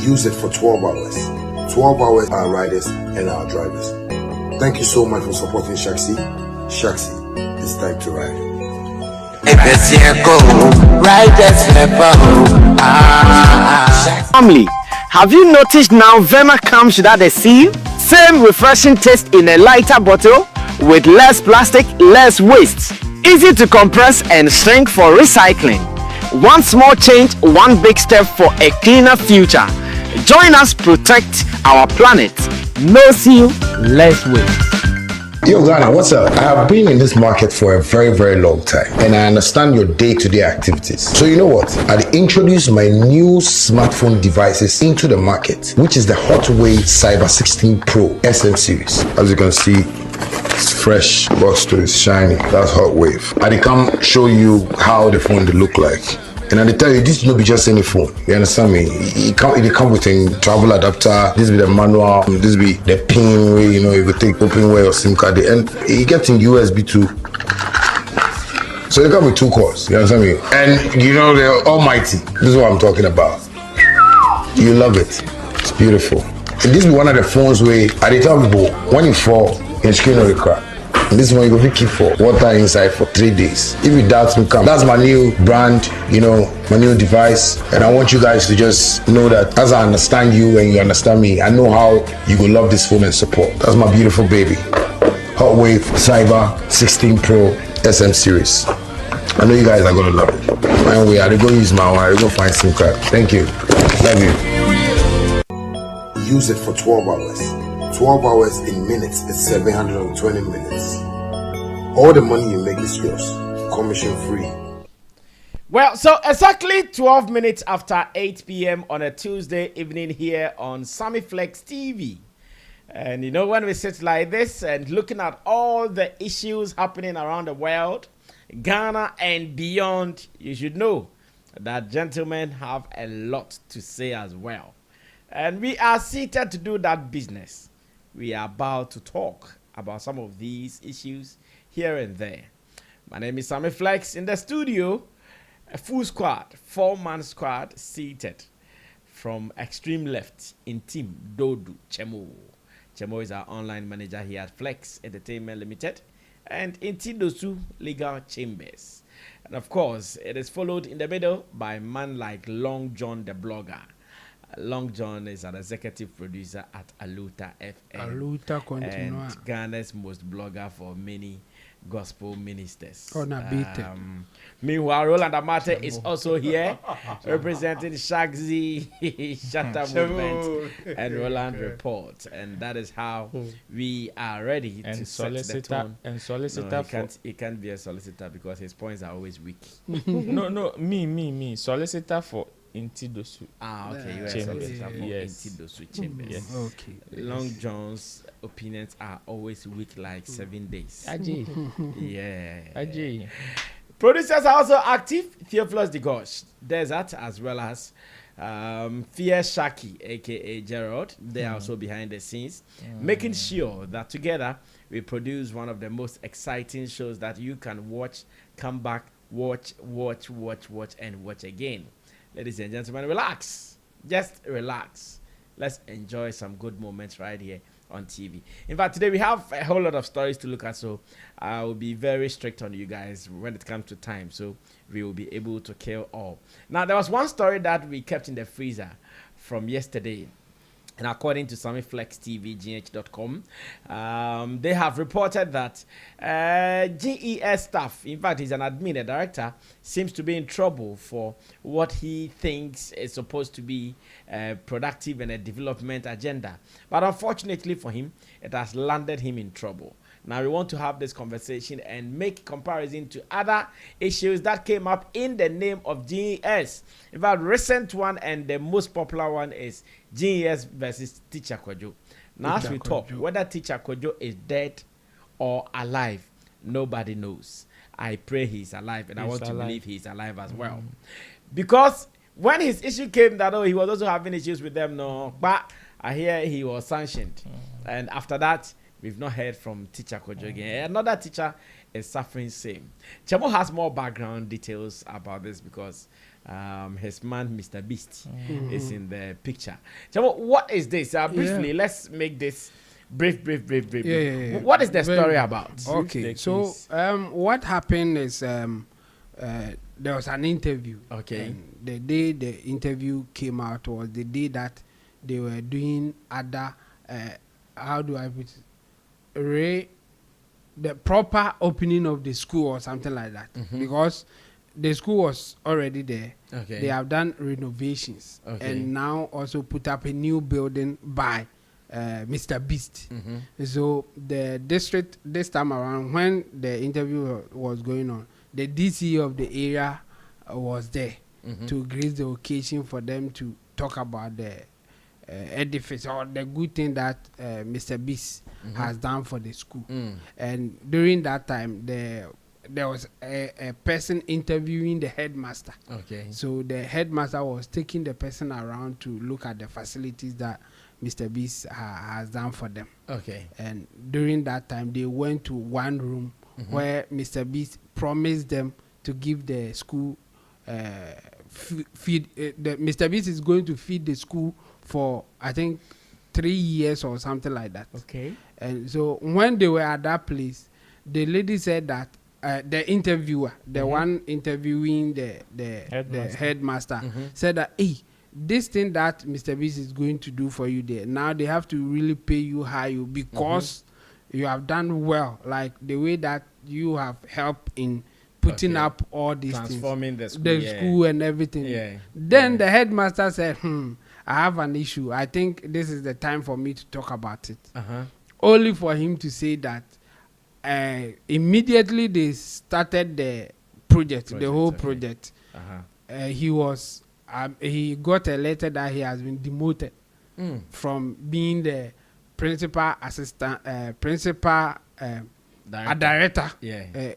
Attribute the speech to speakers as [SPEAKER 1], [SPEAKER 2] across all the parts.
[SPEAKER 1] use it for 12 hours. 12 hours our riders and our drivers. Thank you so much for supporting Shaxi. Shaxi, it's time to ride.
[SPEAKER 2] Family, have you noticed now Verna comes without a seal? Same refreshing taste in a lighter bottle with less plastic, less waste. Easy to compress and shrink for recycling. One small change, one big step for a cleaner future. Join us protect our planet. No seal, less waste.
[SPEAKER 1] Yo, Ghana, what's up? I have been in this market for a very, very long time, and I understand your day-to-day activities. So you know what? I introduced my new smartphone devices into the market, which is the Hotway Cyber 16 Pro SM series. As you can see, it's fresh, box to it's shiny. That's Hot Wave. I come show you how the phone they look like. And I tell you, this will be just any phone. You understand me? It come with a travel adapter. This be the manual. This be the pin way. You know, you could take open way or SIM card. And it gets in USB too. So they come with 2 cores. You understand me? And you know they're almighty. This is what I'm talking about. You love it. It's beautiful. And this be one of the phones where I tell people when you fall, your screen will crack. And this one you go keep for water inside for 3 days. If you doubt me, come. That's my new brand, you know, my new device. And I want you guys to just know that as I understand you and you understand me, I know how you will love this phone and support. That's my beautiful baby. Hot Wave Cyber 16 Pro SM series. I know you guys are gonna love it. Anyway, I go use my one, I go find SIM card. Thank you. Love you. Use it for 12 hours. 12 hours in minutes is 720 minutes. All the money you make is yours, commission free.
[SPEAKER 3] Well, so exactly 12 minutes after 8 p.m. on a Tuesday evening here on Sammy Flex TV. And you know, when we sit like this and looking at all the issues happening around the world, Ghana and beyond, you should know that gentlemen have a lot to say as well. And we are seated to do that business. We are about to talk about some of these issues here and there. My name is Sammy Flex. In the studio, a full squad, 4-man squad seated from extreme left in team Dodu Chemo. Chemo is our online manager here at Flex Entertainment Limited and in Tidosu Legal Chambers. And of course, it is followed in the middle by a man like Long John the blogger. Long John is an executive producer at Aluta FM.
[SPEAKER 4] Aluta
[SPEAKER 3] and Ghana's most blogger for many gospel ministers. Meanwhile, Roland Amate is also here representing Shaxi, Shatta movement and Roland Report. And that is how we are ready to set the tone.
[SPEAKER 5] And solicitor.
[SPEAKER 3] No, he can't be a solicitor because his points are always weak.
[SPEAKER 5] No, me. Solicitor for Intidosu.
[SPEAKER 3] Okay, you are a solicitor for Intidosu Chambers.
[SPEAKER 5] Yes.
[SPEAKER 4] Okay.
[SPEAKER 3] Long John's opinions are always weak like 7 days. Yeah. Producers are also active. Theophilus Digosh, Desert, as well as Fear Shaki, aka Gerald. They are also behind the scenes, making sure that together we produce one of the most exciting shows that you can watch, come back, watch, and watch again. Ladies and gentlemen, relax. Just relax. Let's enjoy some good moments right here on TV. In fact, today we have a whole lot of stories to look at, so I will be very strict on you guys when it comes to time, so we will be able to kill all. Now, there was one story that we kept in the freezer from yesterday. And according to SammyFlexTVGH.com, they have reported that GES staff, in fact, he's an admin, a director, seems to be in trouble for what he thinks is supposed to be productive and a development agenda. But unfortunately for him, it has landed him in trouble. Now, we want to have this conversation and make comparison to other issues that came up in the name of GES. In fact, recent one and the most popular one is GES versus Teacher Kojo. Now, as we talk, whether Teacher Kojo is dead or alive, nobody knows. I pray he's alive, and I want to believe he's alive as well. Because when his issue came that, he was also having issues with them, but I hear he was sanctioned. And after that, we've not heard from Teacher Kojo again. Another teacher is suffering same. Chemo has more background details about this because his man, Mr. Beast, is in the picture. So, what is this? Briefly, let's make this brief.
[SPEAKER 4] Yeah.
[SPEAKER 3] What is the story about?
[SPEAKER 4] Okay, so what happened is there was an interview.
[SPEAKER 3] Okay.
[SPEAKER 4] And the day the interview came out was the day that they were doing other, how do I put it? The proper opening of the school or something like that. Because the school was already there.
[SPEAKER 3] Okay.
[SPEAKER 4] They have done renovations and now also put up a new building by Mr. Beast. So the district this time around, when the interview was going on, the DC of the area was there to grace the occasion for them to talk about the edifice or the good thing that Mr. Beast has done for the school. And during that time, there was a person interviewing the headmaster.
[SPEAKER 3] Okay.
[SPEAKER 4] So the headmaster was taking the person around to look at the facilities that Mr. Beast has done for them.
[SPEAKER 3] Okay.
[SPEAKER 4] And during that time, they went to one room where Mr. Beast promised them to give the school feed. Mr. Beast is going to feed the school for, I think, 3 years or something like that.
[SPEAKER 3] Okay.
[SPEAKER 4] And so when they were at that place, the lady said that the interviewer, the one interviewing the headmaster, said that, hey, this thing that Mr. Beast is going to do for you there, now they have to really pay you high because you have done well, like the way that you have helped in putting up all these
[SPEAKER 3] transforming
[SPEAKER 4] things,
[SPEAKER 3] the
[SPEAKER 4] school and everything.
[SPEAKER 3] Yeah.
[SPEAKER 4] Then the headmaster said, I have an issue. I think this is the time for me to talk about it. Only for him to say that immediately they started the project, the whole project. He got a letter that he has been demoted from being the principal assistant, director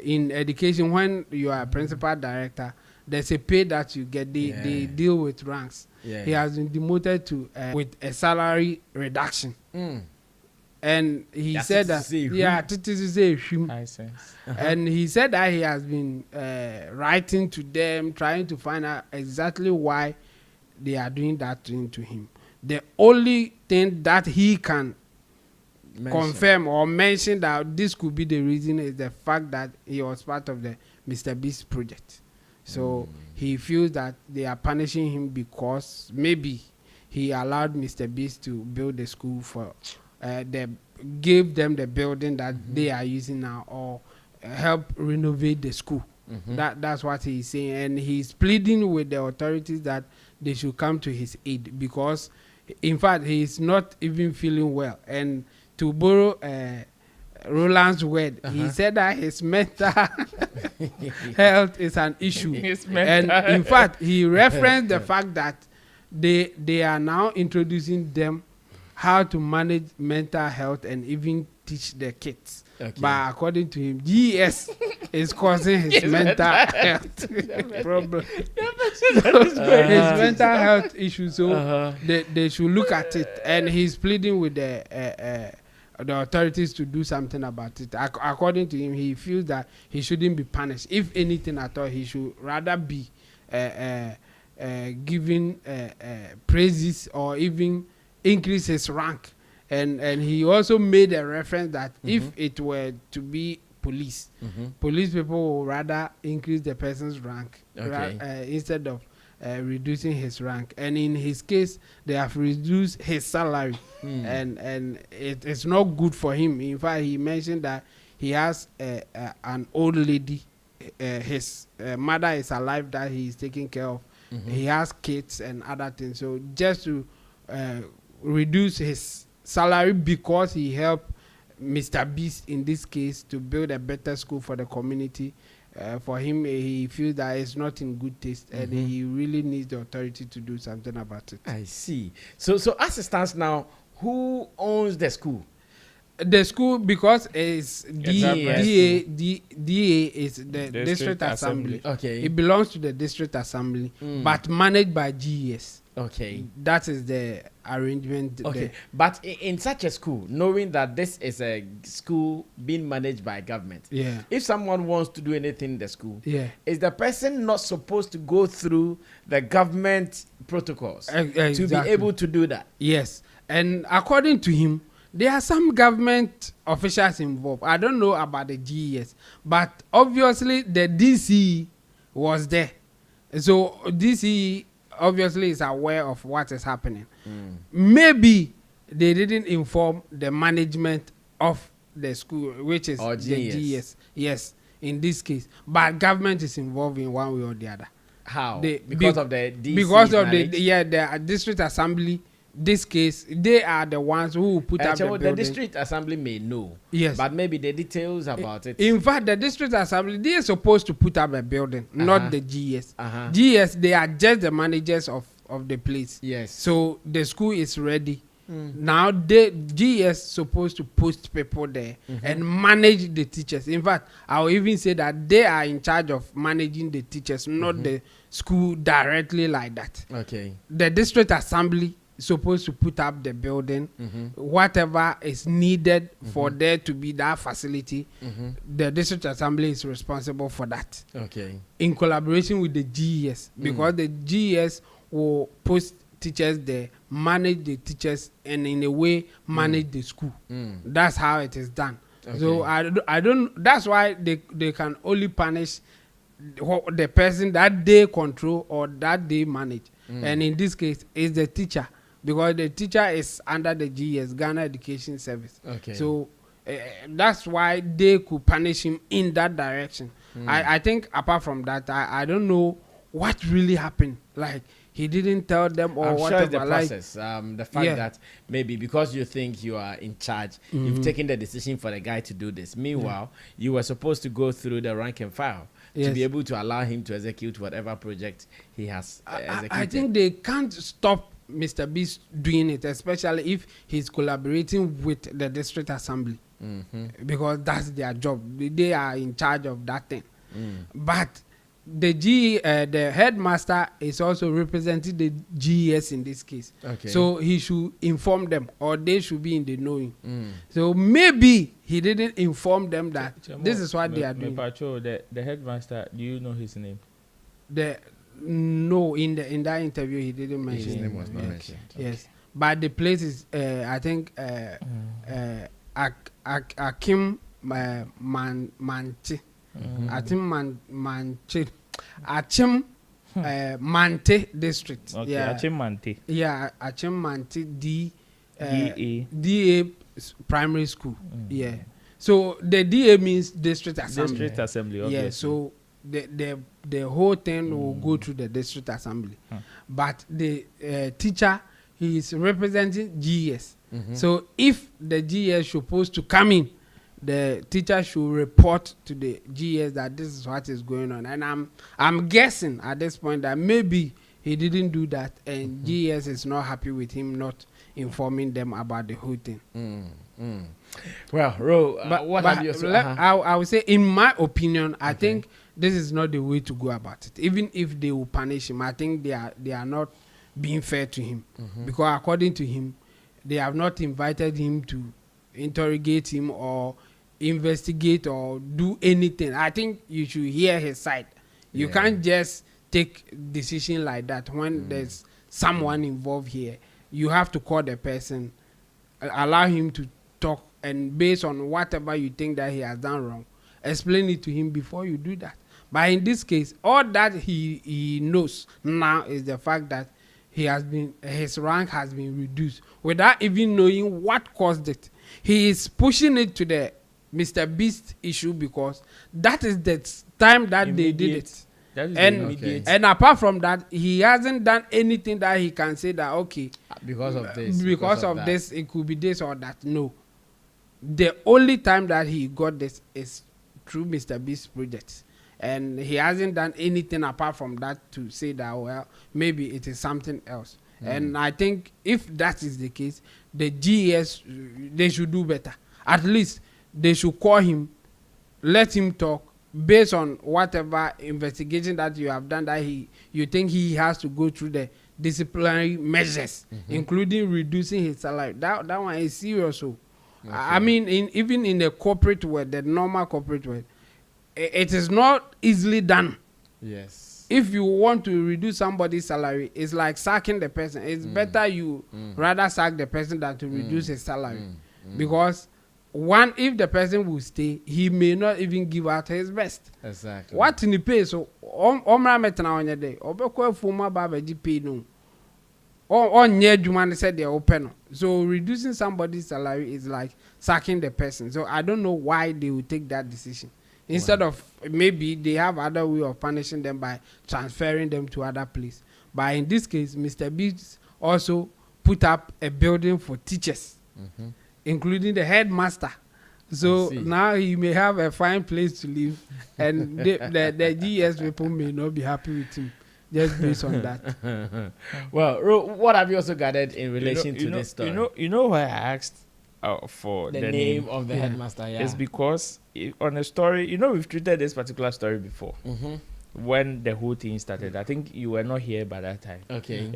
[SPEAKER 4] in education. When you are a principal director, there's a pay that you get. They deal with ranks. He has been demoted to with a salary reduction. And he said that and he said that he has been writing to them, trying to find out exactly why they are doing that thing to him. The only thing that he can confirm or mention that this could be the reason is the fact that he was part of the Mr. Beast project. So he feels that they are punishing him because maybe he allowed Mr. Beast to build the school for gave them the building that they are using now, or help renovate the school. That's what he's saying, and he's pleading with the authorities that they should come to his aid, because in fact he's not even feeling well. And to borrow Roland's word, he said that his mental health is an issue. And in fact he referenced the fact that they are now introducing them how to manage mental health and even teach the kids. But according to him, GS is causing his mental health problem. His mental health issues. So they should look at it. And he's pleading with the authorities to do something about it. According to him, he feels that he shouldn't be punished. If anything at all, he should rather be given praises or even increase his rank. And he also made a reference that if it were to be police people will rather increase the person's rank instead of reducing his rank. And in his case, they have reduced his salary, and it's not good for him. In fact, he mentioned that he has an old lady, his mother is alive that he is taking care of. He has kids and other things. So just to reduce his salary because he helped Mr. Beast in this case to build a better school for the community. For him, he feels that it's not in good taste, and he really needs the authority to do something about it.
[SPEAKER 3] I see. So as it stands now, who owns the school?
[SPEAKER 4] the school, because it's
[SPEAKER 5] Exactly.
[SPEAKER 4] DA is the district
[SPEAKER 5] District
[SPEAKER 4] assembly.
[SPEAKER 5] Assembly.
[SPEAKER 3] Okay.
[SPEAKER 4] It belongs to the district assembly, but managed by GES.
[SPEAKER 3] Okay.
[SPEAKER 4] That is the arrangement.
[SPEAKER 3] Okay,
[SPEAKER 4] there.
[SPEAKER 3] but in such a school, knowing that this is a school being managed by government,
[SPEAKER 4] Yeah.
[SPEAKER 3] if someone wants to do anything in the school,
[SPEAKER 4] Yeah.
[SPEAKER 3] is the person not supposed to go through the government protocols to be
[SPEAKER 4] Exactly.
[SPEAKER 3] able to do that?
[SPEAKER 4] Yes, and according to him, there are some government officials involved. I don't know about the GES, but obviously the DCE was there. So DCE obviously is aware of what is happening. Maybe they didn't inform the management of the school, which is
[SPEAKER 3] Or
[SPEAKER 4] the
[SPEAKER 3] GES.
[SPEAKER 4] GES. Yes, in this case, but government is involved in one way or the other.
[SPEAKER 3] How?
[SPEAKER 4] They-
[SPEAKER 3] Because
[SPEAKER 4] be-
[SPEAKER 3] of the DC
[SPEAKER 4] because of
[SPEAKER 3] managed?
[SPEAKER 4] the district assembly. This case, they are the ones who will put up the
[SPEAKER 3] the
[SPEAKER 4] building.
[SPEAKER 3] district assembly may know.
[SPEAKER 4] Yes.
[SPEAKER 3] But maybe the details about it.
[SPEAKER 4] In fact, the district assembly, they are supposed to put up a building, not the GS. GS, they are just the managers of the place.
[SPEAKER 3] Yes.
[SPEAKER 4] So the school is ready. Now the GS supposed to post people there and manage the teachers. In fact, I will even say that they are in charge of managing the teachers, not the school directly like that.
[SPEAKER 3] Okay.
[SPEAKER 4] The district assembly is supposed to put up the building, whatever is needed for there to be that facility. The district assembly is responsible for that
[SPEAKER 3] Okay.
[SPEAKER 4] in collaboration with the GES, because the GES will post teachers there, manage the teachers, and in a way manage the school. That's how it is done. So I don't. That's why they can only punish the person that they control or that they manage. And in this case, it's the teacher, because the teacher is under the GES, Ghana Education Service.
[SPEAKER 3] Okay.
[SPEAKER 4] So that's why they could punish him in that direction. I think apart from that, I don't know what really happened. Like, he didn't tell them or
[SPEAKER 3] I'm
[SPEAKER 4] whatever.
[SPEAKER 3] sure it's the
[SPEAKER 4] like,
[SPEAKER 3] process. The fact that maybe because you think you are in charge, you've taken the decision for the guy to do this. Meanwhile, you were supposed to go through the rank and file to be able to allow him to execute whatever project he has executed.
[SPEAKER 4] I think they can't stop Mr. Beast doing it, especially if he's collaborating with the district assembly, because that's their job. They are in charge of that thing. But the headmaster is also representing the GES in this case.
[SPEAKER 3] Okay.
[SPEAKER 4] So he should inform them, or they should be in the knowing. So maybe he didn't inform them that this is what they are doing.
[SPEAKER 5] Patrol, the headmaster, do you know his name?
[SPEAKER 4] No, in that interview he didn't mention
[SPEAKER 3] His name was not mentioned.
[SPEAKER 4] Yes, but the place is I think Akim Manche. Akim Manche. Achim Mante district.
[SPEAKER 5] Okay,
[SPEAKER 4] Yeah.
[SPEAKER 5] Achimante.
[SPEAKER 4] Yeah, Achim Mante
[SPEAKER 5] DA.
[SPEAKER 4] DA primary school. Yeah. So the DA means district assembly.
[SPEAKER 5] District Assembly, obviously.
[SPEAKER 4] Yeah, so the whole thing will go through the district assembly. But the teacher, he is representing GES. So if the GES supposed to come in, the teacher should report to the GES that this is what is going on. And I'm guessing at this point that maybe he didn't do that, and GES is not happy with him not informing them about the whole thing.
[SPEAKER 3] Well, Ro, what have you
[SPEAKER 4] I would say, in my opinion, I think this is not the way to go about it. Even if they will punish him, I think they are not being fair to him, because according to him, they have not invited him to interrogate him or investigate or do anything. I think you should hear his side. You can't just take decision like that when there's someone involved here. You have to call the person, allow him to talk, and based on whatever you think that he has done wrong, explain it to him before you do that. But in this case, all that he knows now is the fact that his rank has been reduced without even knowing what caused it. He is pushing it to the Mr. Beast issue because that is the time that they did it.
[SPEAKER 5] That is
[SPEAKER 4] And apart from that, he hasn't done anything that he can say that
[SPEAKER 3] because of this,
[SPEAKER 4] because of this, it could be this or that. No, the only time that he got this is through Mr. Beast's project, and he hasn't done anything apart from that to say that, well, maybe it is something else. And I think if that is the case, the GES, they should do better. at least they should call him, let him talk based on whatever investigation that you have done, that you think he has to go through the disciplinary measures, including reducing his salary. That one is serious. So I mean, even in the corporate world, the normal corporate world, it is not easily done.
[SPEAKER 3] Yes.
[SPEAKER 4] If you want to reduce somebody's salary, it's like sacking the person. It's better you rather sack the person than to reduce his salary. Because one, if the person will stay, he may not even give out his best.
[SPEAKER 3] Exactly.
[SPEAKER 4] What in the pay? So omra metna on your day. Obeko fuma babaji pay no. On near Juman said they're open. So reducing somebody's salary is like sacking the person. So I don't know why they would take that decision. Instead of maybe they have other way of punishing them by transferring them to other place. But in this case, Mr. Beats also put up a building for teachers, including the headmaster. So now he may have a fine place to live, and the GS people may not be happy with him just based on that.
[SPEAKER 3] Well, what have you also gathered in relation to this story?
[SPEAKER 5] You know why I asked for
[SPEAKER 3] the name of the headmaster? Yeah,
[SPEAKER 5] it's because on a story, we've treated this particular story before. When the whole thing started, I think you were not here by that time.
[SPEAKER 3] Okay.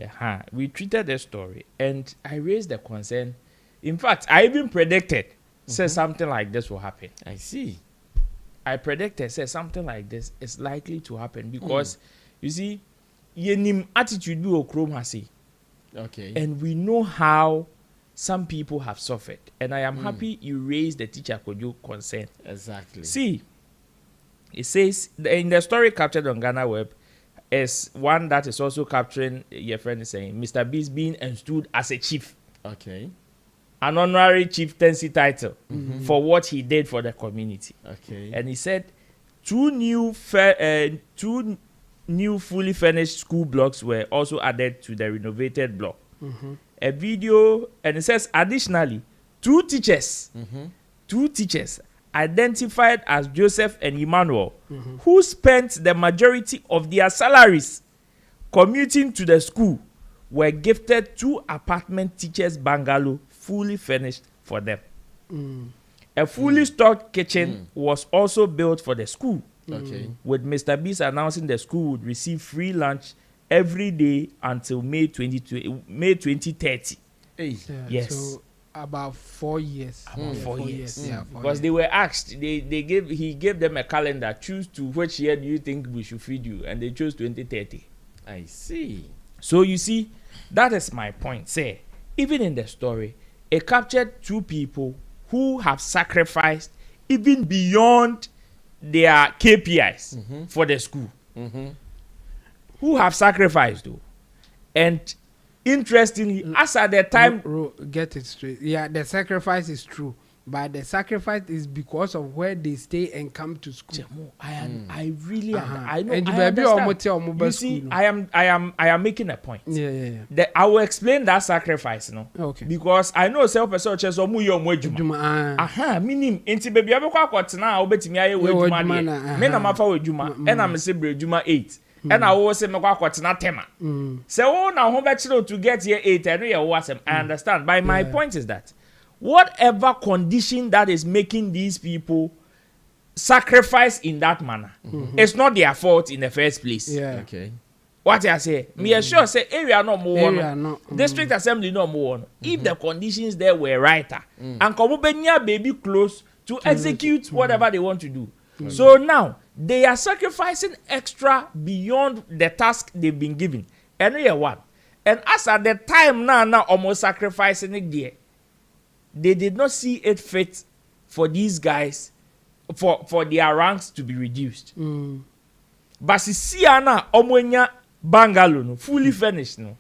[SPEAKER 5] We treated the story, and I raised the concern. In fact, I even predicted, said something like this will happen.
[SPEAKER 3] I see.
[SPEAKER 5] I predicted, said something like this is likely to happen because, you see, yenim attitude be okrom hasi.
[SPEAKER 3] Okay.
[SPEAKER 5] And we know how some people have suffered, and I am happy you raised the teacher Kojo concern.
[SPEAKER 3] Exactly.
[SPEAKER 5] See, it says in the story captured on Ghana Web is one that is also capturing your friend is saying Mr. Beast being installed as a chief.
[SPEAKER 3] Okay.
[SPEAKER 5] An honorary chieftaincy title for what he did for the community.
[SPEAKER 3] Okay.
[SPEAKER 5] And he said two new fully furnished school blocks were also added to the renovated block. A video, and it says additionally, two teachers identified as Joseph and Emmanuel, who spent the majority of their salaries commuting to the school, were gifted 2 apartment teachers' bungalow fully furnished for them. A fully stocked kitchen was also built for the school, with Mr. Beast announcing the school would receive free lunch every day until May 2030.
[SPEAKER 3] Hey.
[SPEAKER 5] Yes.
[SPEAKER 4] So about 4 years.
[SPEAKER 5] About 4 years.
[SPEAKER 4] Yeah, 4
[SPEAKER 5] Because
[SPEAKER 4] years.
[SPEAKER 5] they were asked, he gave them a calendar. Choose to which year do you think we should feed you, and they chose 2030.
[SPEAKER 3] I see.
[SPEAKER 5] So you see, that is my point. Say, even in the story, it captured 2 people who have sacrificed even beyond their KPIs for the school. Who have sacrificed though, and interestingly, as at the time,
[SPEAKER 4] Get it straight. Yeah, the sacrifice is true, but the sacrifice is because of where they stay and come to school.
[SPEAKER 5] I really I know.
[SPEAKER 4] And
[SPEAKER 5] I
[SPEAKER 4] baby,
[SPEAKER 5] understand. You see, I am making a point.
[SPEAKER 4] Yeah.
[SPEAKER 5] I will explain that sacrifice,
[SPEAKER 4] Okay.
[SPEAKER 5] because I know self person chess or muyo mwejuma. Meaning inti baby abekwa kwatena obetimi aye wejuma de. Me na mafa wejuma, and am say brejuma 8. And I always say mekwa kwatena tema. So now ho be to get here 8 and you wasem. I understand. But my point is that whatever condition that is making these people sacrifice in that manner, it's not their fault in the first place.
[SPEAKER 4] Yeah.
[SPEAKER 3] Okay.
[SPEAKER 5] What I say, me sure say area no more.
[SPEAKER 4] Area no.
[SPEAKER 5] District assembly no more. If the conditions there were righter, and Komubenya baby close to execute whatever they want to do. So now they are sacrificing extra beyond the task they've been given. And we are one. And as at the time now almost sacrificing it there, they did not see it fit for these guys for their ranks to be reduced. But see now omwenya bungalow no fully furnished no.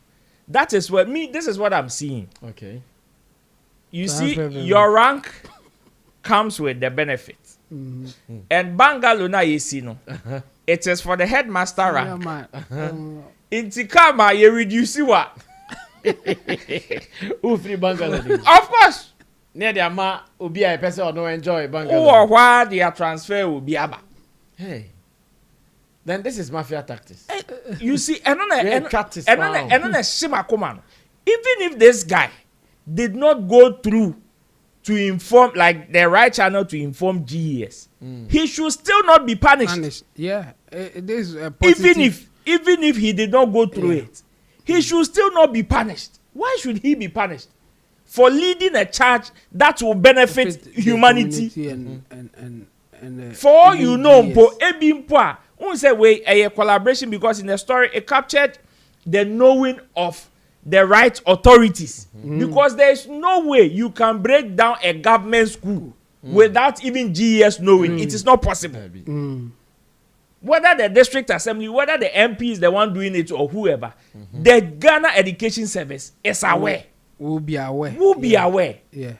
[SPEAKER 5] That is what this is what I'm seeing.
[SPEAKER 3] Okay.
[SPEAKER 5] You see, your rank comes with the benefits. And bungalow na you see no. It is for the headmaster rank. Intikama you reduce what?
[SPEAKER 3] Who free bungalow?
[SPEAKER 5] Of course.
[SPEAKER 3] Near the ama obi a person or no enjoy bungalow.
[SPEAKER 5] Or why their transfer will be aba.
[SPEAKER 3] Hey. Then this is mafia tactics.
[SPEAKER 5] You see, even
[SPEAKER 3] Wow.
[SPEAKER 5] if this guy did not go through to inform, like the right channel to inform GES, he should still not be punished.
[SPEAKER 4] Yeah, it is a positive.
[SPEAKER 5] Even if he did not go through it, he should still not be punished. Why should he be punished? For leading a charge that will benefit humanity. For all you know, who say a collaboration, because in the story it captured the knowing of the right authorities. Because there is no way you can break down a government school without even GES knowing. It is not possible. Whether the district assembly, whether the MP is the one doing it or whoever, the Ghana Education Service is aware.
[SPEAKER 4] Will be aware.
[SPEAKER 5] Yeah.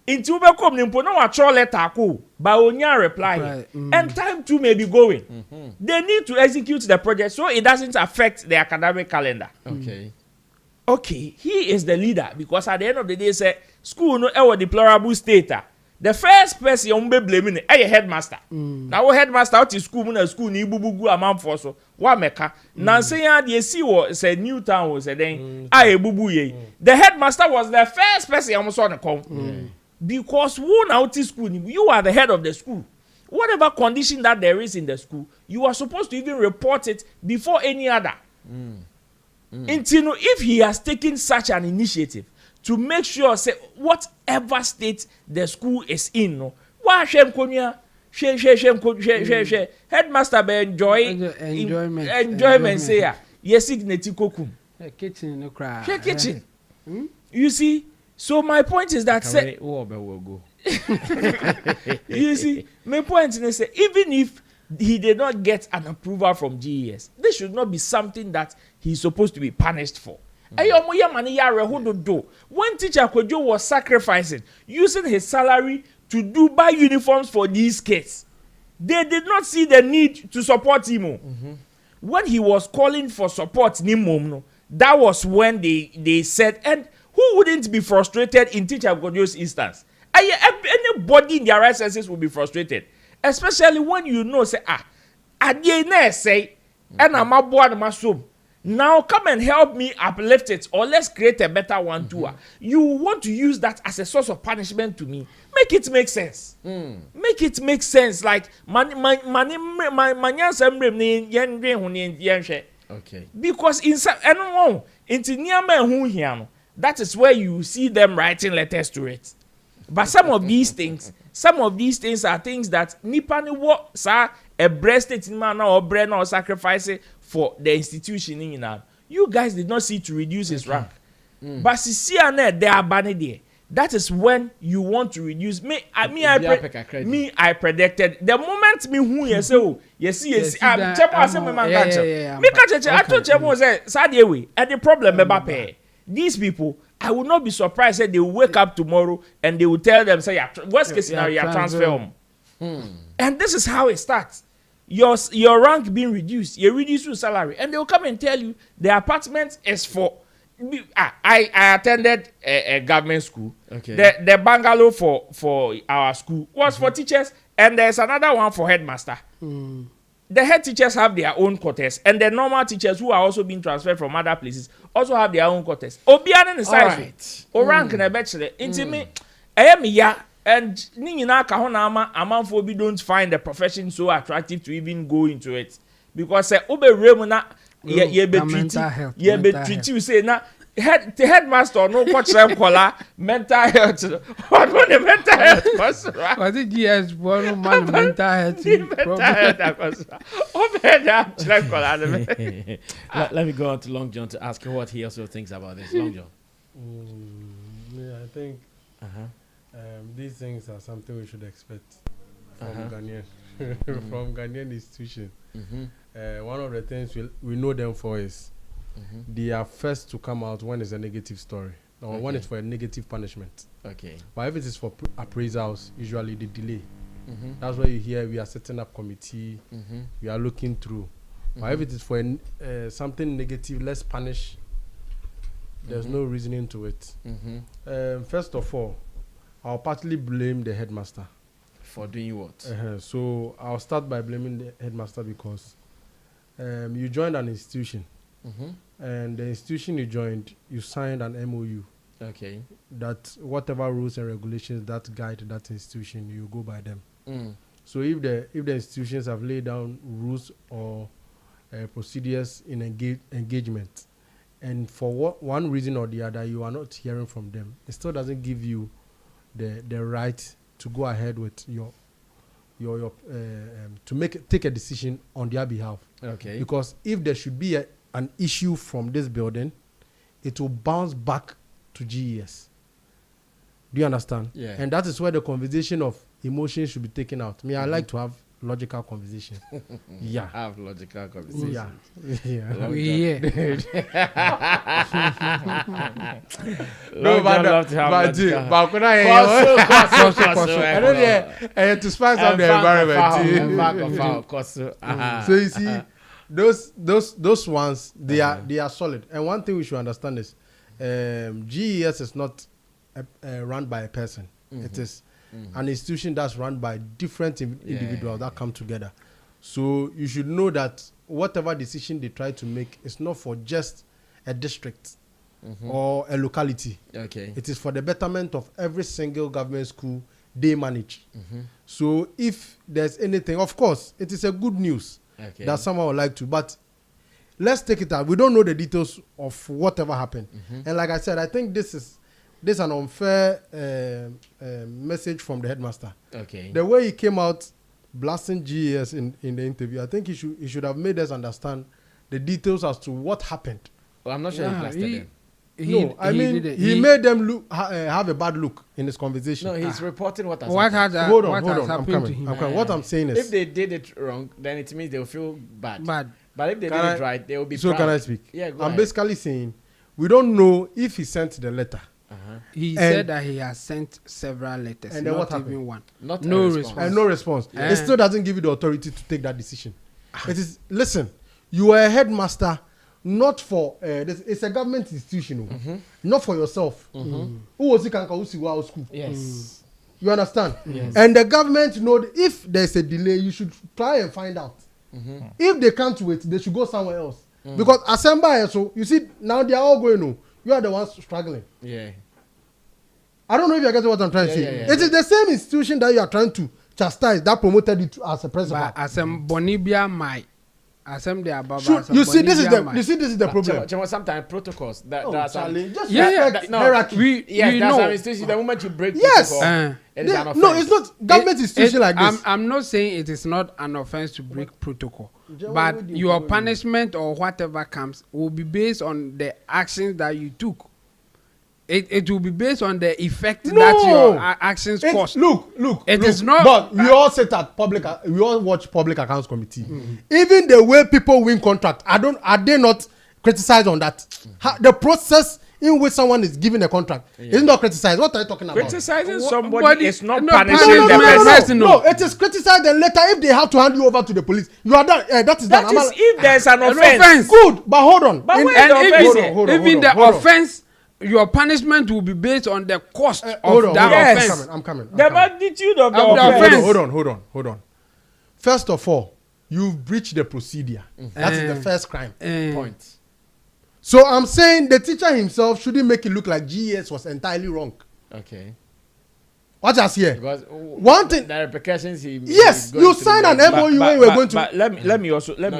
[SPEAKER 5] Into Ubekom Nimpo, no a troll letter ko, but onya reply. And time too may be going. They need to execute the project so it doesn't affect the academic calendar. Okay, he is the leader, because at the end of the day, say school no ever deplorable state. The first person you be blaming is headmaster. Now headmaster out is school ni bubugu amount for so wa meka. Now say they see what say Newtown was then bubu ye. The headmaster was the first person you saw the come. Because who now to school, you are the head of the school. Whatever condition that there is in the school, you are supposed to even report it before any other. Until if he has taken such an initiative to make sure, say, whatever state the school is in, no, why headmaster be enjoyment say yes signati kokum
[SPEAKER 4] kitchen no cry
[SPEAKER 5] kitchen. You see, so my point is that say, you see, my point is say, even if he did not get an approval from GES, this should not be something that he's supposed to be punished for. When teacher Kojo was sacrificing, using his salary to buy uniforms for these kids, they did not see the need to support him. When he was calling for support, that was when they said, and who wouldn't be frustrated in teacher Kojo's instance? Anybody in their right senses will be frustrated, especially when you know, say, say, and I'm a board masum. Now come and help me uplift it, or let's create a better one too. You want to use that as a source of punishment to me? Make it make sense. Make it make sense. Like okay. Because that is where you see them writing letters to it. But some of these things are things that nipani wo sa a breast it man or brain or sacrifice for the institution in now. You guys did not see to reduce his rank. But see they are banning there. That is when you want to reduce I predicted the moment me who you say oh yes I'm and the problem these people, I would not be surprised that they will wake up tomorrow and they will tell them, say, worst case scenario, you transfer home. And this is how it starts. Your rank being reduced, you reduce your salary, and they will come and tell you the apartment is for. I attended a government school. Okay. The bungalow for our school was for teachers, and there's another one for headmaster. The head teachers have their own quarters, and the normal teachers who are also being transferred from other places also have their own quarters. Obiane is size. O rank na bachelor. Into me, and Nina Kahonama, Amanfobi don't find the profession so attractive to even go into it. Because Obe Remuna, ye be treat you say na the headmaster no watch them call mental health. What the mental health was right?
[SPEAKER 4] Was it GS one man mental health?
[SPEAKER 3] Let me go on to Long John to ask him what he also thinks about this. Long John.
[SPEAKER 6] Yeah, I think these things are something we should expect from Ghanaian from Ghanaian institution. One of the things we know them for is they are first to come out when it's a negative story or when it's for a negative punishment. Okay. But if it is for appraisals, usually they delay. That's why you hear we are setting up committee, we are looking through. But if it is for something negative, let's punish. There's no reasoning to it. First of all, I'll partly blame the headmaster.
[SPEAKER 3] For doing what?
[SPEAKER 6] So I'll start by blaming the headmaster because you joined an institution, and the institution you joined, you signed an MOU
[SPEAKER 5] Okay.
[SPEAKER 6] that whatever rules and regulations that guide that institution, you go by them.
[SPEAKER 5] Mm.
[SPEAKER 6] So if the institutions have laid down rules or procedures in engagement, and for one reason or the other you are not hearing from them, it still doesn't give you the right to go ahead with your to take a decision on their behalf.
[SPEAKER 5] Okay.
[SPEAKER 6] Because if there should be an issue from this building, it will bounce back to GES. Do you understand?
[SPEAKER 5] Yeah.
[SPEAKER 6] And that is where the conversation of emotions should be taken out. I like to have logical conversation. Yeah.
[SPEAKER 5] Have logical conversation.
[SPEAKER 6] Yeah. Yeah.
[SPEAKER 4] We
[SPEAKER 6] No, but to spice up the environment. So you see, those ones, they are solid. And one thing we should understand is, GES is not run by a person. It is an institution that's run by different individuals that come together. So you should know that whatever decision they try to make is not for just a district or a locality.
[SPEAKER 5] Okay.
[SPEAKER 6] It is for the betterment of every single government school they manage. So if there's anything, of course, it is a good news that someone would like to, but let's take it out. We don't know the details of whatever happened. And like I said, I think this is an unfair message from the headmaster.
[SPEAKER 5] Okay.
[SPEAKER 6] The way he came out blasting GES in the interview, I think he should have made us understand the details as to what happened.
[SPEAKER 5] Well, I'm not sure he blasted them.
[SPEAKER 6] He made them have a bad look in his conversation.
[SPEAKER 5] No, he's reporting what has
[SPEAKER 4] happened.
[SPEAKER 6] Hold on.
[SPEAKER 4] I'm coming.
[SPEAKER 6] What I'm saying is,
[SPEAKER 5] if they did it wrong, then it means they'll feel bad. But if they did it right, they will be
[SPEAKER 6] so
[SPEAKER 5] proud.
[SPEAKER 6] can I speak?
[SPEAKER 5] Yeah, go
[SPEAKER 6] I'm
[SPEAKER 5] ahead.
[SPEAKER 6] basically saying we don't know if he sent the letter.
[SPEAKER 4] He said that he has sent several letters,
[SPEAKER 6] And then
[SPEAKER 4] not
[SPEAKER 6] what happened?
[SPEAKER 4] even one.
[SPEAKER 5] No response.
[SPEAKER 6] And no response. It still doesn't give you the authority to take that decision. It is, listen, you are a headmaster, not for it's a government institution, not for yourself. Who was it can school?
[SPEAKER 5] Yes.
[SPEAKER 6] You understand?
[SPEAKER 5] Yes.
[SPEAKER 6] And the government know if there's a delay, you should try and find out. If they can't wait, they should go somewhere else. Because Assembly, so you see now they are all going on. You are the ones struggling.
[SPEAKER 5] Yeah.
[SPEAKER 6] I don't know if you get what I'm trying to say.
[SPEAKER 5] Yeah.
[SPEAKER 6] It is the same institution that you are trying to chastise that promoted you as a principal.
[SPEAKER 4] But Asem Bonibia might. Asem de Ababa.
[SPEAKER 6] So, you see, this is the problem.
[SPEAKER 5] Sometimes protocols that
[SPEAKER 6] Oh,
[SPEAKER 5] are some,
[SPEAKER 6] Charlie, just
[SPEAKER 4] Yeah,
[SPEAKER 6] respect
[SPEAKER 5] no,
[SPEAKER 6] hierarchy.
[SPEAKER 4] we
[SPEAKER 5] yes, that's
[SPEAKER 4] know.
[SPEAKER 5] some institution. The moment you break
[SPEAKER 6] Yes.
[SPEAKER 5] protocol, it is an offense.
[SPEAKER 6] No, it's not government institution like this.
[SPEAKER 4] I'm not saying it is not an offense to break protocol,
[SPEAKER 6] Joe,
[SPEAKER 4] but
[SPEAKER 6] what do you
[SPEAKER 4] your
[SPEAKER 6] do?
[SPEAKER 4] punishment or whatever comes will be based on the actions that you took. It will be based on the effect
[SPEAKER 6] No.
[SPEAKER 4] that your actions cost.
[SPEAKER 6] Look.
[SPEAKER 4] It
[SPEAKER 6] look.
[SPEAKER 4] is not-
[SPEAKER 6] But we all sit at we all watch public accounts committee. Even the way people win contract, are they not criticized on that? The process in which someone is given a contract is not criticized. What are you talking about?
[SPEAKER 5] Criticizing
[SPEAKER 4] What-
[SPEAKER 5] somebody is not
[SPEAKER 4] no,
[SPEAKER 5] punishing
[SPEAKER 4] no,
[SPEAKER 5] the
[SPEAKER 4] no, no,
[SPEAKER 5] person.
[SPEAKER 6] No, it is criticized, and later if they have to hand you over to the police, you are done. That is
[SPEAKER 5] That
[SPEAKER 6] done.
[SPEAKER 5] is if there's an offense.
[SPEAKER 4] offense.
[SPEAKER 6] Good, but hold on.
[SPEAKER 5] But
[SPEAKER 6] In-
[SPEAKER 5] where
[SPEAKER 4] And
[SPEAKER 5] the offense
[SPEAKER 4] even,
[SPEAKER 5] here?
[SPEAKER 6] Hold on,
[SPEAKER 4] even the
[SPEAKER 6] hold on.
[SPEAKER 4] offense, your punishment will be based on the cost
[SPEAKER 6] hold
[SPEAKER 4] of
[SPEAKER 6] on,
[SPEAKER 4] that
[SPEAKER 5] Yes.
[SPEAKER 4] offense.
[SPEAKER 6] I'm coming.
[SPEAKER 5] The magnitude of the
[SPEAKER 4] Of the
[SPEAKER 5] offense.
[SPEAKER 4] offense.
[SPEAKER 6] Hold on. First of all, you've breached the procedure. That is the first crime.
[SPEAKER 5] Point.
[SPEAKER 6] So I'm saying the teacher himself shouldn't make it look like GES was entirely wrong.
[SPEAKER 5] Okay.
[SPEAKER 6] Watch us here.
[SPEAKER 5] Because
[SPEAKER 6] One thing.
[SPEAKER 5] the repercussions he
[SPEAKER 6] Yes,
[SPEAKER 5] he's going
[SPEAKER 6] you
[SPEAKER 5] through
[SPEAKER 6] signed an
[SPEAKER 5] there.
[SPEAKER 6] MOU when we were going to.
[SPEAKER 5] But let me also
[SPEAKER 6] No,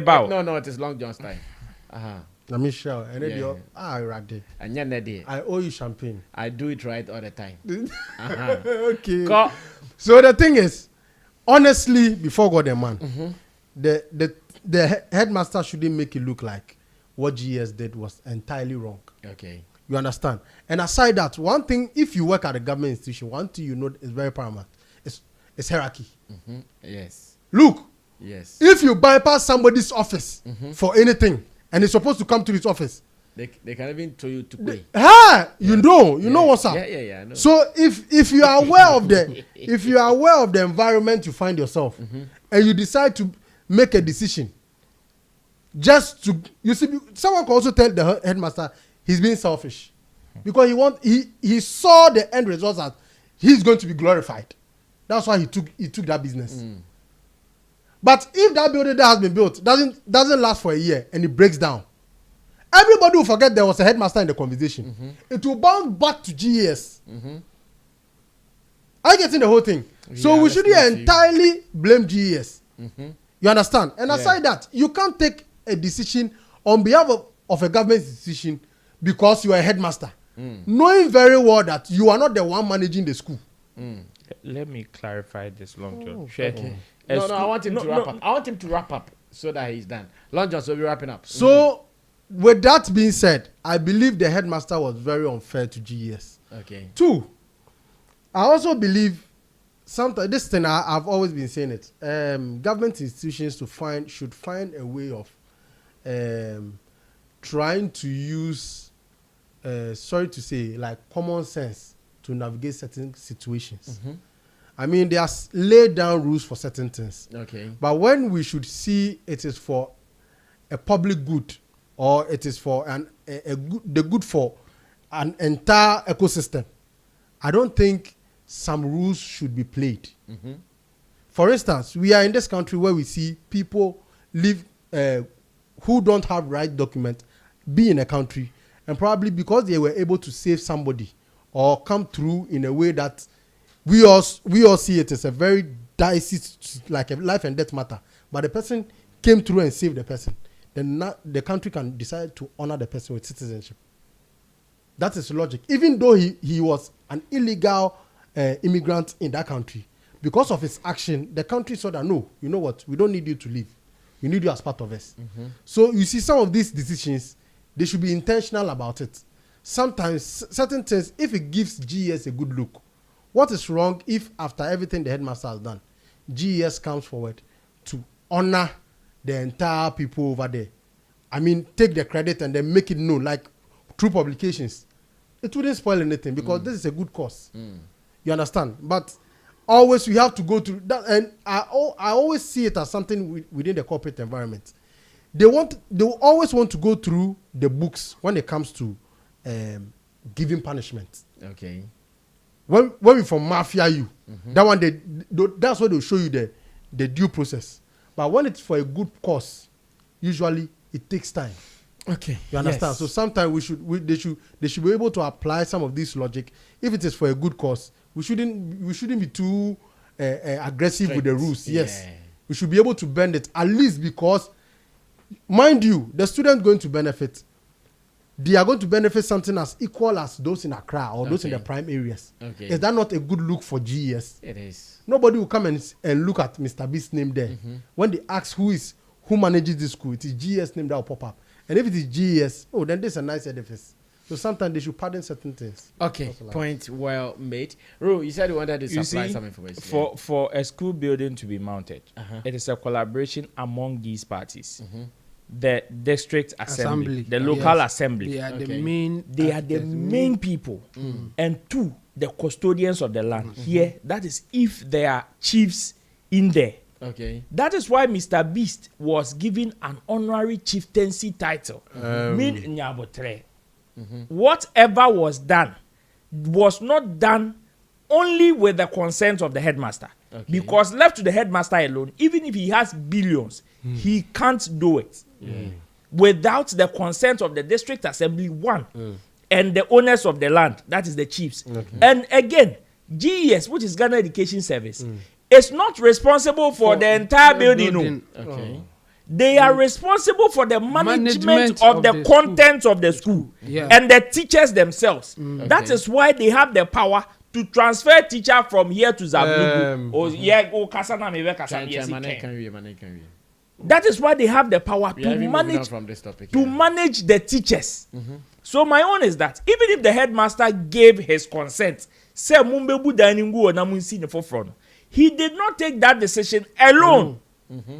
[SPEAKER 5] bow. No, it is Long John's time.
[SPEAKER 6] Let me show. And then
[SPEAKER 5] Yeah,
[SPEAKER 6] you're ready.
[SPEAKER 5] And then day.
[SPEAKER 6] I owe you champagne.
[SPEAKER 5] I do it right all the time.
[SPEAKER 6] Okay.
[SPEAKER 5] Co-
[SPEAKER 6] So the thing is, honestly, before God and man, the headmaster shouldn't make it look like what GS did was entirely wrong.
[SPEAKER 5] Okay.
[SPEAKER 6] You understand? And aside that, one thing, if you work at a government institution, one thing you know is very paramount. It's hierarchy.
[SPEAKER 5] Yes.
[SPEAKER 6] Look,
[SPEAKER 5] Yes.
[SPEAKER 6] if you bypass somebody's office for anything, and it's supposed to come to his office,
[SPEAKER 5] They can even tell you to pay.
[SPEAKER 6] you know what's up.
[SPEAKER 5] Yeah, I know.
[SPEAKER 6] So if you are aware of the environment you find yourself, and you decide to make a decision, just to, you see, someone can also tell the headmaster he's being selfish, because he saw the end result as he's going to be glorified. That's why he took that business. But if that building that has been built doesn't last for a year and it breaks down, everybody will forget there was a headmaster in the conversation. It will bounce back to GES. I get in the whole thing. So we shouldn't entirely blame GES. You understand? And aside that, you can't take a decision on behalf of a government decision because you are a headmaster, knowing very well that you are not the one managing the school.
[SPEAKER 5] Let me clarify this, Long John.
[SPEAKER 3] Okay. No, I want him to wrap up. I want him to wrap up so that he's done. Long John, so we're wrapping up.
[SPEAKER 6] So, with that being said, I believe the headmaster was very unfair to GES.
[SPEAKER 3] Okay.
[SPEAKER 6] 2, I also believe sometimes this thing I've always been saying it. Government institutions should find a way of trying to use, sorry to say, like common sense to navigate certain situations. I mean, they are laid down rules for certain things.
[SPEAKER 3] Okay.
[SPEAKER 6] But when we should see it is for a public good, or it is for the good for an entire ecosystem, I don't think some rules should be played. For instance, we are in this country where we see people live who don't have right document be in a country, and probably because they were able to save somebody or come through in a way that we all see it as a very dicey, like a life and death matter. But the person came through and saved the person. Then the country can decide to honor the person with citizenship. That is logic. Even though he was an illegal immigrant in that country, because of his action, the country saw that, no, you know what, we don't need you to leave. We need you as part of us. So you see some of these decisions, they should be intentional about it. Sometimes certain things, if it gives GES a good look, what is wrong if after everything the headmaster has done, GES comes forward to honor the entire people over there? I mean, take the credit and then make it known, like through publications. It wouldn't spoil anything because this is a good cause. You understand? But always we have to go through that, and I always see it as something within the corporate environment. They will always want to go through the books when it comes to giving punishment.
[SPEAKER 3] Okay.
[SPEAKER 6] When we from mafia that one that's what they'll show you the due process. But when it's for a good cause, usually it takes time.
[SPEAKER 3] Okay.
[SPEAKER 6] You understand?
[SPEAKER 3] Yes.
[SPEAKER 6] So sometimes they should be able to apply some of this logic. If it is for a good cause, we shouldn't be too aggressive with the rules. Yes. We should be able to bend it, at least because, mind you, the students going to benefit. They are going to benefit something as equal as those in Accra or those in the prime areas. Okay. Is that not a good look for GES?
[SPEAKER 3] It is.
[SPEAKER 6] Nobody will come and look at Mr. B's name there. When they ask who manages this school, it is GES name that will pop up. And if it is GES, then this is a nice edifice. So sometimes they should pardon certain things.
[SPEAKER 3] Okay, point well made. Ru, you said you wanted to supply some information.
[SPEAKER 5] For a school building to be mounted, it is a collaboration among these parties. The district assembly, the local assembly.
[SPEAKER 4] They are the main
[SPEAKER 5] people. And 2, the custodians of the land. Here, that is if there are chiefs in there.
[SPEAKER 3] Okay.
[SPEAKER 5] That is why Mr. Beast was given an honorary chieftaincy title. Whatever was done was not done only with the consent of the headmaster. Okay. Because left to the headmaster alone, even if he has billions, he can't do it without the consent of the district assembly, and the owners of the land, that is the chiefs. And again, GES, which is Ghana Education Service, is not responsible for the entire building.
[SPEAKER 3] Okay.
[SPEAKER 5] They are responsible for the management of the contents of the school and the teachers themselves. That is why they have the power to transfer teacher from here to Zabligu. That is why they have the power to manage the teachers. So my own is that even if the headmaster gave his consent, he did not take that decision alone.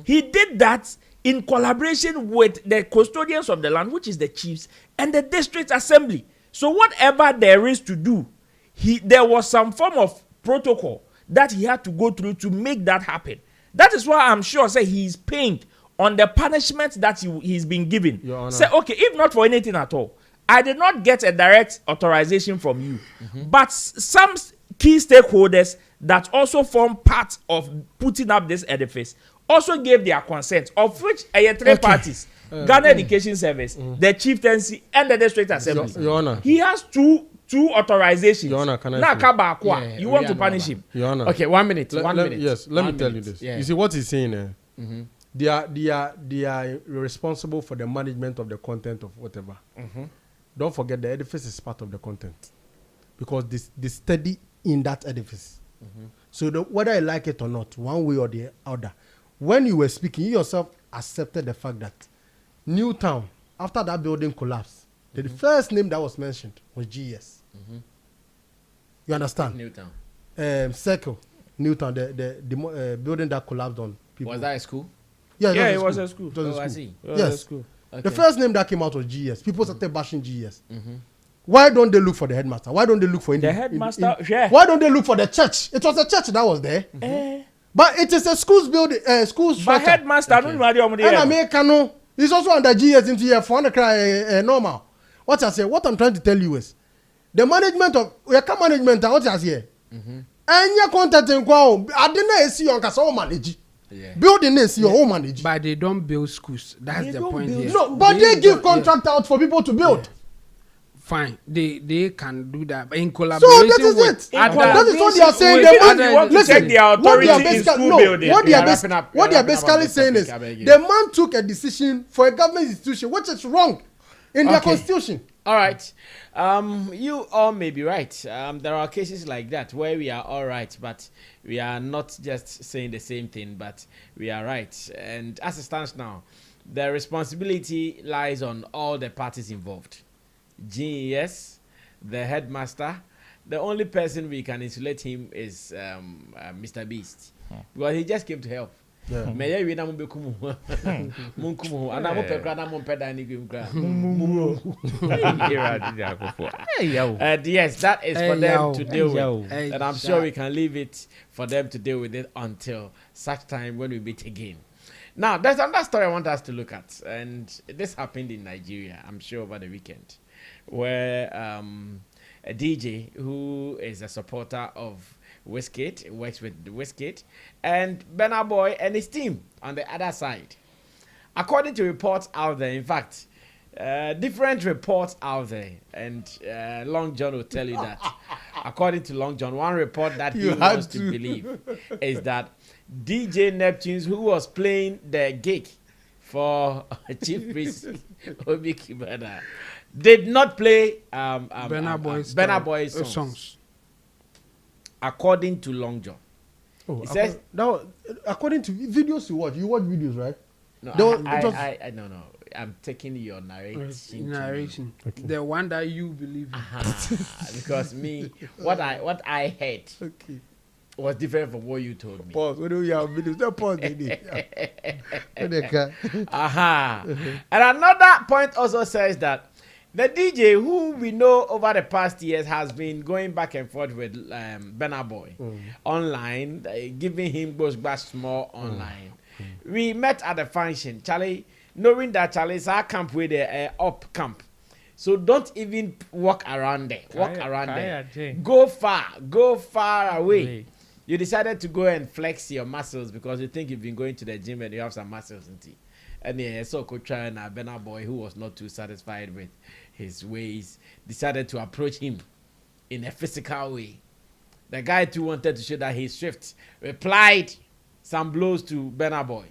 [SPEAKER 5] He did that in collaboration with the custodians of the land, which is the chiefs, and the district assembly. So whatever there is to do, there was some form of protocol that he had to go through to make that happen. That is why I'm sure he's paying on the punishment that he's been given. Say, okay, if not for anything at all, I did not get a direct authorization from you, but some key stakeholders that also form part of putting up this edifice also gave their consent, of which three parties: Ghana Education Service, the Chieftaincy, and the District Assembly.
[SPEAKER 6] Your Honor.
[SPEAKER 5] He has two authorizations.
[SPEAKER 6] Your Honor, can I
[SPEAKER 5] Now, you want to punish him?
[SPEAKER 6] Your Honor.
[SPEAKER 3] Okay, 1 minute.
[SPEAKER 6] Yes, let me tell you this.
[SPEAKER 3] Yeah.
[SPEAKER 6] You see what he's saying. They are responsible for the management of the content of whatever. Don't forget the edifice is part of the content, because they study in that edifice. So whether you like it or not, one way or the other, when you were speaking, you yourself accepted the fact that Newtown, after that building collapsed, the first name that was mentioned was GS. You understand?
[SPEAKER 3] Newtown.
[SPEAKER 6] Circle, Newtown, the building that collapsed on people.
[SPEAKER 3] Was that a school?
[SPEAKER 6] Yeah,
[SPEAKER 5] It was a school.
[SPEAKER 6] It was a
[SPEAKER 3] Oh,
[SPEAKER 6] school.
[SPEAKER 3] I see.
[SPEAKER 6] Yes.
[SPEAKER 3] Okay.
[SPEAKER 6] The first name that came out was GS. People started bashing GS. Why don't they look for the headmaster? Why don't they look for
[SPEAKER 5] The headmaster, yeah.
[SPEAKER 6] Why don't they look for the church? It was a church that was there. But it is a school's building, school's
[SPEAKER 5] But
[SPEAKER 6] structure.
[SPEAKER 5] headmaster, don't know
[SPEAKER 6] And Americano is also under GS into here for the normal. What I say, what I'm trying to tell you is the management of management, what I say, and your content in Kwao, I didn't see on Casa manage. Building is your own manage.
[SPEAKER 4] But they don't build schools. That's the point here.
[SPEAKER 6] No, but they give contract out for people to build.
[SPEAKER 4] Fine, they can do that, but in collaboration
[SPEAKER 6] So that is
[SPEAKER 4] with
[SPEAKER 6] it.
[SPEAKER 4] other-
[SPEAKER 6] That is what they are saying.
[SPEAKER 5] with
[SPEAKER 6] They
[SPEAKER 5] other-
[SPEAKER 6] man,
[SPEAKER 5] you want to
[SPEAKER 6] listen,
[SPEAKER 5] check their authority in school building.
[SPEAKER 6] What they
[SPEAKER 3] Yeah,
[SPEAKER 6] are
[SPEAKER 3] wrapping up-
[SPEAKER 6] what they are
[SPEAKER 3] wrapping up on
[SPEAKER 6] basically
[SPEAKER 3] this
[SPEAKER 6] saying
[SPEAKER 3] topic,
[SPEAKER 6] is
[SPEAKER 3] I beg you.
[SPEAKER 6] the man took a decision for a government institution, which is wrong in their
[SPEAKER 3] Okay.
[SPEAKER 6] constitution.
[SPEAKER 3] All right. You all may be right. There are cases like that where we are all right, but we are not just saying the same thing, but we are right. And as it stands now, the responsibility lies on all the parties involved. GES, the headmaster. The only person we can insulate him is Mr. Beast. Because he just came to help. May we na mubekumu munkumu ana mupekra na mumpeda ni gwimkra yes, that is for them to deal with, and I'm sure we can leave it for them to deal with it until such time when we meet again. Now there's another story I want us to look at, and this happened in Nigeria, I'm sure, over the weekend, where a DJ who is a supporter of Wizkid, works with Wizkid, and Burna Boy and his team on the other side. According to reports out there, in fact, different reports out there, and Long John will tell you that. According to Long John, one report that he wants to believe is that DJ Neptunes, who was playing the gig for Chief Priest Obi Kibana, did not play Burna Boy's songs. According to Long John. He says
[SPEAKER 6] now, according to videos you watch videos, right?
[SPEAKER 3] no, no. I'm taking your narration.
[SPEAKER 4] Okay. The one that you believe in.
[SPEAKER 3] Because me, what I heard was different from what you told me.
[SPEAKER 6] Pause. What do you have videos? No pause.
[SPEAKER 3] And another point also says that the DJ, who we know over the past years has been going back and forth with Burna Boy online, giving him those bash more online. We met at the function, Charlie, knowing that Charlie's our camp with the up camp. So don't even walk around there. Go far away. You decided to go and flex your muscles because you think you've been going to the gym and you have some muscles in tea. And yeah, so Coach and Burna Boy, who was not too satisfied with his ways, decided to approach him in a physical way. The guy too wanted to show that he's swift, replied some blows to Burna Boy.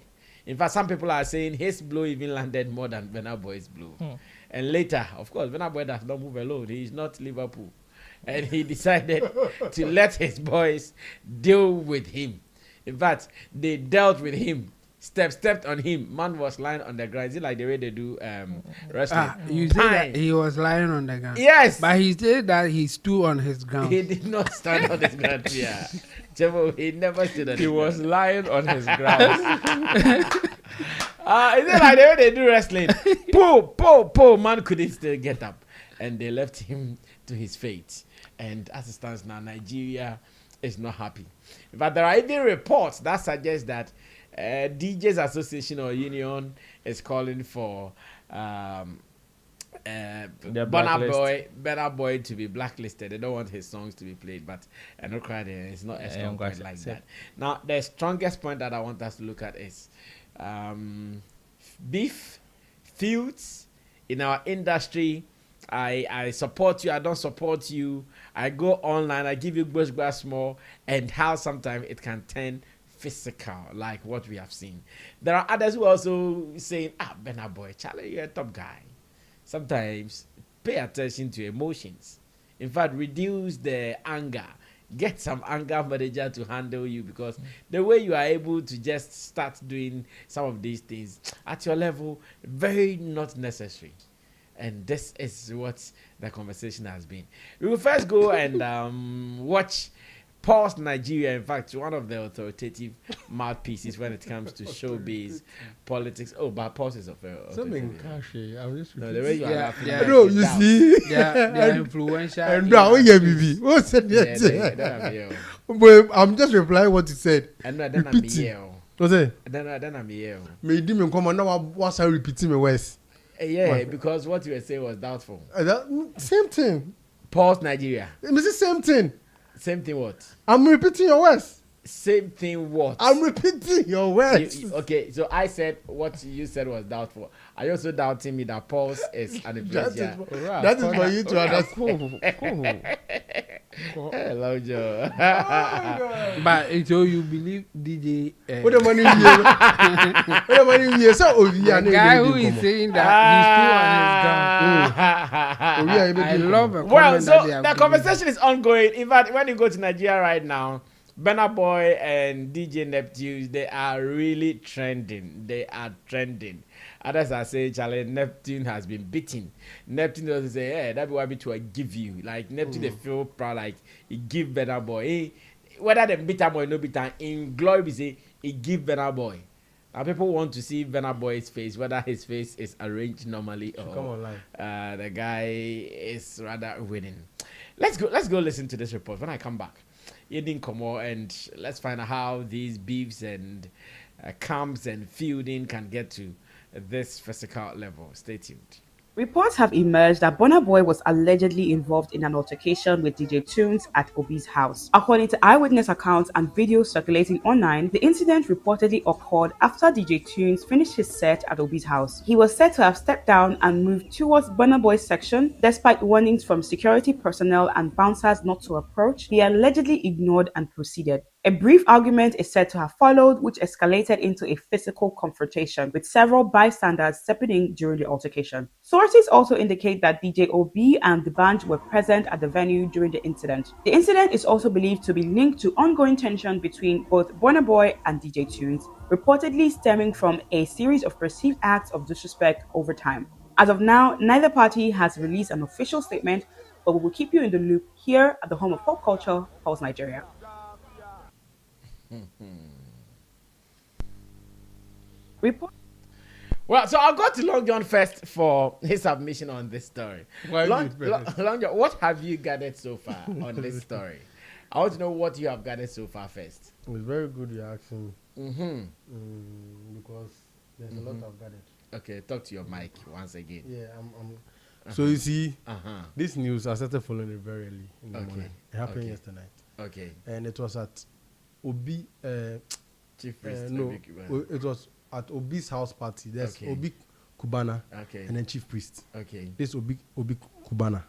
[SPEAKER 3] In fact, some people are saying his blow even landed more than Burna Boy's blow. And later, of course, Burna Boy does not move alone. He is not Liverpool. And he decided to let his boys deal with him. In fact, they dealt with him. Stepped on him. Man was lying on the ground. Is it like the way they do wrestling?
[SPEAKER 4] You say that he was lying on the ground.
[SPEAKER 3] Yes.
[SPEAKER 4] But he said that he stood on his ground.
[SPEAKER 3] He did not stand on his ground. Yeah. He never stood on his ground.
[SPEAKER 5] He was lying on his ground.
[SPEAKER 3] Is it like the way they do wrestling? Pull. Man couldn't still get up. And they left him to his fate. And as it stands now, Nigeria is not happy. But there are even reports that suggest that DJs Association or Union is calling for
[SPEAKER 5] They're
[SPEAKER 3] Burna Boy to be blacklisted. They don't want his songs to be played, but I don't cry there. It's not a strong point like that. Now, the strongest point that I want us to look at is beef, feuds in our industry. I support you, I don't support you. I go online, I give you bush more, and how sometimes it can turn physical, like what we have seen. There are others who are also saying, Burna Boy, Charlie, you're a top guy. Sometimes pay attention to emotions. In fact, reduce the anger. Get some anger manager to handle you, because the way you are able to just start doing some of these things at your level, very not necessary. And this is what the conversation has been. We will first go and watch Pulse Nigeria. In fact, one of the authoritative mouthpieces when it comes to showbiz politics. Oh, but Pulse is
[SPEAKER 6] something cashy. I'm just
[SPEAKER 3] no, the way you are laughing.
[SPEAKER 6] No, you see,
[SPEAKER 4] they're influential.
[SPEAKER 6] And now, baby, what said that? But I'm just replying what you said.
[SPEAKER 3] And then I'm here.
[SPEAKER 6] What's it?
[SPEAKER 3] Then I'm here.
[SPEAKER 6] Me didn't come on now. What's I repeating my words?
[SPEAKER 3] Yeah, because what you were saying was doubtful.
[SPEAKER 6] Same thing.
[SPEAKER 3] Pulse Nigeria.
[SPEAKER 6] It's the same thing.
[SPEAKER 3] Same thing what?
[SPEAKER 6] I'm repeating your words.
[SPEAKER 3] Same thing what?
[SPEAKER 6] I'm repeating your words.
[SPEAKER 3] Okay, so I said what you said was doubtful. Are you also doubting me that Pulse is an influencer?
[SPEAKER 6] That is for you to understand.
[SPEAKER 3] Hello, Joe.
[SPEAKER 4] But so you believe DJ?
[SPEAKER 6] What the money here? What the money here? So
[SPEAKER 4] the guy who is saying that he's still on his gun. I love a
[SPEAKER 3] well, so the conversation is ongoing. In fact, when you go to Nigeria right now, Burna Boy and DJ Neptune, they are really trending. They are trending. Others are saying, Charlie, Neptune has been beaten. Neptune doesn't say, hey, that be what I give you. Like, Neptune, they feel proud, like, he give Burna Boy. Hey, whether they beat him or no beat him, in glory, we say, he give Burna Boy. Now, people want to see Burna Boy's face, whether his face is arranged normally or
[SPEAKER 6] come on,
[SPEAKER 3] the guy is rather winning. Let's go listen to this report. When I come back, Yedin Komo, and let's find out how these beefs and camps and feuding can get to this physical level. Stay tuned.
[SPEAKER 7] Reports have emerged that Burna Boy was allegedly involved in an altercation with DJ Tunes at Obi's house. According to eyewitness accounts and videos circulating online, the incident reportedly occurred after DJ Tunes finished his set at Obi's house. He was said to have stepped down and moved towards Burna Boy's section. Despite warnings from security personnel and bouncers not to approach, he allegedly ignored and proceeded. A brief argument is said to have followed, which escalated into a physical confrontation, with several bystanders stepping in during the altercation. Sources also indicate that DJ Obi and the band were present at the venue during the incident. The incident is also believed to be linked to ongoing tension between both Burna Boy and DJ Tunes, reportedly stemming from a series of perceived acts of disrespect over time. As of now, neither party has released an official statement, but we will keep you in the loop here at the home of pop culture, Pulse Nigeria.
[SPEAKER 3] Well, so I'll go to Long John first for his submission on this story. Long John, what have you gathered so far on this story? I want to know what you have gathered so far first.
[SPEAKER 6] It's very good reaction. Because there's a lot I've gathered.
[SPEAKER 3] Okay, talk to your mic once again.
[SPEAKER 6] Yeah, So you see, this news, I started following it very early in the morning. It happened yesterday night.
[SPEAKER 3] Okay.
[SPEAKER 6] And it was at Obi,
[SPEAKER 3] Chief Priest.
[SPEAKER 6] It was at Obi's house party. There's Obi Kubana and then Chief Priest.
[SPEAKER 3] Okay.
[SPEAKER 6] This Obi Kubana.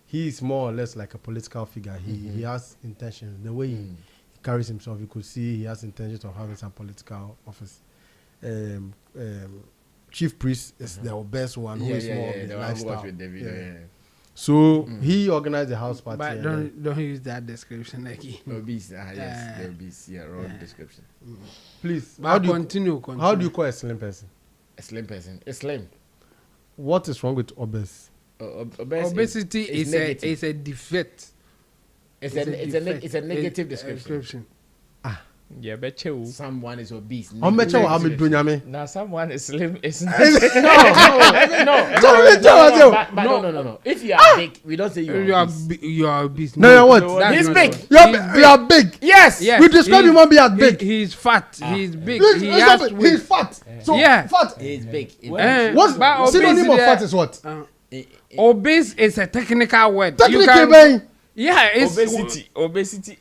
[SPEAKER 6] He is more or less like a political figure. He has intentions. The way he carries himself, you could see he has intentions of having some political office. Chief Priest is the best one who is more of the lifestyle. So he organized the house party.
[SPEAKER 4] But don't use that description like
[SPEAKER 3] obese. Yes, the obese. Yeah, wrong description.
[SPEAKER 6] Please.
[SPEAKER 4] How do you
[SPEAKER 6] call a slim person?
[SPEAKER 3] A slim person. A slim.
[SPEAKER 6] What is wrong with obese?
[SPEAKER 4] Obesity is a defect.
[SPEAKER 3] It's a negative description.
[SPEAKER 5] Yeah, bet you.
[SPEAKER 3] Someone is obese.
[SPEAKER 5] Now someone is slim. It's not.
[SPEAKER 3] No. If you are big, we don't say you
[SPEAKER 4] are obese.
[SPEAKER 6] No, what?
[SPEAKER 3] He's big.
[SPEAKER 6] You are big.
[SPEAKER 3] Yes.
[SPEAKER 6] We describe him as big.
[SPEAKER 4] He's fat. He's big.
[SPEAKER 6] He's fat. So fat.
[SPEAKER 3] He's big.
[SPEAKER 6] What's synonym of fat is what?
[SPEAKER 4] Obese is a technical word.
[SPEAKER 8] Technically, man.
[SPEAKER 4] Yeah, it's
[SPEAKER 5] Obesity.
[SPEAKER 4] Obesity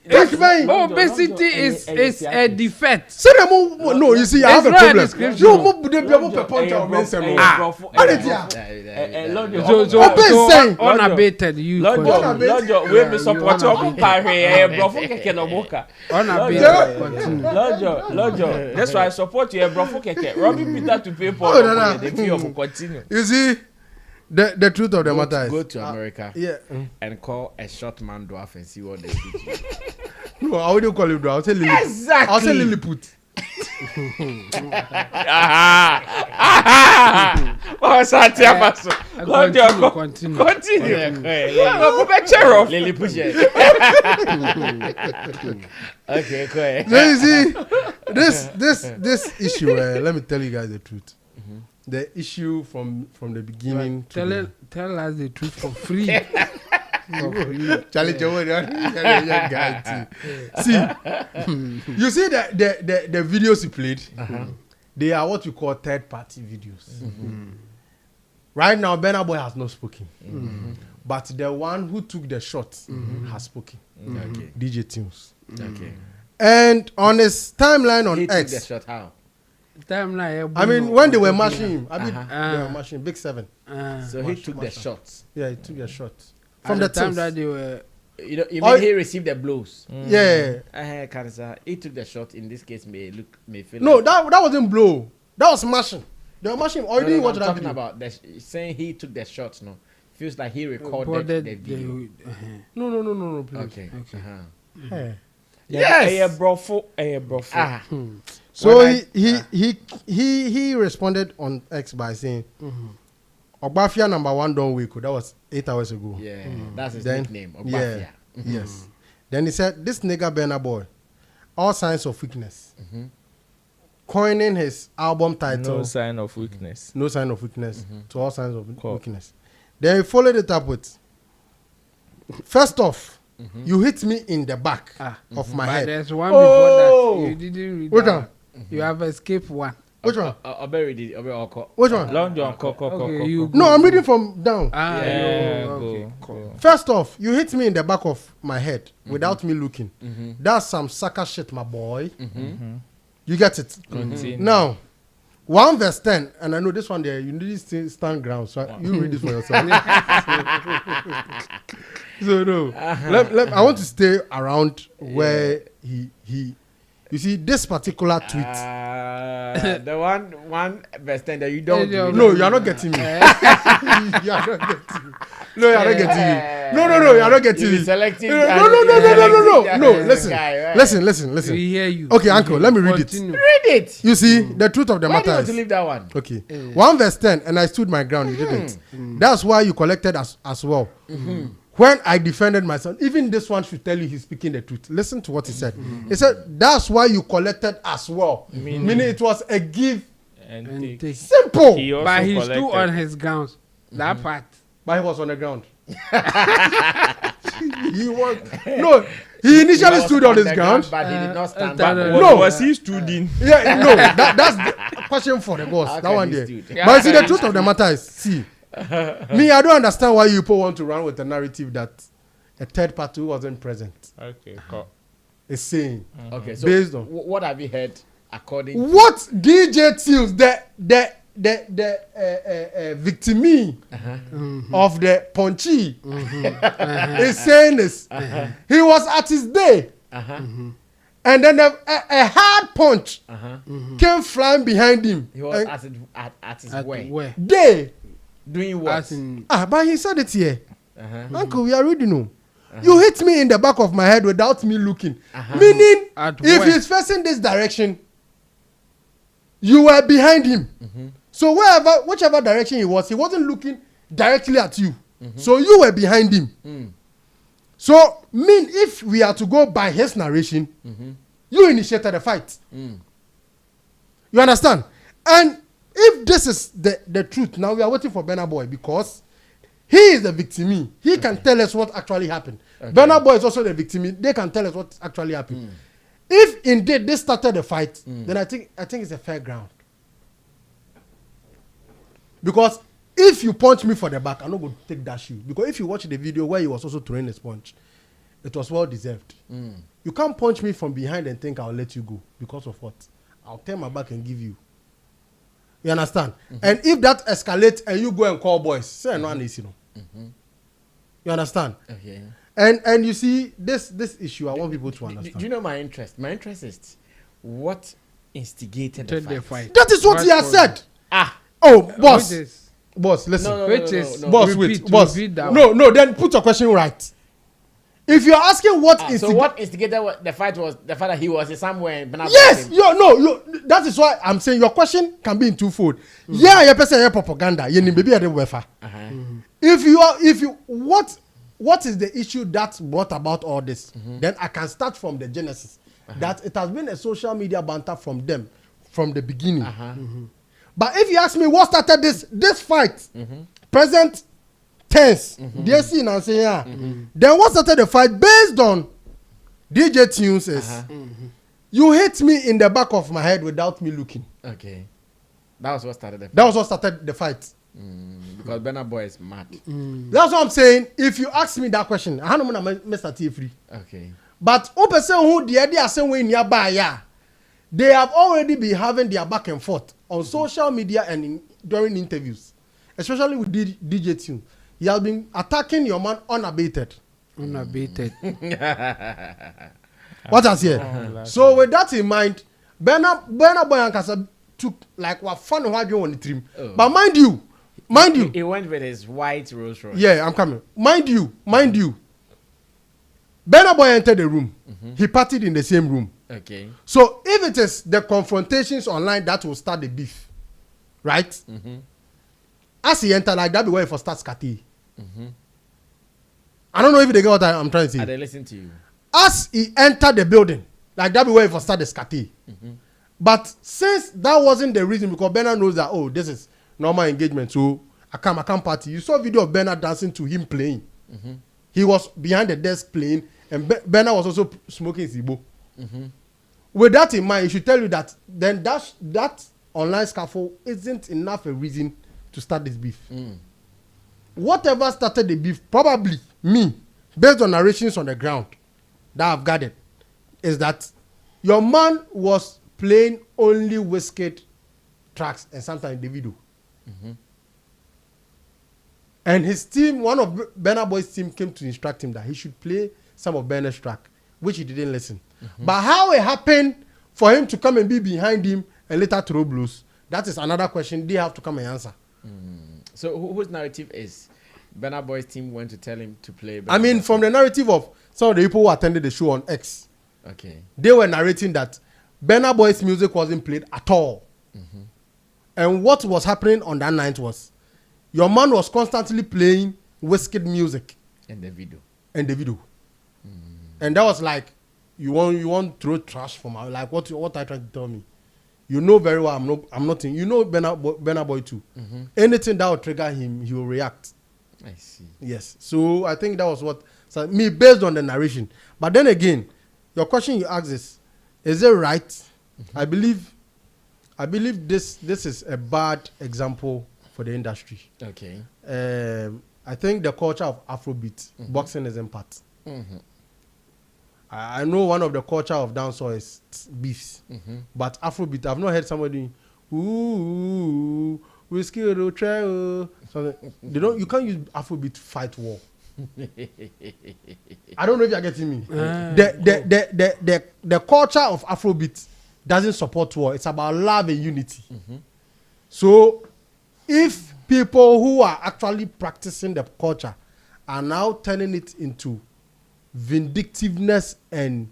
[SPEAKER 4] is a defect.
[SPEAKER 8] Say no, you see, I have a problem. You move the people punch out men say no. What is
[SPEAKER 4] So unabated you.
[SPEAKER 5] Lord, we be support you carry brofo keke no boka.
[SPEAKER 4] Unabated continue.
[SPEAKER 5] Lord, that's why I support you brofo keke. Robbie Peter to pay for the fee of continue.
[SPEAKER 8] You see, the truth of the matter is
[SPEAKER 3] go to America and call a short man dwarf and see what they teach you.
[SPEAKER 8] No, I wouldn't call him dwarf. I'll say Lily.
[SPEAKER 3] Exactly.
[SPEAKER 8] I'll say Lilliput.
[SPEAKER 5] Oh, Satya Maso. Lord,
[SPEAKER 4] Continue.
[SPEAKER 3] Lily push it. Okay, go ahead.
[SPEAKER 8] So you see, this issue. Let me tell you guys the truth. The issue from the beginning.
[SPEAKER 4] Tell us the truth for free.
[SPEAKER 8] Charlie, see, you see the videos you played. They are what you call third-party videos. Right now, Burna Boy has not spoken, but the one who took the shot has spoken. DJ Tunes. And on his timeline on X,
[SPEAKER 3] Took the shot how?
[SPEAKER 8] I mean, when they were mashing him, they were mashing Big 7.
[SPEAKER 3] So he took the shots.
[SPEAKER 8] Yeah, he took the shot
[SPEAKER 4] From
[SPEAKER 8] from
[SPEAKER 4] the
[SPEAKER 8] the
[SPEAKER 4] time
[SPEAKER 8] times.
[SPEAKER 4] that they were.
[SPEAKER 3] You mean he received the blows?
[SPEAKER 8] Yeah.
[SPEAKER 3] He took the shot. In this case, may feel.
[SPEAKER 8] No,
[SPEAKER 3] like,
[SPEAKER 8] that wasn't blow. That was mashing. They were mashing him. Or you didn't watch
[SPEAKER 3] I'm
[SPEAKER 8] that
[SPEAKER 3] talking
[SPEAKER 8] video?
[SPEAKER 3] about saying he took the shots. No, feels like he recorded the video.
[SPEAKER 8] No, please.
[SPEAKER 3] Okay.
[SPEAKER 8] Hey.
[SPEAKER 5] Yes. Brofo.
[SPEAKER 8] So he responded on X by saying, Ogbafia #1 don't wake. That was 8 hours ago.
[SPEAKER 3] Yeah, that's his
[SPEAKER 8] Then-
[SPEAKER 3] nickname. Ogbafia.
[SPEAKER 8] Yes. Then he said, this nigga Burna Boy, all signs of weakness. Coining his album title,
[SPEAKER 5] No sign of weakness.
[SPEAKER 8] No Sign of Weakness, to all signs of weakness. Then he followed it up with, first off, you hit me in the back of my
[SPEAKER 4] But
[SPEAKER 8] head.
[SPEAKER 4] there's one before that you didn't read.
[SPEAKER 8] Which
[SPEAKER 4] that
[SPEAKER 8] one?
[SPEAKER 4] You have escaped one.
[SPEAKER 8] Which one?
[SPEAKER 3] Which
[SPEAKER 8] one?
[SPEAKER 5] Long John.
[SPEAKER 4] Okay, you.
[SPEAKER 8] No, I'm reading from down.
[SPEAKER 5] Yeah,
[SPEAKER 4] okay.
[SPEAKER 5] go.
[SPEAKER 4] Cool.
[SPEAKER 8] First off, you hit me in the back of my head without me looking. That's some sucker shit, my boy. You get it?
[SPEAKER 5] Continue.
[SPEAKER 8] Now, 1 verse 10, and I know this one there, you need to stand ground, so you read this for yourself. So no, I want to stay around where he you see this particular tweet.
[SPEAKER 3] The one verse 10 that you don't.
[SPEAKER 8] No, you are not getting me. You are not getting me. No, you are not getting me. No, you are not getting me.
[SPEAKER 3] Selecting.
[SPEAKER 8] No. Listen.
[SPEAKER 4] We hear you.
[SPEAKER 8] Okay, uncle, let me read it.
[SPEAKER 4] Continue.
[SPEAKER 3] Read it.
[SPEAKER 8] You see, the truth of the
[SPEAKER 3] Why do you
[SPEAKER 8] matter
[SPEAKER 3] want to
[SPEAKER 8] is.
[SPEAKER 3] leave that one?
[SPEAKER 8] Okay. 1 verse 10, and I stood my ground. You didn't. That's why you collected as well. When I defended myself, even this one should tell you he's speaking the truth. Listen to what he said. He said, that's why you collected as well. Meaning it was a give.
[SPEAKER 5] And take.
[SPEAKER 8] Simple.
[SPEAKER 5] He also
[SPEAKER 4] But he
[SPEAKER 5] collected.
[SPEAKER 4] stood on his grounds. That part.
[SPEAKER 8] But he was on the ground. He initially stood on his ground.
[SPEAKER 3] But he did not stand
[SPEAKER 4] but-
[SPEAKER 3] up.
[SPEAKER 8] No.
[SPEAKER 5] Was he stood in?
[SPEAKER 8] Yeah, no, that's the question for the boss.
[SPEAKER 3] How
[SPEAKER 8] That
[SPEAKER 3] can
[SPEAKER 8] one
[SPEAKER 3] he
[SPEAKER 8] there.
[SPEAKER 3] stood?
[SPEAKER 8] But see, the truth of the matter is, see, me, I don't understand why you people want to run with the narrative that a third party who wasn't present
[SPEAKER 5] Okay, cool.
[SPEAKER 8] is saying.
[SPEAKER 3] Okay, so
[SPEAKER 8] Based on-
[SPEAKER 3] what have you heard according to
[SPEAKER 8] What DJ Tunes, the victim of the punchy is saying this. He was at his day, and then a hard punch came flying behind him.
[SPEAKER 3] he was
[SPEAKER 8] And
[SPEAKER 3] at his
[SPEAKER 4] At
[SPEAKER 3] way
[SPEAKER 4] where?
[SPEAKER 8] they,
[SPEAKER 3] doing what?
[SPEAKER 4] As in,
[SPEAKER 8] but he said it here. Uncle, we are reading now. You hit me in the back of my head without me looking. Meaning,
[SPEAKER 4] At
[SPEAKER 8] if
[SPEAKER 4] where?
[SPEAKER 8] he's facing this direction, you were behind him. So whichever direction he wasn't looking directly at you. So you were behind him. So, if we are to go by his narration, you initiated the fight. You understand? And if this is the truth, now we are waiting for Burna Boy because he is the victim. He can tell us what actually happened. Burna Boy is also the victim. They can tell us what actually happened. If indeed they started the fight, then I think it's a fair ground. Because if you punch me for the back, I'm not going to take that shoe. Because if you watch the video where he was also throwing a sponge, it was well deserved. You can't punch me from behind and think I'll let you go. Because of what? I'll turn my back and give you. You understand? And if that escalates and you go and call boys, say no one is, you know. You understand?
[SPEAKER 3] Okay.
[SPEAKER 8] And you see, this issue, I want people to understand.
[SPEAKER 3] Do you know my interest? My interest is what instigated the fight.
[SPEAKER 8] That is what he has said.
[SPEAKER 3] Ah.
[SPEAKER 8] Oh, boss. Boss, listen.
[SPEAKER 3] No.
[SPEAKER 8] Boss,
[SPEAKER 4] Repeat,
[SPEAKER 8] boss.
[SPEAKER 4] repeat that
[SPEAKER 8] No, then put your question right. If you're asking what
[SPEAKER 3] So what instigated the fight was the fact that he was somewhere in Burna.
[SPEAKER 8] Yes, that is why I'm saying your question can be in twofold. Yeah, you person propaganda. You need baby at the wefa. If you what is the issue that brought about all this? Then I can start from the genesis. That it has been a social media banter from them from the beginning. But if you ask me what started this fight, present tense, then what started the fight based on DJ Tunes is you hit me in the back of my head without me looking.
[SPEAKER 3] Okay. That was what started the fight.
[SPEAKER 8] That was what started the fight.
[SPEAKER 3] Because Burna Boy is mad.
[SPEAKER 8] That's what I'm saying. If you ask me that question, I don't know Mr. Free.
[SPEAKER 3] Okay.
[SPEAKER 8] But person who the idea same way nearby, they have already been having their back and forth on social media and during interviews, especially with DJ Tune. He has been attacking your man unabated. What has here? So with that in mind, Burna Boy and Kasa took like what fun what you want the trim. But mind you.
[SPEAKER 3] He went with his white Rolls Royce.
[SPEAKER 8] Yeah, I'm coming. Mind you. Burna Boy entered the room. He partied in the same room.
[SPEAKER 3] Okay.
[SPEAKER 8] So if it is the confrontations online that will start the beef, right? As he entered, like that be where he first starts Kati. I don't know if they get what I'm trying to say.
[SPEAKER 3] I listen to you.
[SPEAKER 8] As he entered the building, like that be where he first started Skati. But since that wasn't the reason, because Burna knows that this is normal engagement, so I can't party. You saw a video of Burna dancing to him playing. He was behind the desk playing, and Burna was also smoking Zibo. With that in mind, it should tell you that then that online scaffold isn't enough a reason to start this beef. Whatever started the beef, probably me, based on narrations on the ground that I've gathered, is that your man was playing only Wizkid tracks and sometimes Davido. And his team, one of Burna Boy's team, came to instruct him that he should play some of Burna's track, which he didn't listen. But how it happened for him to come and be behind him and later throw blues, that is another question they have to come and answer.
[SPEAKER 3] So whose narrative is Burna Boy's team went to tell him to play?
[SPEAKER 8] I mean, from the narrative of some of the people who attended the show on X, they were narrating that Burna Boy's music wasn't played at all. And what was happening on that night was your man was constantly playing Wizkid music
[SPEAKER 3] and the video.
[SPEAKER 8] And that was like, you want to throw trash from my, like what are you trying to tell me? You know very well I'm not in, you know Burna Boy too. Anything that will trigger him, he will react.
[SPEAKER 3] I see. Yes.
[SPEAKER 8] So I think that was what, so me, based on the narration. But then again, your question you asked is it right? I believe this is a bad example for the industry.
[SPEAKER 3] Okay.
[SPEAKER 8] I think the culture of Afrobeat, boxing is in part. I know one of the culture of dancehall is beefs, but Afrobeat, I've not heard somebody, whiskey will try. They don't. You can't use Afrobeat to fight war. I don't know if you're getting me. The culture of Afrobeat doesn't support war. It's about love and unity. So, if people who are actually practicing the culture are now turning it into vindictiveness and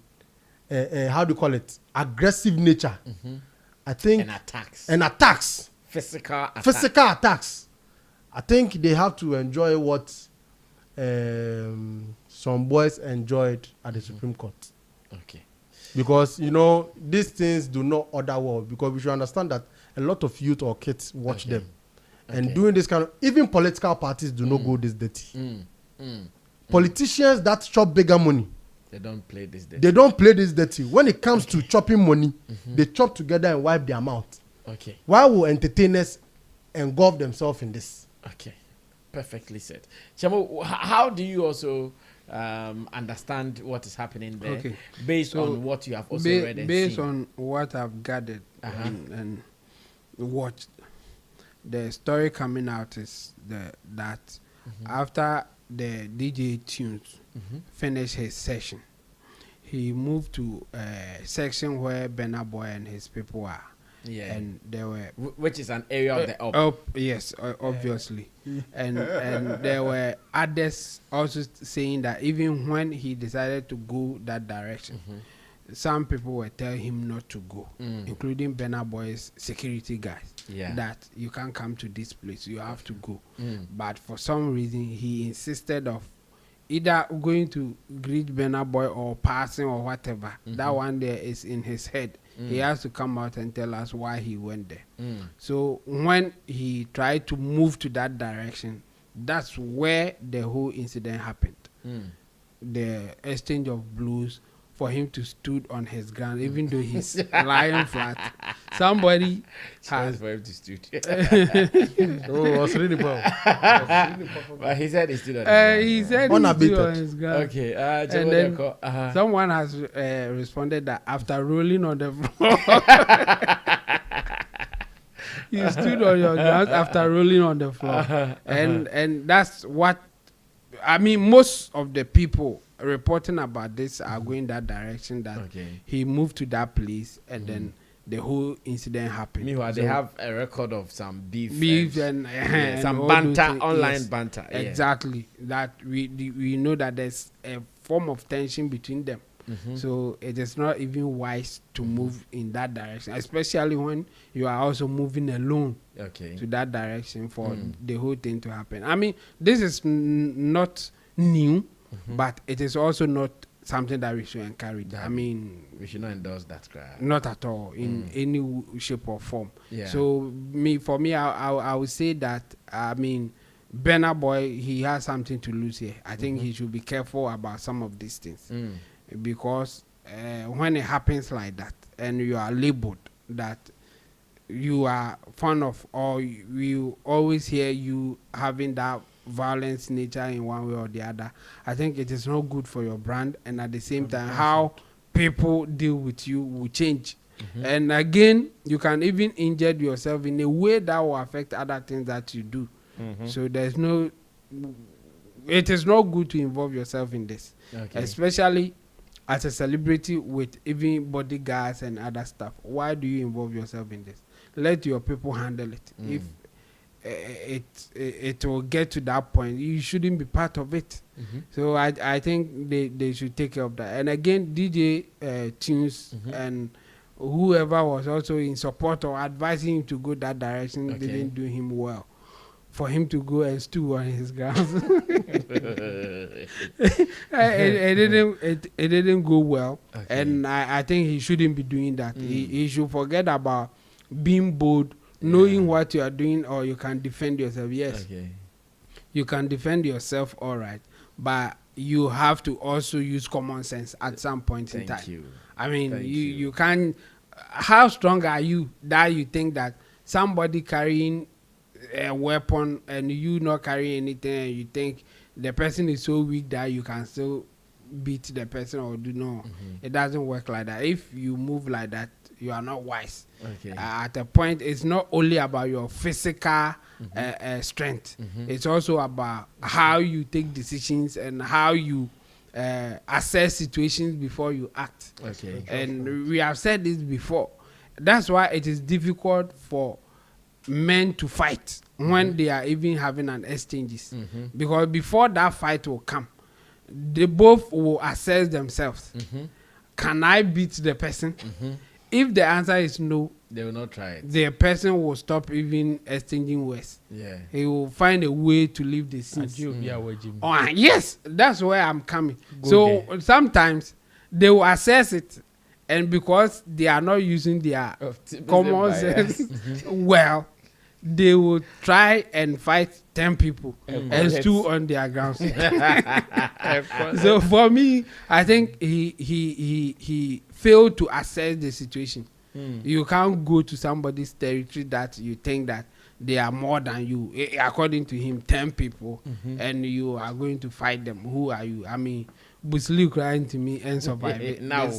[SPEAKER 8] how do you call it, aggressive nature, I think, and attacks, physical attacks, I think they have to enjoy what some boys enjoyed at the Supreme Court.
[SPEAKER 3] Okay.
[SPEAKER 8] Because these things do not order well, because we should understand that a lot of youth or kids watch them. And doing this kind of, even political parties do not go this dirty. Politicians that chop bigger money,
[SPEAKER 3] they don't play this dirty. When it comes to chopping money, they chop together and wipe their mouth. Okay. Why will entertainers engulf themselves in this? Okay, perfectly said. Chamo, how do you also understand what is happening there,
[SPEAKER 4] Okay.
[SPEAKER 3] based
[SPEAKER 4] So,
[SPEAKER 3] on what you have also read and
[SPEAKER 4] based
[SPEAKER 3] seen?
[SPEAKER 4] on what I've gathered
[SPEAKER 3] Uh-huh.
[SPEAKER 4] and watched, the story coming out is that after the DJ Tunes finished his session, he moved to a section where Burna Boy and his people are.
[SPEAKER 3] Yeah.
[SPEAKER 4] And there were
[SPEAKER 3] Which is an area of the up.
[SPEAKER 4] yes, obviously. and there were others also saying that even when he decided to go that direction, some people were telling him not to go, including Burna Boy's security guys.
[SPEAKER 3] Yeah.
[SPEAKER 4] That you can't come to this place, you have to go. But for some reason, he insisted of either going to greet Burna Boy or passing or whatever. That one there is in his head. He has to come out and tell us why he went there. So when he tried to move to that direction, that's where the whole incident happened. The exchange of blows for him to stood on his ground, even though he's lying flat. Somebody has
[SPEAKER 3] for him to stood.
[SPEAKER 8] Oh, was really poor.
[SPEAKER 3] But he said he stood on his ground.
[SPEAKER 4] he said
[SPEAKER 8] On
[SPEAKER 4] he
[SPEAKER 8] a
[SPEAKER 4] stood
[SPEAKER 8] bit.
[SPEAKER 4] on his ground.
[SPEAKER 3] Okay.
[SPEAKER 4] And then someone has responded that after rolling on the floor, you stood on your ground after rolling on the floor. And that's what, I mean, most of the people reporting about this are going that direction, that he moved to that place and then the whole incident happened.
[SPEAKER 3] Meanwhile,
[SPEAKER 4] So
[SPEAKER 3] they have a record of some beef
[SPEAKER 4] and
[SPEAKER 3] some
[SPEAKER 4] all
[SPEAKER 3] banter,
[SPEAKER 4] those things.
[SPEAKER 3] online
[SPEAKER 4] Yes,
[SPEAKER 3] banter. Yeah.
[SPEAKER 4] exactly. That we know that there's a form of tension between them. So it is not even wise to move in that direction, especially when you are also moving alone to that direction for the whole thing to happen. I mean, this is not new, but it is also not something that we should encourage. I mean,
[SPEAKER 3] we should not endorse that crap.
[SPEAKER 4] not at all in any shape or form.
[SPEAKER 3] Yeah.
[SPEAKER 4] So for me, I would say that, I mean, Burna Boy, he has something to lose here. I think he should be careful about some of these things, because when it happens like that and you are labeled that you are fond of, or you always hear you having that violence nature in one way or the other, I think it is not good for your brand, and at the same time how people deal with you will change. And again, you can even injure yourself in a way that will affect other things that you do. So there's no, it is not good to involve yourself in this, especially as a celebrity with even bodyguards and other stuff. Why do you involve yourself in this? Let your people handle it. If it will get to that point, you shouldn't be part of it. So I think they should take care of that. And again, DJ Tunes and whoever was also in support or advising him to go that direction didn't do him well. For him to go and stew on his grounds, it didn't go well. And I think he shouldn't be doing that. He should forget about being bold, knowing what you are doing, or you can defend yourself. Yes, you can defend yourself, all right, but you have to also use common sense at some point in time. I mean, you can't. How strong are you that you think that somebody carrying a weapon and you not carrying anything, and you think the person is so weak that you can still beat the person or do no? It doesn't work like that. If you move like that, you are not wise. At a point, it's not only about your physical strength. It's also about how you take decisions and how you assess situations before you act. And we have said this before. That's why it is difficult for men to fight when they are even having an exchanges, because before that fight will come, they both will assess themselves. Can I beat the person? If the answer is no,
[SPEAKER 3] they will not try it.
[SPEAKER 4] The person will stop even exchanging words. He will find a way to leave the scene. Yes, that's where I'm coming. Sometimes they will assess it, and because they are not using their common sense well, they will try and fight 10 people and stew on their grounds. So for me, I think he failed to assess the situation. You can't go to somebody's territory that you think that they are more than you. According to him, 10 people, and you are going to fight them. Who are you? I mean, Busli crying to me and survive. Now.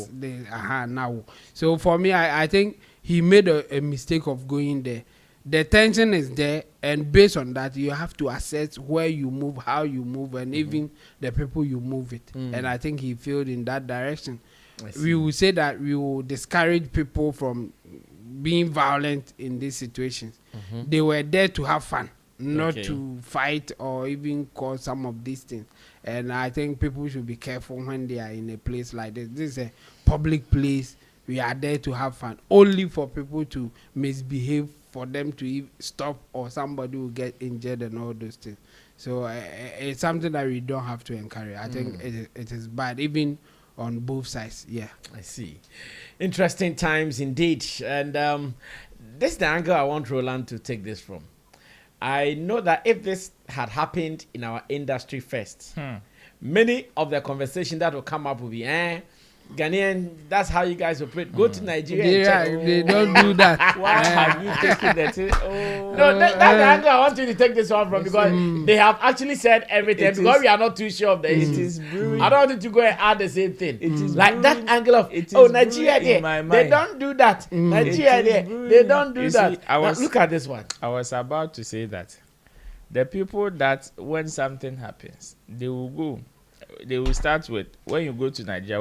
[SPEAKER 4] So for me, I think he made a mistake of going there. The tension is there, and based on that, you have to assess where you move, how you move, and even the people you move it. And I think he failed in that direction. We will say that we will discourage people from being violent in these situations. They were there to have fun, not to fight or even cause some of these things. And I think people should be careful when they are in a place like this. This is a public place. We are there to have fun. Only for people to misbehave, for them to stop, or somebody will get injured and all those things. So it's something that we don't have to encourage. I think it is bad, even on both sides. Yeah,
[SPEAKER 3] I see. Interesting times indeed. And this is the angle I want Roland to take this from. I know that if this had happened in our industry first, many of the conversation that will come up will be, Ghanaian, that's how you guys operate. Go to Nigeria.
[SPEAKER 4] Yeah, they don't do that.
[SPEAKER 3] Why have you taken that? No, that's the angle I want you to take this one from, because they have actually said everything, because we are not too sure of the history. I don't want you to go and add the same thing. It is like that angle of, Nigeria there, they don't do that. Nigeria there, they don't do that. Look at this one.
[SPEAKER 5] I was about to say that the people that when something happens, they will start with, when you go to Nigeria,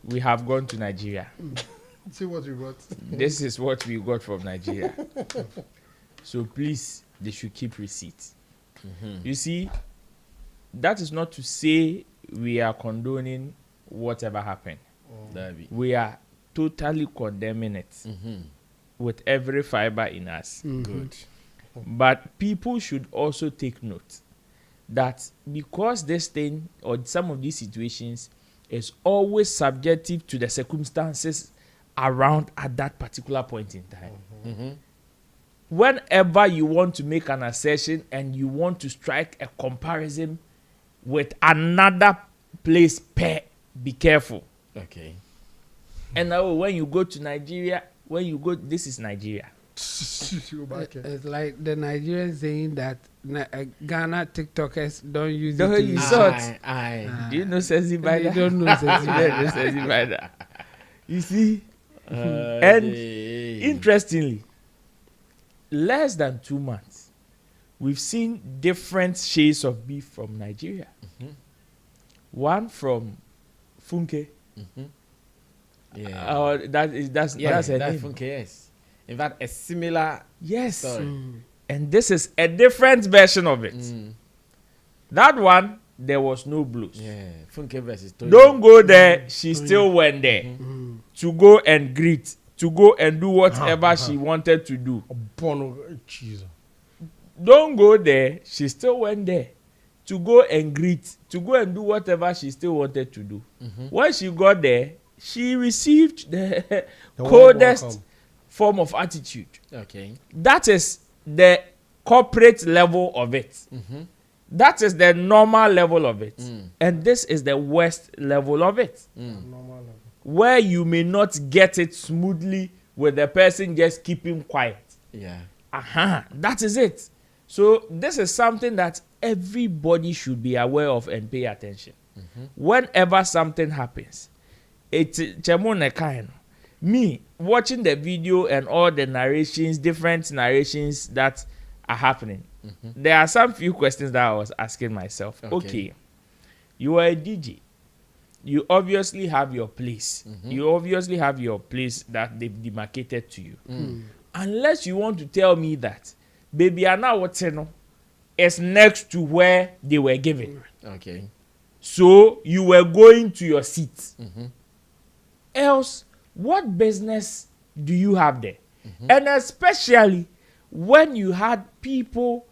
[SPEAKER 5] we have gone to Nigeria.
[SPEAKER 8] See what we got.
[SPEAKER 5] This is what we got from Nigeria. So please, they should keep receipts. You see, that is not to say we are condoning whatever happened. We are totally condemning it with every fiber in us.
[SPEAKER 3] Good.
[SPEAKER 5] But people should also take note that because this thing or some of these situations is always subjective to the circumstances around at that particular point in time. Whenever you want to make an assertion and you want to strike a comparison with another place, be careful.
[SPEAKER 3] Okay.
[SPEAKER 5] And now when you go to Nigeria, this is Nigeria.
[SPEAKER 4] It's like the Nigerians saying that Ghana TikTokers don't use it.
[SPEAKER 5] Do you know Sezi by that?
[SPEAKER 4] They don't know Sezi by that.
[SPEAKER 5] You see? And interestingly, less than 2 months, we've seen different shades of beef from Nigeria. One from Funke. That's her name.
[SPEAKER 3] Funke, yes. In fact, a similar story.
[SPEAKER 5] And this is a different version of it. That one, there was no blues.
[SPEAKER 3] Yeah, Funke versus Tony.
[SPEAKER 5] Don't go there. She still went there to go and greet, to go and do whatever she wanted to do. Don't go there. She still went there to go and greet, to go and do whatever she still wanted to do. When she got there, she received the coldest form of attitude.
[SPEAKER 3] Okay.
[SPEAKER 5] That is the corporate level of it. That is the normal level of it. And this is the worst level of it. Where you may not get it smoothly with the person just keeping quiet.
[SPEAKER 3] Yeah.
[SPEAKER 5] That is it. So this is something that everybody should be aware of and pay attention. Whenever something happens, it's me watching the video and all the narrations, different narrations that are happening. There are some few questions that I was asking myself. Okay, you are a DJ. You obviously have your place. You obviously have your place that they've demarcated to you. Unless you want to tell me that Baby Anna Wateno is next to where they were given.
[SPEAKER 3] Okay.
[SPEAKER 5] So you were going to your seat. Else, what business do you have there? And especially when you had people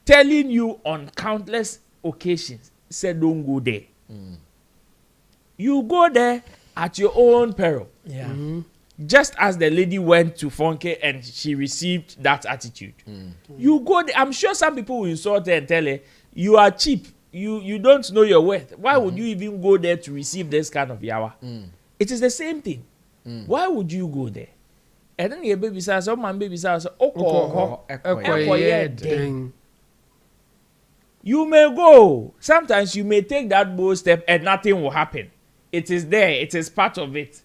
[SPEAKER 5] telling you on countless occasions, say don't go there. You go there at your own peril.
[SPEAKER 3] Yeah.
[SPEAKER 5] Just as the lady went to Funke and she received that attitude. You go there. I'm sure some people will insult her and tell her, you are cheap. You don't know your worth. Why would you even go there to receive this kind of yawa? It is the same thing. Why would you go there? And then your baby says, "Oh, my baby says, you may go. Sometimes you may take that bold step and nothing will happen. It is there. It is part of it.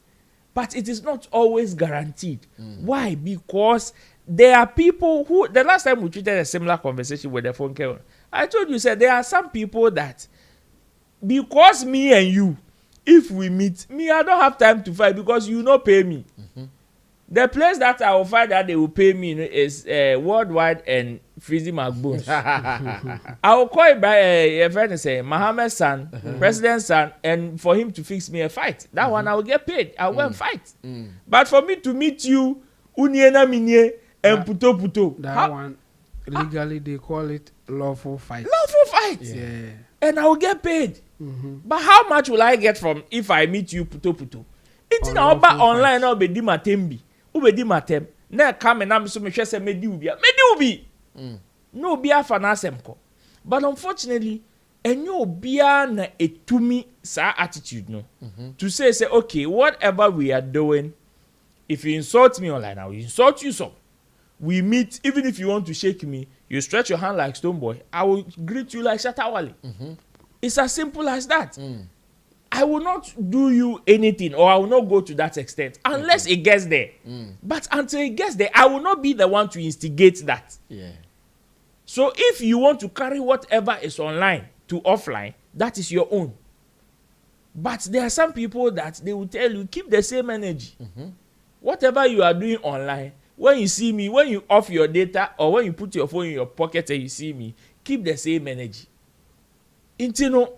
[SPEAKER 5] But it is not always guaranteed. Why? Because there are people who, the last time we treated a similar conversation with the phone call, I told you, said there are some people that, because me and you, if we meet, I don't have time to fight because you not pay me. The place that I will find that they will pay me is Worldwide and Freezy McBones. I will call it by a friend and say, Mohammed's son, President's son, and for him to fix me a fight. That one I will get paid. I will go and fight. But for me to meet you, Uniena Minye and Puto Puto.
[SPEAKER 4] That one, legally they call it lawful fight.
[SPEAKER 5] Lawful fight.
[SPEAKER 4] Yeah.
[SPEAKER 5] And I will get paid. But how much will I get from if I meet you Puto Puto? It's in our online now be di matembi. Ubedi matem na come na so me hwe se medi ubi no obi afa na asemko. But unfortunately enyo obia na etumi sa attitude no to say okay, whatever we are doing, if you insult me online, I will insult you some. We meet, even if you want to shake me, you stretch your hand like Stonebwoy, I will greet you like Shatta Wale. It's as simple as that. I will not do you anything, or I will not go to that extent unless it gets there. But until it gets there, I will not be the one to instigate that. So if you want to carry whatever is online to offline, that is your own. But there are some people that they will tell you, keep the same energy. Whatever you are doing online, when you see me, when you off your data, or when you put your phone in your pocket and you see me, keep the same energy. Intino.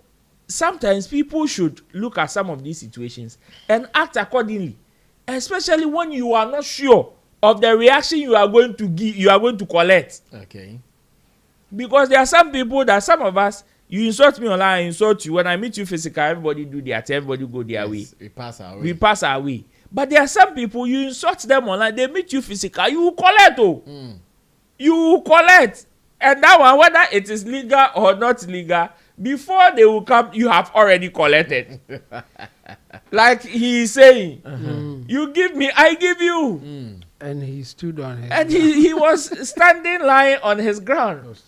[SPEAKER 5] Sometimes people should look at some of these situations and act accordingly, especially when you are not sure of the reaction you are going to give, you are going to collect.
[SPEAKER 3] Okay.
[SPEAKER 5] Because there are some people that, some of us, you insult me online, I insult you. When I meet you physically, everybody do their thing, everybody go their way.
[SPEAKER 3] We pass our way.
[SPEAKER 5] We pass our way. But there are some people, you insult them online, they meet you physically, you will collect. You will collect. And that one, whether it is legal or not legal, before they will come, you have already collected. Like he is saying, you give me, I give you.
[SPEAKER 4] And he stood on his
[SPEAKER 5] and he was standing lying on his ground.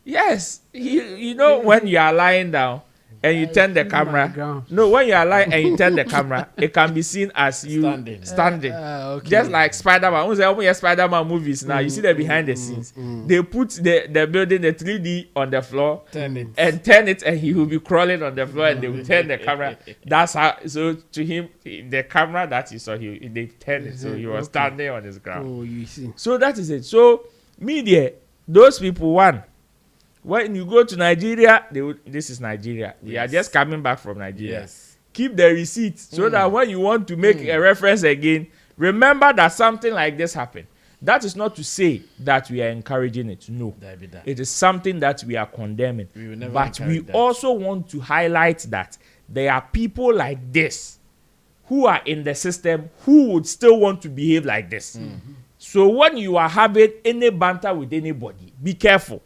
[SPEAKER 5] Yes, you know when you are lying down and you turn the camera. No, when you are lying and you turn the camera, it can be seen as you standing. Okay. Just like Spider-Man. When you Spider-Man movies now, you see the behind the scenes. They put the building, the 3D on the floor, turn it, and he will be crawling on the floor, and they will turn the camera. That's how. So to him, the camera that he saw, they turned it, so he was standing on his ground.
[SPEAKER 4] Oh, you see.
[SPEAKER 5] So that is it. So media, those people, one. When you go to Nigeria, this is Nigeria. They are just coming back from Nigeria. Keep the receipt so that when you want to make a reference again, remember that something like this happened. That is not to say that we are encouraging it. No. It is something that we are condemning. But we also want to highlight that there are people like this who are in the system who would still want to behave like this. So when you are having any banter with anybody, be careful.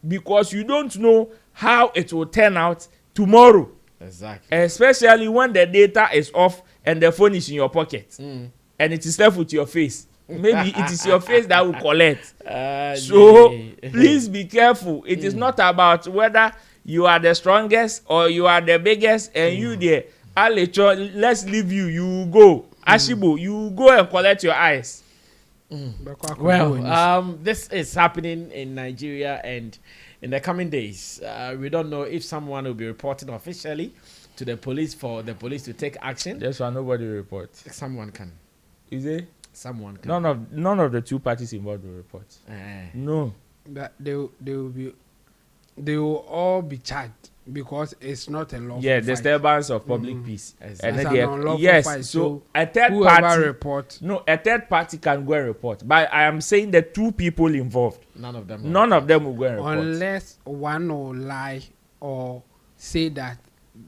[SPEAKER 5] Because you don't know how it will turn out tomorrow.
[SPEAKER 3] Exactly.
[SPEAKER 5] Especially when the data is off and the phone is in your pocket and it is left with your face. Maybe it is your face that will collect. So please be careful. It is not about whether you are the strongest or you are the biggest and you there. Let's leave you. You go. Ashibo, you go and collect your eyes.
[SPEAKER 3] Well, this is happening in Nigeria, and in the coming days, we don't know if someone will be reporting officially to the police for the police to take action.
[SPEAKER 5] That's why nobody will report.
[SPEAKER 3] Someone can.
[SPEAKER 5] Is it?
[SPEAKER 3] Someone can.
[SPEAKER 5] None of the two parties involved will report. No.
[SPEAKER 4] That they will all be charged because it's not a lawful fight.
[SPEAKER 5] Disturbance of public peace.
[SPEAKER 4] And then an unlawful fight.
[SPEAKER 5] So a third party can go and report. But I am saying the two people involved. None of them will go and report.
[SPEAKER 4] Unless one will lie or say that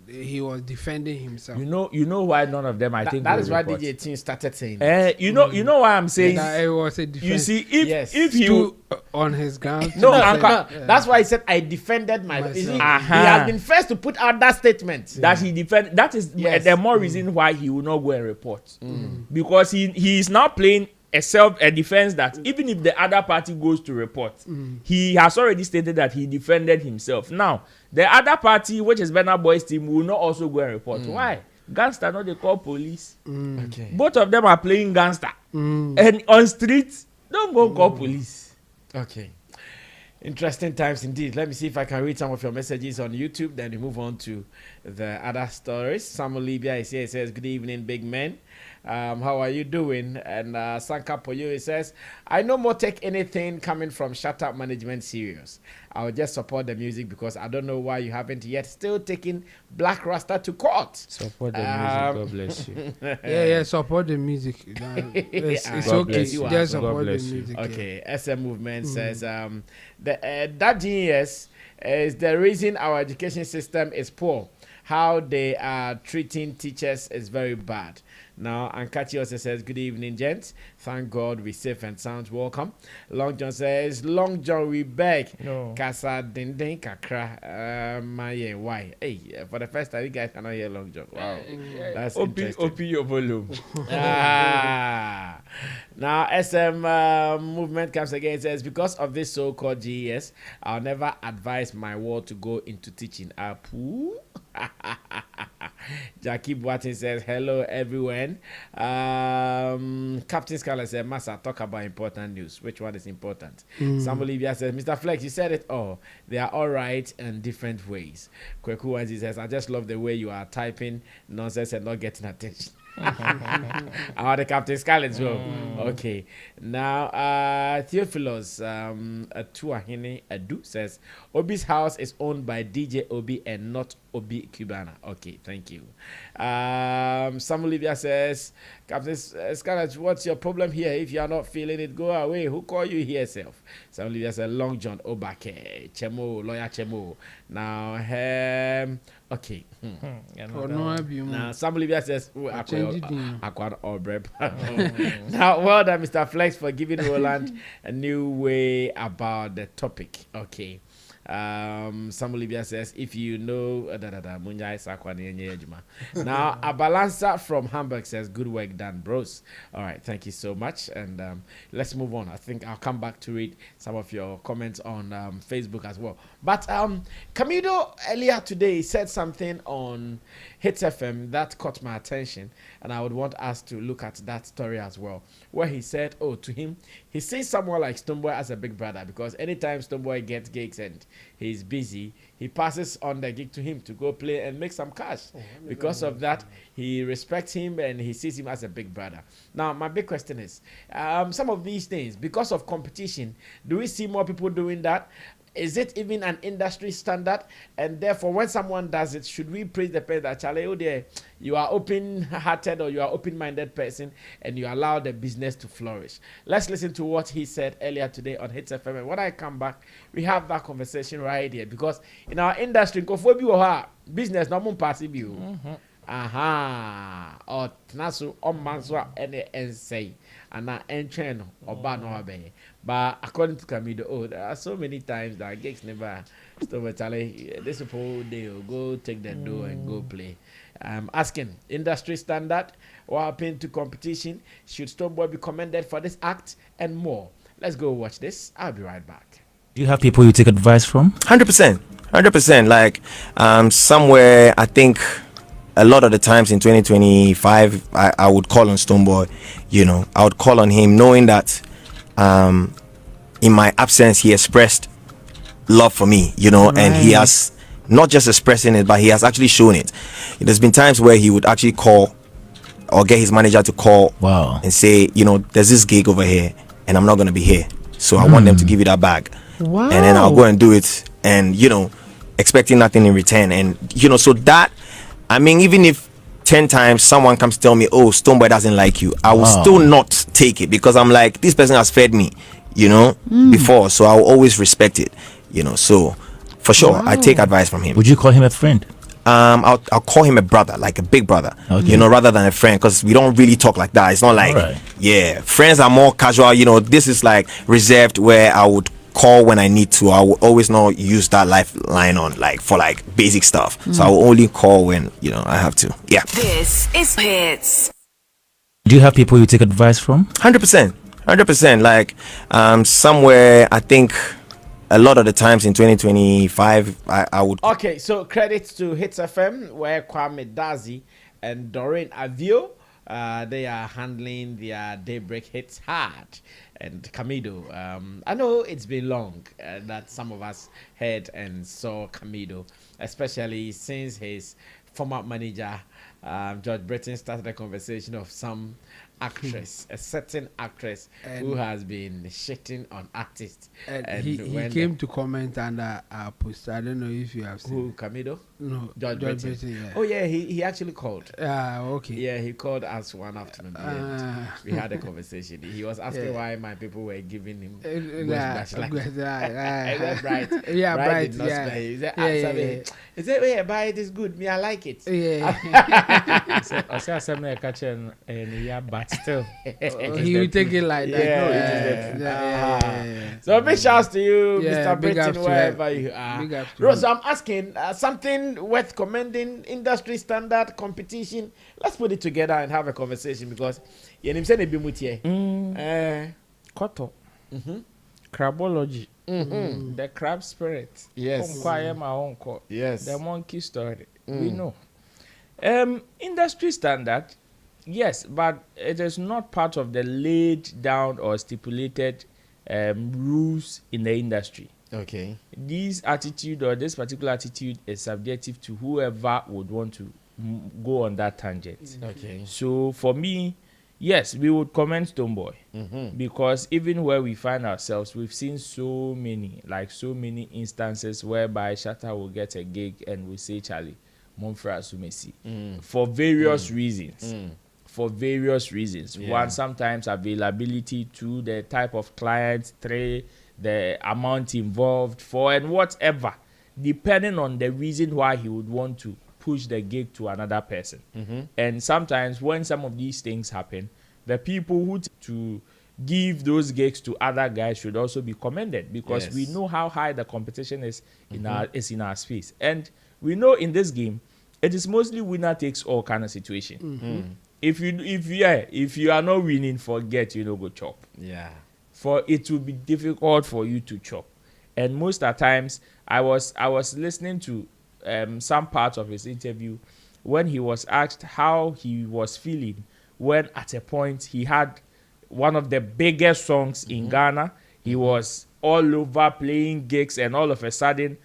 [SPEAKER 4] he was defending himself.
[SPEAKER 5] You know why none of them I think
[SPEAKER 3] that
[SPEAKER 5] will
[SPEAKER 3] is why
[SPEAKER 5] report.
[SPEAKER 3] DJ Team started saying it.
[SPEAKER 5] You know why I'm saying.
[SPEAKER 4] That it was a defense.
[SPEAKER 5] You see,
[SPEAKER 3] Yes.
[SPEAKER 5] if he
[SPEAKER 4] Stood on his ground.
[SPEAKER 3] No,
[SPEAKER 4] to
[SPEAKER 3] Uncle,
[SPEAKER 4] say-
[SPEAKER 3] that's why he said I defended myself. You see,
[SPEAKER 5] Myself.
[SPEAKER 3] he has been first to put out that statement.
[SPEAKER 5] that he defend, that is
[SPEAKER 3] Yes.
[SPEAKER 5] the more reason why he will not go and report, because he is now playing a defense that even if the other party goes to report, he has already stated that he defended himself. Now the other party, which is Burna Boy's team, will not also go and report. Why? Gangster, no, they call police.
[SPEAKER 3] Okay.
[SPEAKER 5] Both of them are playing gangster, and on streets, don't go call police.
[SPEAKER 3] Okay. Interesting times indeed. Let me see if I can read some of your messages on YouTube. Then we move on to the other stories. Sam Olivia is here. He says, "Good evening, big men. How are you doing?" And Sanka Poyo, he says, "I no more take anything coming from Shatta management serious. I will just support the music because I don't know why you haven't yet still taken Black Rasta to court."
[SPEAKER 5] Support the music. God bless you.
[SPEAKER 4] Yeah, support the music. It's
[SPEAKER 3] God
[SPEAKER 4] okay.
[SPEAKER 3] bless you.
[SPEAKER 4] Just
[SPEAKER 5] God
[SPEAKER 4] support the
[SPEAKER 5] bless you.
[SPEAKER 4] music. yeah.
[SPEAKER 3] Okay, SM Movement says that genius is the reason our education system is poor. How they are treating teachers is very bad. Now, Ankachi also says, "Good evening, gents. Thank God we safe and sound. Welcome." Long John says, "Long John, we beg."
[SPEAKER 5] No.
[SPEAKER 3] Kasa dindin kakra. Why? Hey, for the first time, you guys cannot hear Long John. Wow, that's interesting.
[SPEAKER 5] Open your volume.
[SPEAKER 3] Now SM Movement comes again and says, "Because of this so-called GES, I'll never advise my ward to go into teaching." Apu. Jackie Boatin says, "Hello everyone." Captain Scarlett said, "Massa, talk about important news. Which one is important?" Sam Olivia says, "Mr. Flex, you said it all. They are all right in different ways." Kweku Wanzi says, "I just love the way you are typing nonsense and not getting attention." The Captain Scarlet as well. Okay. Now Theophilus Tuahine Adu says, "Obi's house is owned by DJ Obi and not Obi Cubana." Okay, thank you. Sam Olivia says, "Captain Scarlet, what's your problem here? If you are not feeling it, go away. Who call you here, self?" Sam Olivia says, "Long John Obake, Chemo, lawyer Chemo." Now okay. Now Sam Olivia says, now, well done, Mr. Flex, for giving Roland a new way about the topic. Okay. Sam Olivia says, "If you know now a balancer from Hamburg says, "Good work done, bros." All right, thank you so much. And let's move on. I think I'll come back to read some of your comments on Facebook as well. But Camidoh earlier today said something on Hits FM that caught my attention, and I would want us to look at that story as well, where he said, to him, he sees someone like Stonebwoy as a big brother, because anytime Stonebwoy gets gigs and he's busy, he passes on the gig to him to go play and make some cash. Because of that, he respects him and he sees him as a big brother. Now, my big question is, some of these things, because of competition, do we see more people doing that? Is it even an industry standard? And therefore, when someone does it, should we praise the person that, Charlie, oh dear, you are open-hearted or you are open-minded person and you allow the business to flourish? Let's listen to what he said earlier today on Hits FM. And when I come back, we have that conversation right here. Because in our industry, business no more passive you. Or Tnasu or Manswa and say, and I entry or bad no obey. But according to Camidoh, there are so many times that gigs never stop. Charlie, this whole day go take the dough and go play. Asking industry standard, what happened to competition? Should Stonebwoy be commended for this act and more? Let's go watch this. I'll be right back.
[SPEAKER 9] Do you have people you take advice from?
[SPEAKER 10] 100%. Like somewhere, I think a lot of the times in 2025, I would call on Stonebwoy. You know, I would call on him knowing that in my absence, he expressed love for me, you know, and he has not just expressing it, but he has actually shown it. There's been times where he would actually call or get his manager to call and say, you know, there's this gig over here and I'm not going to be here. So I want them to give you that bag. And then I'll go and do it and, you know, expecting nothing in return. And, you know, so that, I mean, even if 10 times someone comes to tell me, oh, Stonebwoy doesn't like you, I will still not take it, because I'm like, this person has fed me, you know, before, so I'll always respect it, you know. So for sure, I take advice from him.
[SPEAKER 9] Would you call him a friend?
[SPEAKER 10] I'll call him a brother, like a big brother, you know, rather than a friend, because we don't really talk like that. It's not like, yeah, friends are more casual, you know. This is like reserved, where I would call when I need to. I will always not use that lifeline on like for like basic stuff. So I will only call when, you know, I have to. Yeah.
[SPEAKER 11] This is Hits.
[SPEAKER 9] Do you have people you take advice from?
[SPEAKER 10] 100%. Like somewhere, I think a lot of the times in 2025, I would.
[SPEAKER 3] Okay, so credits to Hits FM, where Kwame Dazi and Doreen Avio, they are handling their daybreak hits hard. And Camidoh, I know it's been long that some of us heard and saw Camidoh, especially since his former manager, George Britton, started a conversation of some actress, a certain actress who has been shitting on artists.
[SPEAKER 4] And he came to comment under our post. I don't know if you have seen.
[SPEAKER 3] Who, Camidoh?
[SPEAKER 4] No,
[SPEAKER 3] George Britton.
[SPEAKER 4] Yeah.
[SPEAKER 3] Oh yeah, he actually called.
[SPEAKER 4] Okay.
[SPEAKER 3] Yeah, he called us one afternoon. And we had a conversation. He was asking why my people were giving him
[SPEAKER 4] right.
[SPEAKER 3] Bright.
[SPEAKER 4] Yeah, Bright.
[SPEAKER 3] Did not spell it. He said, he said, "Yeah, buy it is good. Me, I like it."
[SPEAKER 4] Yeah.
[SPEAKER 5] I say Sammy catching but still
[SPEAKER 4] he will take it like that.
[SPEAKER 3] So big shouts to you,
[SPEAKER 4] Yeah,
[SPEAKER 3] Mr.
[SPEAKER 4] big
[SPEAKER 3] Britton,
[SPEAKER 4] ups to
[SPEAKER 3] wherever
[SPEAKER 4] him.
[SPEAKER 3] you are.
[SPEAKER 4] Big ups to
[SPEAKER 3] Rose,
[SPEAKER 4] him.
[SPEAKER 3] I'm asking something worth commending, industry standard competition. Let's put it together and have a conversation, because you know say be mutie.
[SPEAKER 5] Koto. Crabology. The crab spirit.
[SPEAKER 3] Yes. Yes.
[SPEAKER 5] The monkey story. We know. Industry standard, yes, but it is not part of the laid down or stipulated rules in the industry.
[SPEAKER 3] Okay.
[SPEAKER 5] This attitude or this particular attitude is subjective to whoever would want to go on that tangent.
[SPEAKER 3] Okay.
[SPEAKER 5] So for me, yes, we would commend Stonebwoy, because even where we find ourselves, we've seen so many instances whereby Shatta will get a gig and we say, Charlie, Monfra Sumesi, for various reasons. For various reasons.
[SPEAKER 3] Yeah.
[SPEAKER 5] One, sometimes availability, two, the type of client, three, the amount involved, four, and whatever, depending on the reason why he would want to push the gig to another person. And sometimes when some of these things happen, the people who to give those gigs to other guys should also be commended, because we know how high the competition is in our space. And we know in this game, it is mostly winner takes all kind of situation. If you are not winning, forget, go chop.
[SPEAKER 3] Yeah.
[SPEAKER 5] For it will be difficult for you to chop. And most of the times, I was listening to some part of his interview when he was asked how he was feeling when at a point he had one of the biggest songs in Ghana. He was all over playing gigs, and all of a sudden,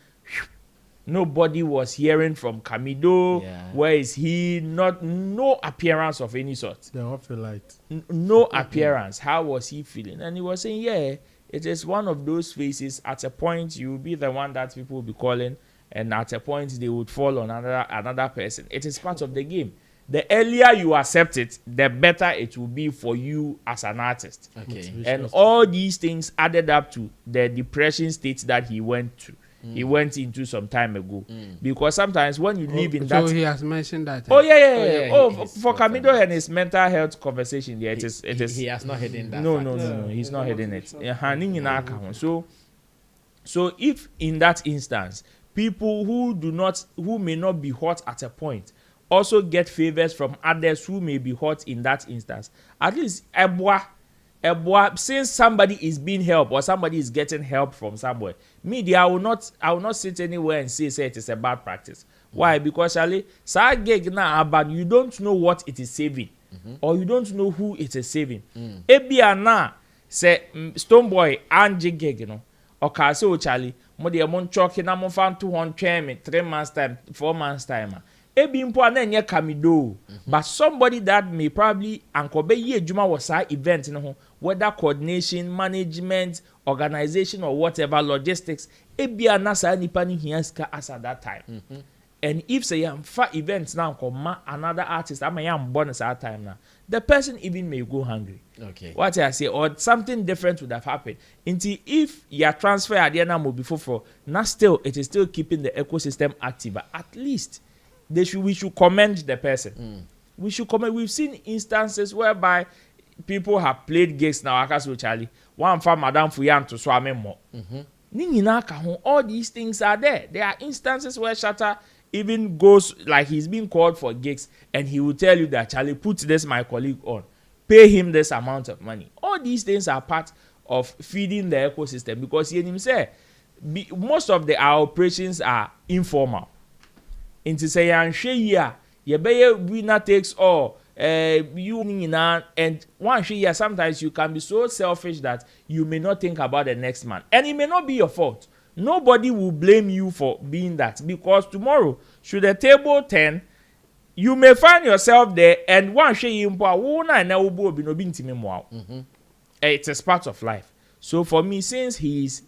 [SPEAKER 5] nobody was hearing from Camidoh.
[SPEAKER 3] Yeah.
[SPEAKER 5] Where is he? No appearance of any sort.
[SPEAKER 6] They're off the light.
[SPEAKER 5] No appearance. How was he feeling? And he was saying, yeah, it is one of those phases. At a point, you will be the one that people will be calling, and at a point, they would fall on another person. It is part of the game. The earlier you accept it, the better it will be for you as an artist.
[SPEAKER 3] Okay.
[SPEAKER 5] And all these things added up to the depression state that he went to. He went into some time ago, because sometimes when you live in that,
[SPEAKER 4] so he has mentioned that.
[SPEAKER 5] Oh yeah. For
[SPEAKER 3] for
[SPEAKER 5] Camidoh and his mental health conversation, yeah, it is.
[SPEAKER 3] He has not hidden that.
[SPEAKER 5] No, he's not hidden it. So if in that instance, people who may not be hot at a point also get favors from others who may be hot in that instance, at least since somebody is being helped or somebody is getting help from somewhere, I will not sit anywhere and say it is a bad practice. Why? Because Charlie, gig now, but you don't know what it is saving, or you don't know who it is saving. Ebiana say Stonebwoy and gig, okay, so Charlie, mo de mon choking na mo fan 200 me 3 months time, 4 months time. Ebi mpo na enye Camidoh, but somebody that may probably ankobe ye juma was event no, whether coordination, management, organization, or whatever, logistics, ebi anasa nipa ni hiaska as at that time. And if say am fa events now come another artist, am yam bonus at time now, the person even may go hungry.
[SPEAKER 3] Okay.
[SPEAKER 5] What I say, or something different would have happened. Until if your transfer at the end will be for now, still it is still keeping the ecosystem active. But at least we should commend the person. We should comment. We've seen instances whereby people have played gigs now. Akaso Charlie, one for Madame Fuyan to swam more. All these things are there. There are instances where Shatta even goes, like he's being called for gigs, and he will tell you that Charlie, put this my colleague on, pay him this amount of money. All these things are part of feeding the ecosystem, because he himself, most of our operations are informal. Into say winner takes all. And one year, sometimes you can be so selfish that you may not think about the next man, and it may not be your fault. Nobody will blame you for being that, because tomorrow, should the table turn, you may find yourself there, and one it is part of life. So for me, since he's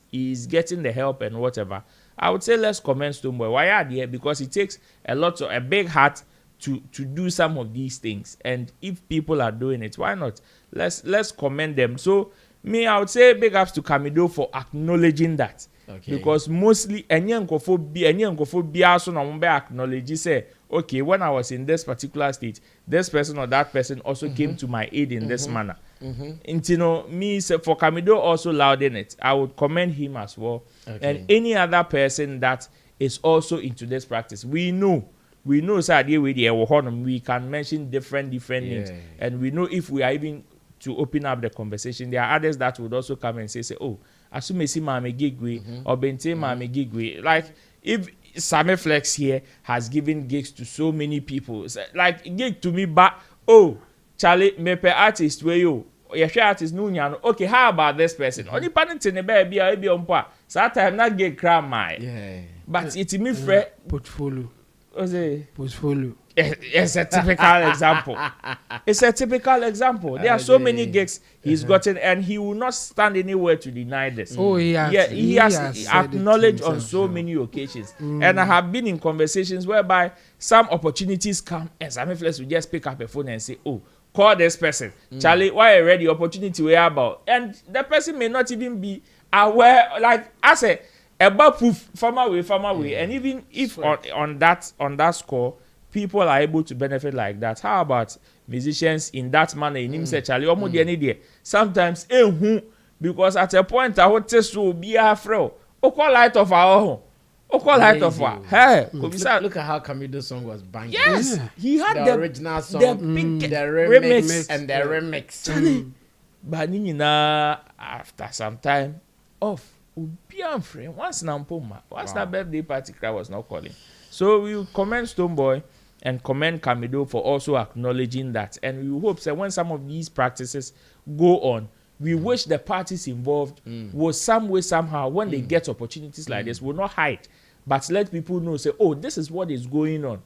[SPEAKER 5] getting the help and whatever, I would say let's commend Stonebwoy. Why are there? Because it takes a big heart to do some of these things, and if people are doing it, why not? Let's commend them. So me, I would say big ups to Camidoh for acknowledging that. Okay. Because mostly any uncophobia so na acknowledge say, okay, when I was in this particular state, this person or that person also came to my aid in this manner. And you know, me for Camidoh also louding it, I would commend him as well. Okay. And any other person that is also into this practice. We know sir, we can mention different names, and we know if we are even to open up the conversation, there are others that would also come and say, oh, assume see mame gigwe or bente mame gigwe. Like if Sammy Flex here has given gigs to so many people, like gig to me, but oh, Charlie, mepe artist where you share artist no nyano. Okay, how about this person? Only parent in the baby or be on par. So that time not get cram my. But it's me friend
[SPEAKER 4] portfolio.
[SPEAKER 5] Portfolio. It's a typical example. It's a typical example. There are so many gigs he's gotten, and he will not stand anywhere to deny this.
[SPEAKER 4] Oh, he has
[SPEAKER 5] acknowledged on so many occasions. And I have been in conversations whereby some opportunities come, and Sammy Flex will just pick up a phone and say, oh, call this person. Charlie, why are ready? Opportunity we're about. And the person may not even be aware, like I said, about proof, farmer way. And even if on that score, people are able to benefit like that. How about musicians in that manner? In him say, Charlie, sometimes because at a point I would say so be a fro. Call light of our own. Call light of our. Hey,
[SPEAKER 3] look at how Camidoh's song was banging.
[SPEAKER 5] Yes, he had
[SPEAKER 3] the original song,
[SPEAKER 5] the big
[SPEAKER 3] remix and the remix.
[SPEAKER 5] But after some time off. Once that birthday party crowd was not calling. So we commend Stonebwoy and commend Camidoh for also acknowledging that. And we hope that when some of these practices go on, we wish the parties involved will some way, somehow, when they get opportunities like this, will not hide, but let people know, say, oh, this is what is going on.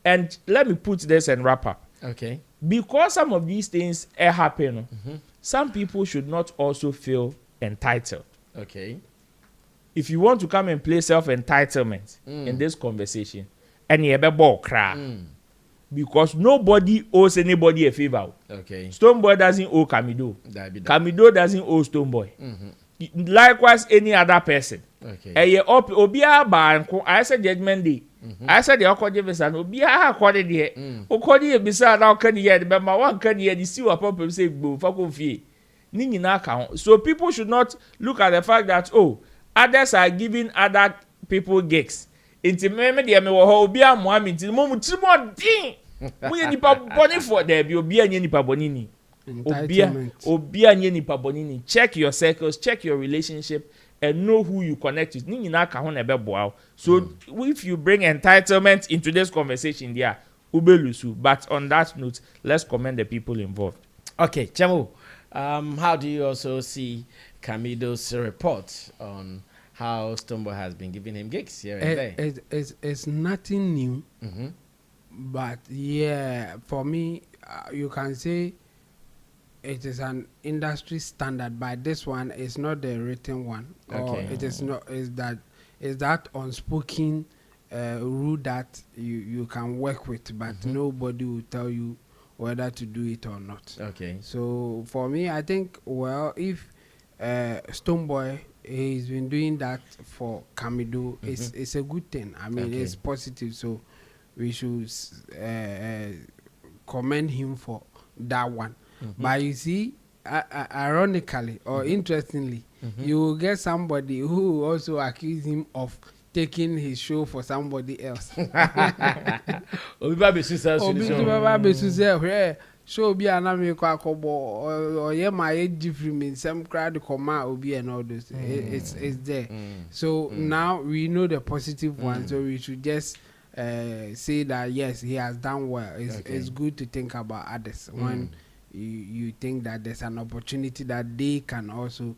[SPEAKER 5] And let me put this and wrap up.
[SPEAKER 3] Okay.
[SPEAKER 5] Because some of these things happen, some people should not also feel entitled.
[SPEAKER 3] Okay.
[SPEAKER 5] If you want to come and play self-entitlement in this conversation, and you ball cry, because nobody owes anybody a favor.
[SPEAKER 3] Okay.
[SPEAKER 5] Stonebwoy doesn't owe Camidoh. Camidoh doesn't owe Stonebwoy. Likewise, any other person.
[SPEAKER 3] Okay.
[SPEAKER 5] I said judgment day. I said the Okoje visa no be a accorded here. Okoje visa now can hear the member one can hear the see what people say go for confie. So people should not look at the fact that others are giving other people gigs. Inti me de me wo ho obi amoa me inti mo mutrimo din. Mo ye nipa boni for there be obi anye nipa boni ni. Obi anye nipa boni ni. Check your circles, check your relationship, and know who you connect with. Ni nyina ka ho na be boa. So if you bring entitlement into this conversation there, ubelusu. But on that note, let's commend the people involved.
[SPEAKER 3] Okay, Chamo. How do you also see Camidoh's report on how Stonebwoy has been giving him gigs here and there?
[SPEAKER 4] It's nothing new, but yeah, for me, you can say it is an industry standard. But this one is not the written one.
[SPEAKER 3] Okay.
[SPEAKER 4] Or it is not. Is that unspoken rule that you can work with, but nobody will tell you whether to do it or not.
[SPEAKER 3] Okay.
[SPEAKER 4] So for me, I think, well, if Stonebwoy, he's been doing that for Camidoh, it's a good thing. I mean, it's positive. So we should commend him for that one. But you see, ironically or interestingly, you will get somebody who will also accuse him of taking his show for somebody else. Show be an American or yeah, my different some crowd command will be and all this. It's there. So now we know the positive one, so we should just say that yes, he has done well. It's good to think about others when you think that there's an opportunity that they can also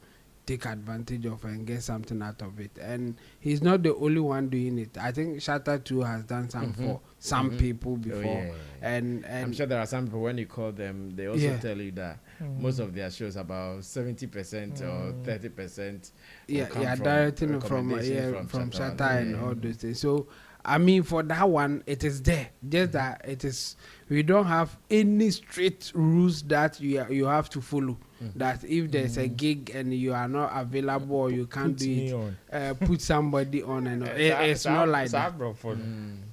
[SPEAKER 4] take advantage of and get something out of it. And he's not the only one doing it. I think Shatta too has done some for some people before. And
[SPEAKER 3] I'm sure there are some people, when you call them, they also tell you that most of their shows, about 70% or 30%,
[SPEAKER 4] directing from Shatta and all those things. So I mean, for that one, it is there. Just that it is. We don't have any strict rules that you have to follow. That if there's a gig and you are not available or you can't do it, put somebody on. And it's not like that.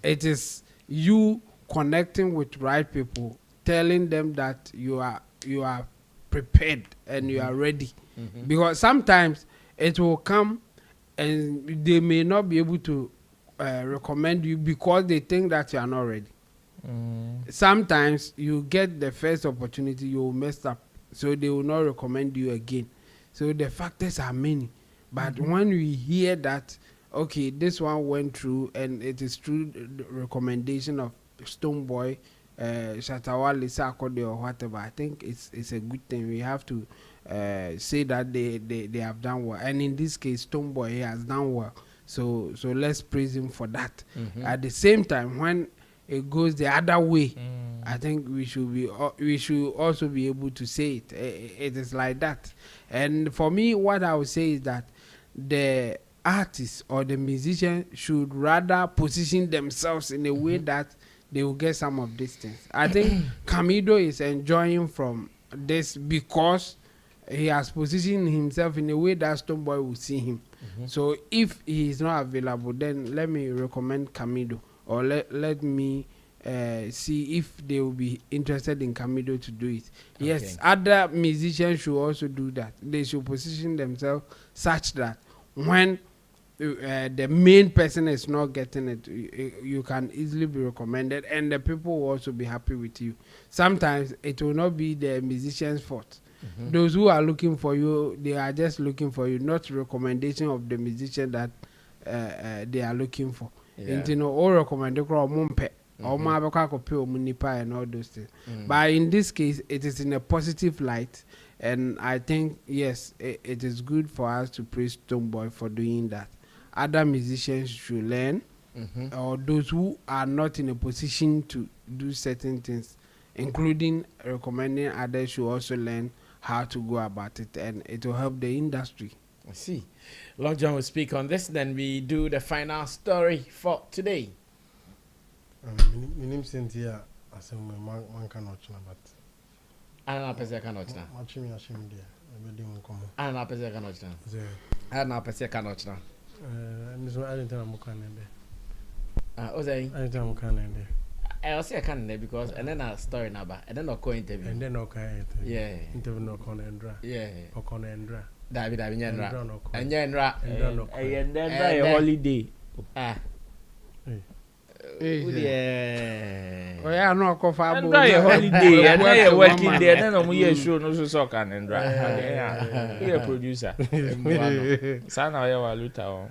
[SPEAKER 4] It is you connecting with right people, telling them that you are prepared and you are ready. Because sometimes it will come and they may not be able to recommend you because they think that you are not ready. Sometimes you get the first opportunity, you will mess up, so they will not recommend you again. So the factors are many, but when we hear that, okay, this one went through and it is through the recommendation of Stonebwoy, Shatta, Wale, Akode or whatever, I think it's a good thing. We have to say that they have done well, and in this case, Stonebwoy, he has done well. So let's praise him for that. At the same time, when it goes the other way, I think we should also be able to say it. It is like that. And for me, what I would say is that the artist or the musician should rather position themselves in a way that they will get some of these things. I think Camidoh is enjoying from this because he has positioned himself in a way that Stonebwoy will see him. So if he is not available, then let me recommend Camidoh, or let me see if they will be interested in Camidoh to do it. Yes, other musicians should also do that. They should position themselves such that when the main person is not getting it, you can easily be recommended, and the people will also be happy with you. Sometimes it will not be the musician's fault. Those who are looking for you, they are just looking for you, not recommendation of the musician that they are looking for. And you know, all recommended or and all those things. But in this case, it is in a positive light, and I think yes, it is good for us to praise Stonebwoy for doing that. Other musicians should learn, or those who are not in a position to do certain things, including recommending others, should also learn how to go about it, and it will help the industry.
[SPEAKER 3] I see. Long John will speak on this, then we do the final story for today.
[SPEAKER 8] My name is Cynthia. I say man cannot but
[SPEAKER 3] I don't know cannot now.
[SPEAKER 8] Watching me there.
[SPEAKER 3] I don't know cannot now. I don't know cannot now.
[SPEAKER 8] I didn't tell him there.
[SPEAKER 3] Ozay.
[SPEAKER 8] I didn't tell him there.
[SPEAKER 3] I also can't there because and then a story number and then a co interview.
[SPEAKER 8] And then okay.
[SPEAKER 3] Yeah.
[SPEAKER 8] Interview no Conendra.
[SPEAKER 3] Yeah.
[SPEAKER 8] Or Conendra.
[SPEAKER 3] David Avinyandra. And
[SPEAKER 5] then a holiday.
[SPEAKER 3] Ah.
[SPEAKER 4] Yeah. Oh yeah, no
[SPEAKER 5] comfortable. And a holiday and a working there. Then we show no so can and yeah. He a producer. Sana ya waluta.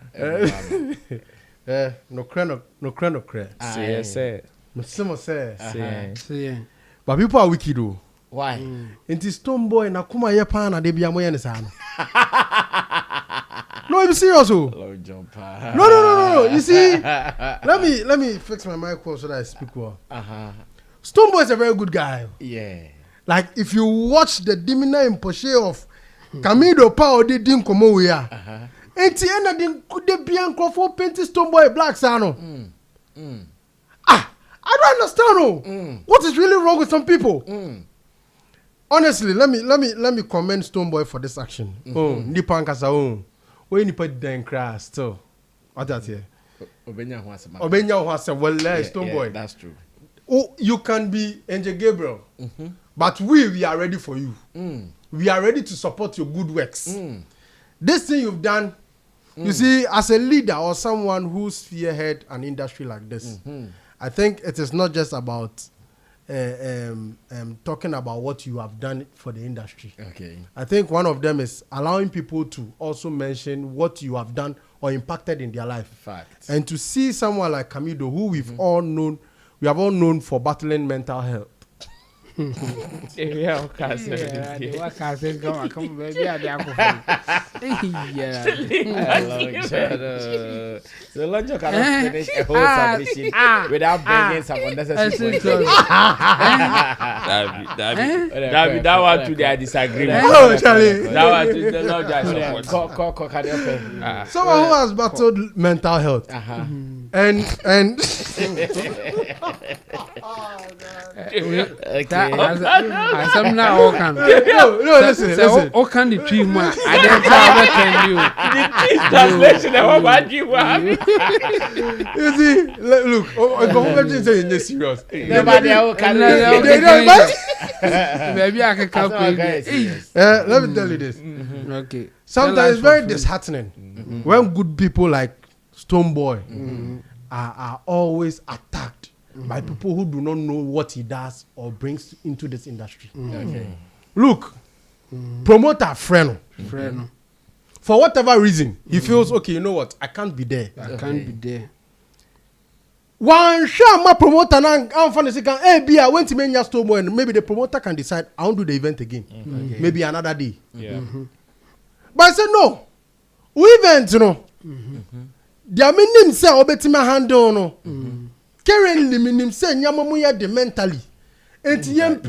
[SPEAKER 8] No crank.
[SPEAKER 5] Say.
[SPEAKER 8] Some say.
[SPEAKER 4] But
[SPEAKER 8] people are wicked though.
[SPEAKER 3] Why?
[SPEAKER 8] It is Stonebwoy na kuma ye pana de bia moye ne sana. No, I'm serious. No. You see, let me fix my mic so that I speak well. Stonebwoy is a very good guy.
[SPEAKER 3] Yeah.
[SPEAKER 8] Like if you watch the demeanor and posture of Camidoh pa odi din komo we ya. Enti ena din kude bia nkrofo paint Stonebwoy black sano. I don't understand. What is really wrong with some people? Honestly, let me commend Stonebwoy for this action. Nipa nkasa when nipa den crash still. What that here?
[SPEAKER 3] Obenya ho asem.
[SPEAKER 8] Obenya ho asem. Well, Stonebwoy.
[SPEAKER 3] That's true.
[SPEAKER 8] Oh, you can be Angel Gabriel, but we are ready for you. We are ready to support your good works. This thing you've done, you see, as a leader or someone who spearhead an industry like this, I think it is not just about talking about what you have done for the industry.
[SPEAKER 3] Okay.
[SPEAKER 8] I think one of them is allowing people to also mention what you have done or impacted in their life.
[SPEAKER 3] Fact.
[SPEAKER 8] And to see someone like Camidoh, who we have all known for battling mental health.
[SPEAKER 5] Yeah,
[SPEAKER 3] So Lonjo cannot finish a whole submission without bringing some unnecessary points.
[SPEAKER 5] That one too, they disagree.
[SPEAKER 8] Oh, Charlie.
[SPEAKER 5] That one too, the Lord just support.
[SPEAKER 8] Someone who has battled mental health. And
[SPEAKER 4] Some now can.
[SPEAKER 8] No, listen.
[SPEAKER 4] All can the tree man. I don't
[SPEAKER 5] Translation of what you want.
[SPEAKER 8] You see, look, I'm saying serious.
[SPEAKER 3] Nobody can.
[SPEAKER 4] Maybe I can calculate.
[SPEAKER 8] Let me tell you this.
[SPEAKER 4] Okay.
[SPEAKER 8] Sometimes it's very disheartening when good people like Stonebwoy are always attacked by people who do not know what he does or brings into this industry.
[SPEAKER 3] Okay.
[SPEAKER 8] Look, promoter friend. For whatever reason, he feels okay. You know what? I can't be there.
[SPEAKER 4] I can't be there.
[SPEAKER 8] One shot my promoter now. I'm funny. Hey, I went to Mania Stonebwoy, and maybe the promoter can decide I won't do the event again.
[SPEAKER 3] Okay.
[SPEAKER 8] Maybe another day.
[SPEAKER 5] Yeah.
[SPEAKER 8] But I said no. We event, you know. The minim say obetima handle no. Currently minim say nyamamu ya de mentally. Enti yem.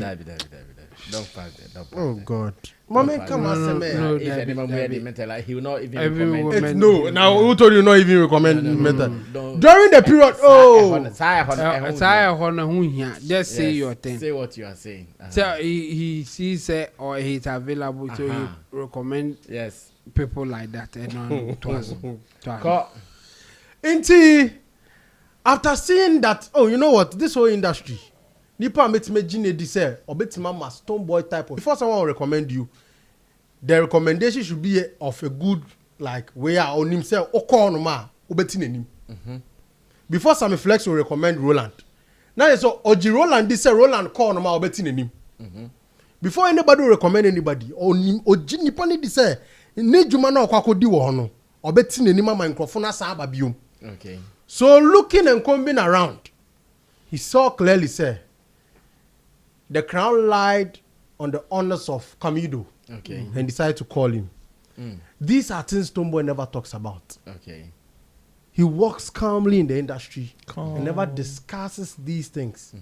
[SPEAKER 3] Don't pass there.
[SPEAKER 8] Oh God. Mama come and say
[SPEAKER 3] no, if any man wear the mental, he will not even recommend.
[SPEAKER 8] No, now who told you not even recommend mental? During the period,
[SPEAKER 4] just say your thing.
[SPEAKER 3] Say what you are saying.
[SPEAKER 4] So he sees or he's available, so he recommend people like that. And to us.
[SPEAKER 8] Inti, after seeing that, oh, you know what? This whole industry, Nipa met me Gene Dise or Betimama Stonebwoy type of. Before someone will recommend you, the recommendation should be of a good like way on himself. Okonoma Ubetin. Before Sammy Flex will recommend Roland. Now it's Oji Roland this Roland Konoma Ubetin. Before anybody will recommend anybody, Oji Nipani this need you man or Kwakodi Wono or Betin any microphone as Ababium.
[SPEAKER 3] Okay.
[SPEAKER 8] So looking and combing around, he saw clearly say the crown lied on the honors of Camidoh.
[SPEAKER 3] Okay.
[SPEAKER 8] And decided to call him. These are things Stonebwoy never talks about.
[SPEAKER 3] Okay.
[SPEAKER 8] He walks calmly in the industry and never discusses these things.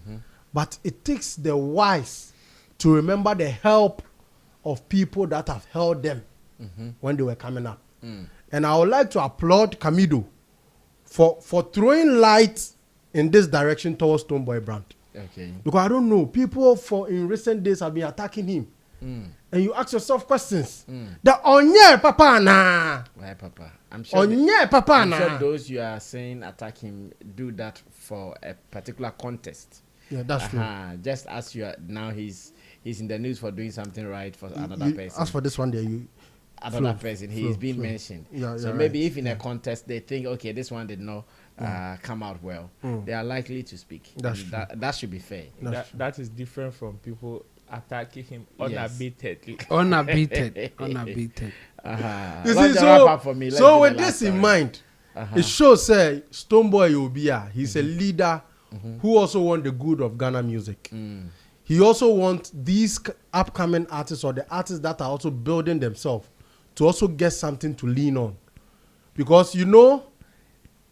[SPEAKER 8] But it takes the wise to remember the help of people that have held them when they were coming up. And I would like to applaud Camidoh for throwing light in this direction towards Stonebwoy brand.
[SPEAKER 3] Okay.
[SPEAKER 8] Because I don't know, people in recent days have been attacking him. And you ask yourself questions. The onye papa na.
[SPEAKER 3] Why papa? I'm sure.
[SPEAKER 8] Onye papa
[SPEAKER 3] I'm
[SPEAKER 8] na.
[SPEAKER 3] sure those you are saying attack him do that for a particular contest.
[SPEAKER 8] Yeah, that's true.
[SPEAKER 3] Just as you are now, he's in the news for doing something right for another person.
[SPEAKER 8] As for this one, there
[SPEAKER 3] another person, he is being mentioned.
[SPEAKER 8] Yeah,
[SPEAKER 3] so maybe if in a contest they think, okay, this one did not come out well, they are likely to speak. That should be fair.
[SPEAKER 5] That is different from people attacking him unabatedly.
[SPEAKER 4] Unabated.
[SPEAKER 8] You see, so with this in mind, it shows Stonebwoy Obia, he's a leader who also want the good of Ghana music. He also wants these upcoming artists or the artists that are also building themselves to also get something to lean on. Because you know,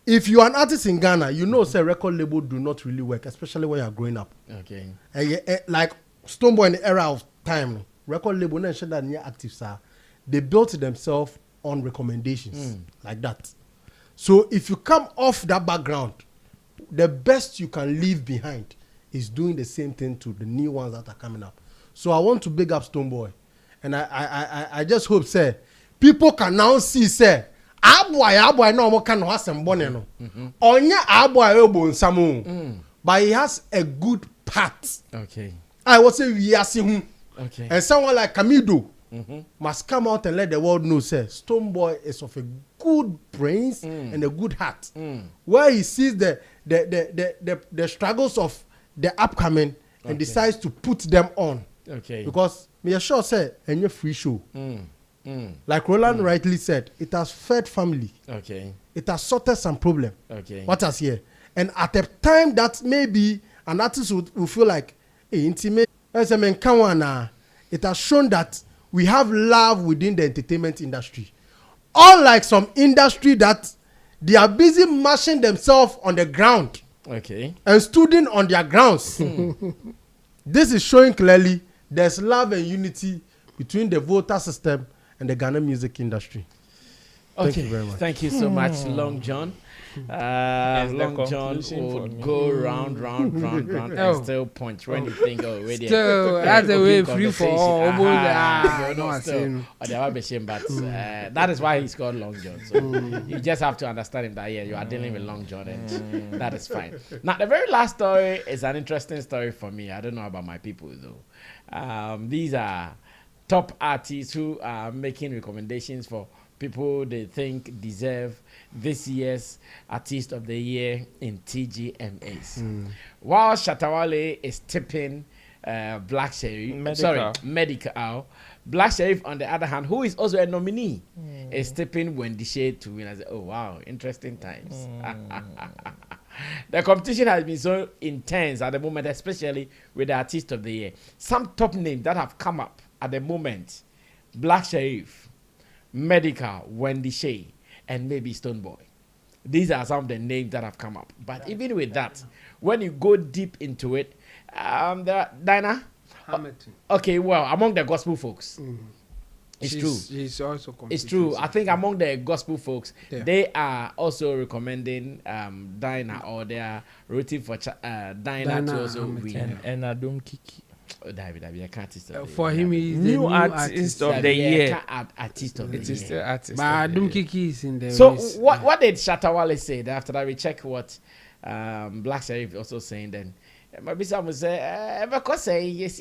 [SPEAKER 8] if you are an artist in Ghana, you know say record label do not really work, especially when you are growing up.
[SPEAKER 3] Okay.
[SPEAKER 8] And like Stonebwoy in the era of time, record label and that near active sir, they built themselves on recommendations like that. So if you come off that background, the best you can leave behind is doing the same thing to the new ones that are coming up. So I want to big up Stonebwoy. And I just hope, say, people can now see, say, Aboy no more can wasem bone no. Onya aboy obo nsamo. But he has a good part.
[SPEAKER 3] Okay.
[SPEAKER 8] I would say we are seeing.
[SPEAKER 3] Okay.
[SPEAKER 8] And someone like Camidoh must come out and let the world know, say, Stonebwoy is of a good brains and a good heart. Where he sees the struggles of the upcoming and decides to put them on.
[SPEAKER 3] Okay.
[SPEAKER 8] Because me sure say any free show. Like Roland rightly said, it has fed family.
[SPEAKER 3] Okay.
[SPEAKER 8] It has sorted some problem.
[SPEAKER 3] Okay.
[SPEAKER 8] What has here? And at a time that maybe an artist will feel like intimate. As a man, it has shown that we have love within the entertainment industry. Unlike some industry that they are busy mashing themselves on the ground.
[SPEAKER 3] Okay.
[SPEAKER 8] And stooding on their grounds. This is showing clearly there's love and unity between the voter system and the Ghana music industry.
[SPEAKER 3] Okay.
[SPEAKER 8] Thank you very much.
[SPEAKER 3] Thank you so much, Long John. Long John would go round and still punch when you think, oh, really?
[SPEAKER 4] Still, that's the way free for all.
[SPEAKER 3] But that is why he's called Long John. So you just have to understand him that, yeah, you are dealing with Long John, and that is fine. Now, the very last story is an interesting story for me. I don't know about my people, though. These are top artists who are making recommendations for people they think deserve this year's Artist of the Year in TGMAs. While Shatta is tipping Black Sheriff, Medikal. Black Sheriff, on the other hand, who is also a nominee, is tipping Wendy Shea to win. I say, oh wow, interesting times. The competition has been so intense at the moment, especially with the Artist of the Year. Some top names that have come up at the moment: Black Sheriff, Medikal, Wendy Shea, and maybe Stonebwoy. These are some of the names that have come up. But even with that, when you go deep into it, there are Dinah. Okay, well, among the gospel folks, it's true.
[SPEAKER 4] She's also
[SPEAKER 3] it's true. I think among the gospel folks, they are also recommending Dinah, or they are rooting for Dinah to also win.
[SPEAKER 5] And Adom Kiki.
[SPEAKER 3] Oh, David, I can't
[SPEAKER 4] for him, he's the
[SPEAKER 5] new artist of the year.
[SPEAKER 3] Artist of the year.
[SPEAKER 5] It is still artist.
[SPEAKER 4] But Adom Kiki is in there.
[SPEAKER 3] So what did Shatta say? After that, we check what Black Sheriff also saying. Then maybe someone say, because say yes,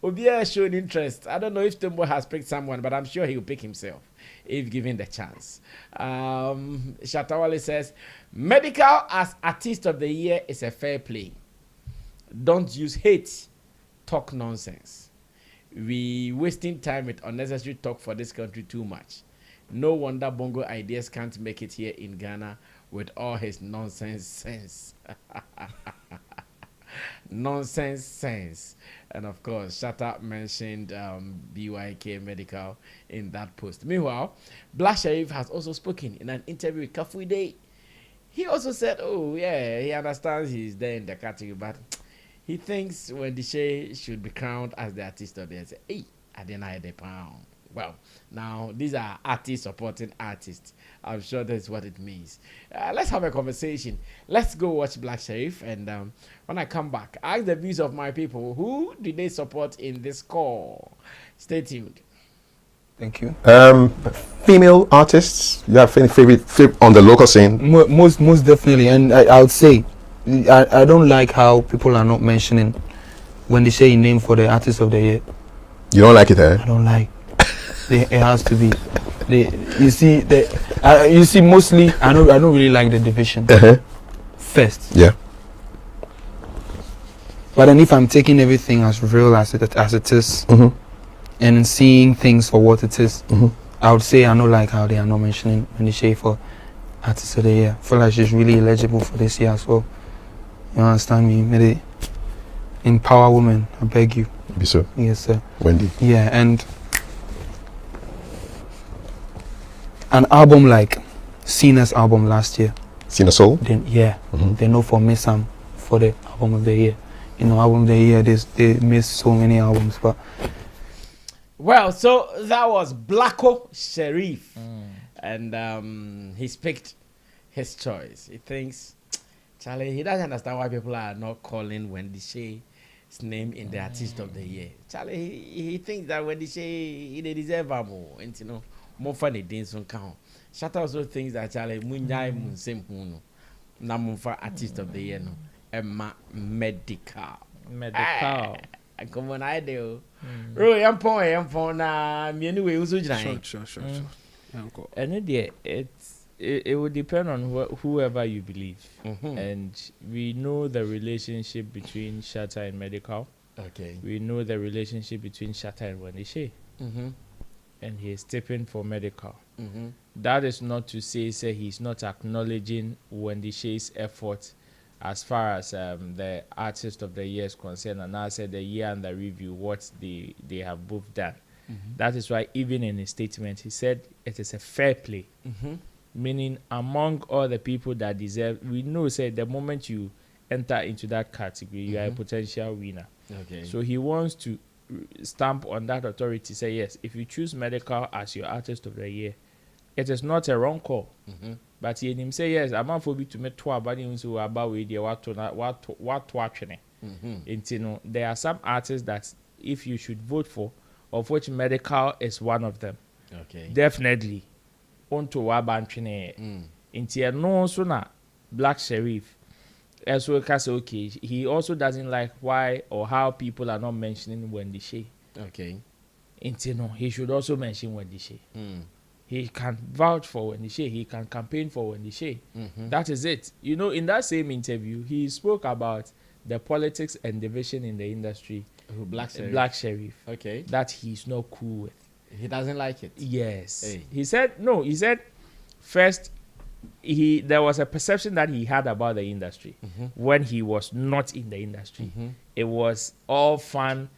[SPEAKER 3] Obia showed interest. I don't know if Stonebwoy has picked someone, but I'm sure he'll pick himself if given the chance. Shatta says, Medikal as Artist of the Year is a fair play. Don't use hate. Talk nonsense. We wasting time with unnecessary talk for this country too much. No wonder Bongo Ideas can't make it here in Ghana with all his nonsense sense. Nonsense sense. And of course, Shatta mentioned BYK Medikal in that post. Meanwhile, Black Sheriff has also spoken in an interview with Kafui Day. He also said, oh yeah, he understands he's there in the category, but he thinks Wendy Shea should be crowned as the Artist of the Year. Say, hey, I didn't have the pound. Well, now these are artists supporting artists. I'm sure that's what it means. Let's have a conversation. Let's go watch Black Sheriff, and when I come back, ask the views of my people. Who do they support in this call? Stay tuned.
[SPEAKER 12] Thank you. Female artists, you have any favorite on the local scene?
[SPEAKER 9] Most definitely, and I would say I don't like how people are not mentioning when they say a name for the Artist of the Year.
[SPEAKER 12] You don't like it, eh?
[SPEAKER 9] I don't like. It has to be. You see, mostly I don't really like the division. First.
[SPEAKER 12] Yeah.
[SPEAKER 9] But then if I'm taking everything as real as it is, and seeing things for what it is, I would say I don't like how they are not mentioning when they say for Artist of the Year. I feel like she's really eligible for this year as well. You understand me? May they empower women, I beg you.
[SPEAKER 12] Be so.
[SPEAKER 9] Yes, sir.
[SPEAKER 12] Wendy.
[SPEAKER 9] Yeah, and an album like Cena's album last year.
[SPEAKER 12] Cena Soul?
[SPEAKER 9] They know for Miss Sam for the album of the year. You know, album of the year, they missed so many albums, but.
[SPEAKER 3] Well, so that was Blacko Sheriff, and he's picked his choice. He thinks, Charlie, he doesn't understand why people are not calling Wendy Shea's name in the Artist of the Year. Charlie, he thinks that Wendy Shea, they deserve more, and you know, more funny things on count. Shatta also thinks that Charlie Munyai Munsem Huno. Namun for artist of the year no. Emma Medikal. I come on idea. Really, I'm phone na me anyway also
[SPEAKER 4] Sure.
[SPEAKER 5] And it would depend on whoever you believe. And we know the relationship between Shatta and Medikal.
[SPEAKER 3] Okay.
[SPEAKER 5] We know the relationship between Shatta and Wandishe. And he is tipping for Medikal. That is not to say he's not acknowledging Wandishe's effort as far as the artist of the year is concerned, and I said the year and the review, what they have both done. That is why even in his statement he said it is a fair play. Meaning among all the people that deserve, we know the moment you enter into that category, you are a potential winner.
[SPEAKER 3] Okay.
[SPEAKER 5] So he wants to stamp on that authority, say yes, if you choose Medikal as your artist of the year, it is not a wrong call. But he him say yes, I'm not for to make two about him so about with the what watching. There are some artists that if you should vote for, of which Medikal is one of them.
[SPEAKER 3] Okay.
[SPEAKER 5] Definitely. Onto Wabanchine. Into no sooner Black Sheriff. As well as okay, he also doesn't like why or how people are not mentioning Wandishe.
[SPEAKER 3] Okay.
[SPEAKER 5] He should also mention Wandishe. He can vouch for Wandishe. He can campaign for Wandishe. That is it. In that same interview, he spoke about the politics and division in the industry.
[SPEAKER 3] Black Sheriff. Okay.
[SPEAKER 5] That he's not cool with.
[SPEAKER 3] He doesn't like it.
[SPEAKER 5] Yes.
[SPEAKER 3] Hey.
[SPEAKER 5] He said first there was a perception that he had about the industry when he was not in the industry. It was all fun,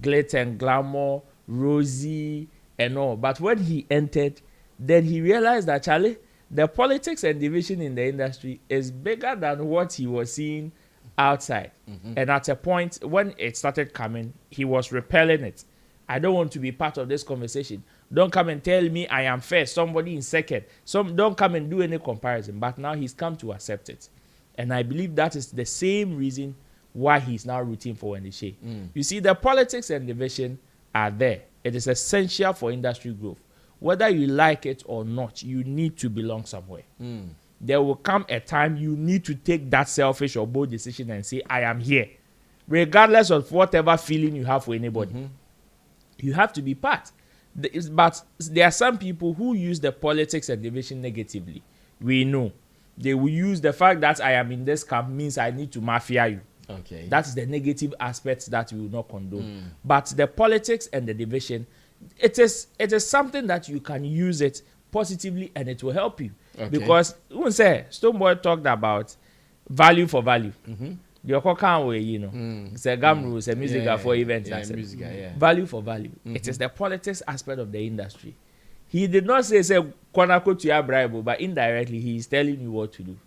[SPEAKER 5] glitter and glamour, rosy and all. But when he entered, then he realized that Charlie, the politics and division in the industry is bigger than what he was seeing outside. And at a point when it started coming, he was repelling it. I don't want to be part of this conversation. Don't come and tell me I am first, somebody in second. Don't come and do any comparison. But now he's come to accept it. And I believe that is the same reason why he's now rooting for Wandishe. You see, the politics and division are there. It is essential for industry growth. Whether you like it or not, you need to belong somewhere. There will come a time you need to take that selfish or bold decision and say, I am here. Regardless of whatever feeling you have for anybody. You have to be part. But there are some people who use the politics and division negatively. We know. They will use the fact that I am in this camp means I need to mafia you.
[SPEAKER 3] Okay.
[SPEAKER 5] That is the negative aspects that we will not condone. But the politics and the division, it is something that you can use it positively and it will help you. Okay. Because we say Stonebwoy talked about value for value. The Okokan way, it's a gam rules, a music for events. Value for value. It is the politics aspect of the industry. He did not say Kwanako to your bribe, but indirectly he is telling you what to do.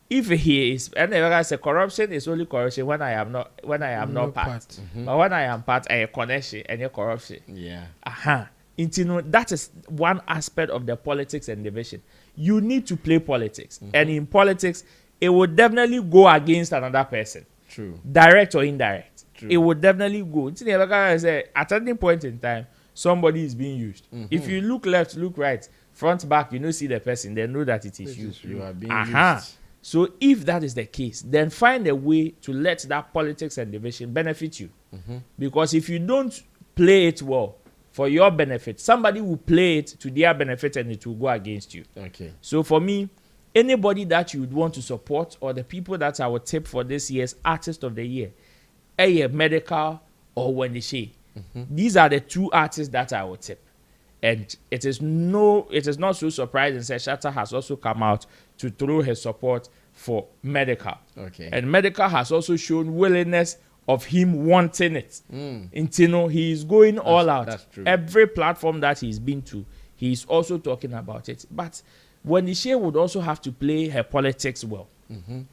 [SPEAKER 5] If he is, and I say corruption is only corruption when I am not part. But when I am part, I connection and your corruption.
[SPEAKER 3] Yeah.
[SPEAKER 5] That is one aspect of the politics and division. You need to play politics, and in politics, it would definitely go against another person.
[SPEAKER 3] True.
[SPEAKER 5] Direct or indirect.
[SPEAKER 3] True.
[SPEAKER 5] It would definitely go. At any point in time, somebody is being used. If you look left, look right, front, back, you don't see the person, they know that it is you.
[SPEAKER 3] You are being used.
[SPEAKER 5] So if that is the case, then find a way to let that politics and division benefit you. Because if you don't play it well for your benefit, somebody will play it to their benefit and it will go against you.
[SPEAKER 3] Okay.
[SPEAKER 5] So for me, anybody that you would want to support or the people that I would tip for this year's Artist of the Year, Medikal or Wandishe, these are the two artists that I would tip. And it is not so surprising that Shatta has also come out to throw his support for Medikal.
[SPEAKER 3] Okay.
[SPEAKER 5] And Medikal has also shown willingness of him wanting it. He is going all out.
[SPEAKER 3] That's true.
[SPEAKER 5] Every platform that he's been to, he's also talking about it. But Wandishe would also have to play her politics well.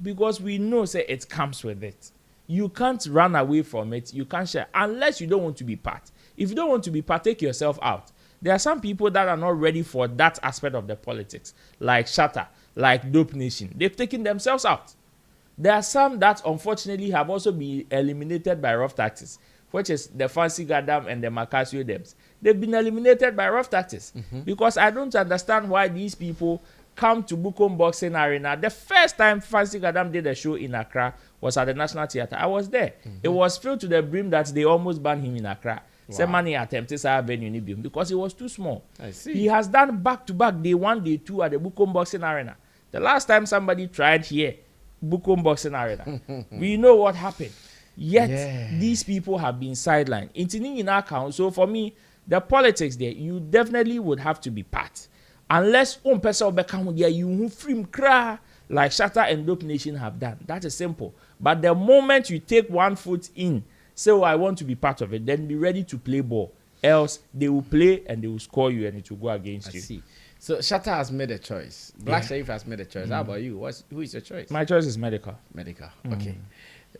[SPEAKER 5] Because we know it comes with it. You can't run away from it. You can't share unless you don't want to be part. If you don't want to be part, take yourself out. There are some people that are not ready for that aspect of the politics, like Shatta, like Dope Nation. They've taken themselves out. There are some that unfortunately have also been eliminated by rough tactics. which is the Fancy Gadam and the Macasio Dems, they've been eliminated by Rough Tactics. Because I don't understand why these people come to Bukom Boxing Arena. The first time Fancy Gadam did a show in Accra was at the National Theatre. I was there. It was filled to the brim that they almost banned him in Accra. Somebody attempted to venue because it was too small.
[SPEAKER 3] I see.
[SPEAKER 5] He has done back-to-back day 1, day 2 at the Bukom Boxing Arena. The last time somebody tried here, Bukom Boxing Arena, we know what happened. Yet these people have been sidelined. In our account, so for me, the politics there, you definitely would have to be part. Unless one person will become there, you free cry like Shatta and Dope Nation have done. That is simple. But the moment you take one foot in, say, I want to be part of it, then be ready to play ball. Else, they will play and they will score you and it will go against you.
[SPEAKER 3] I see. So Shatta has made a choice. Black Sharif has made a choice. How about you? Who is your choice?
[SPEAKER 5] My choice is Medikal.
[SPEAKER 3] Medikal. Okay.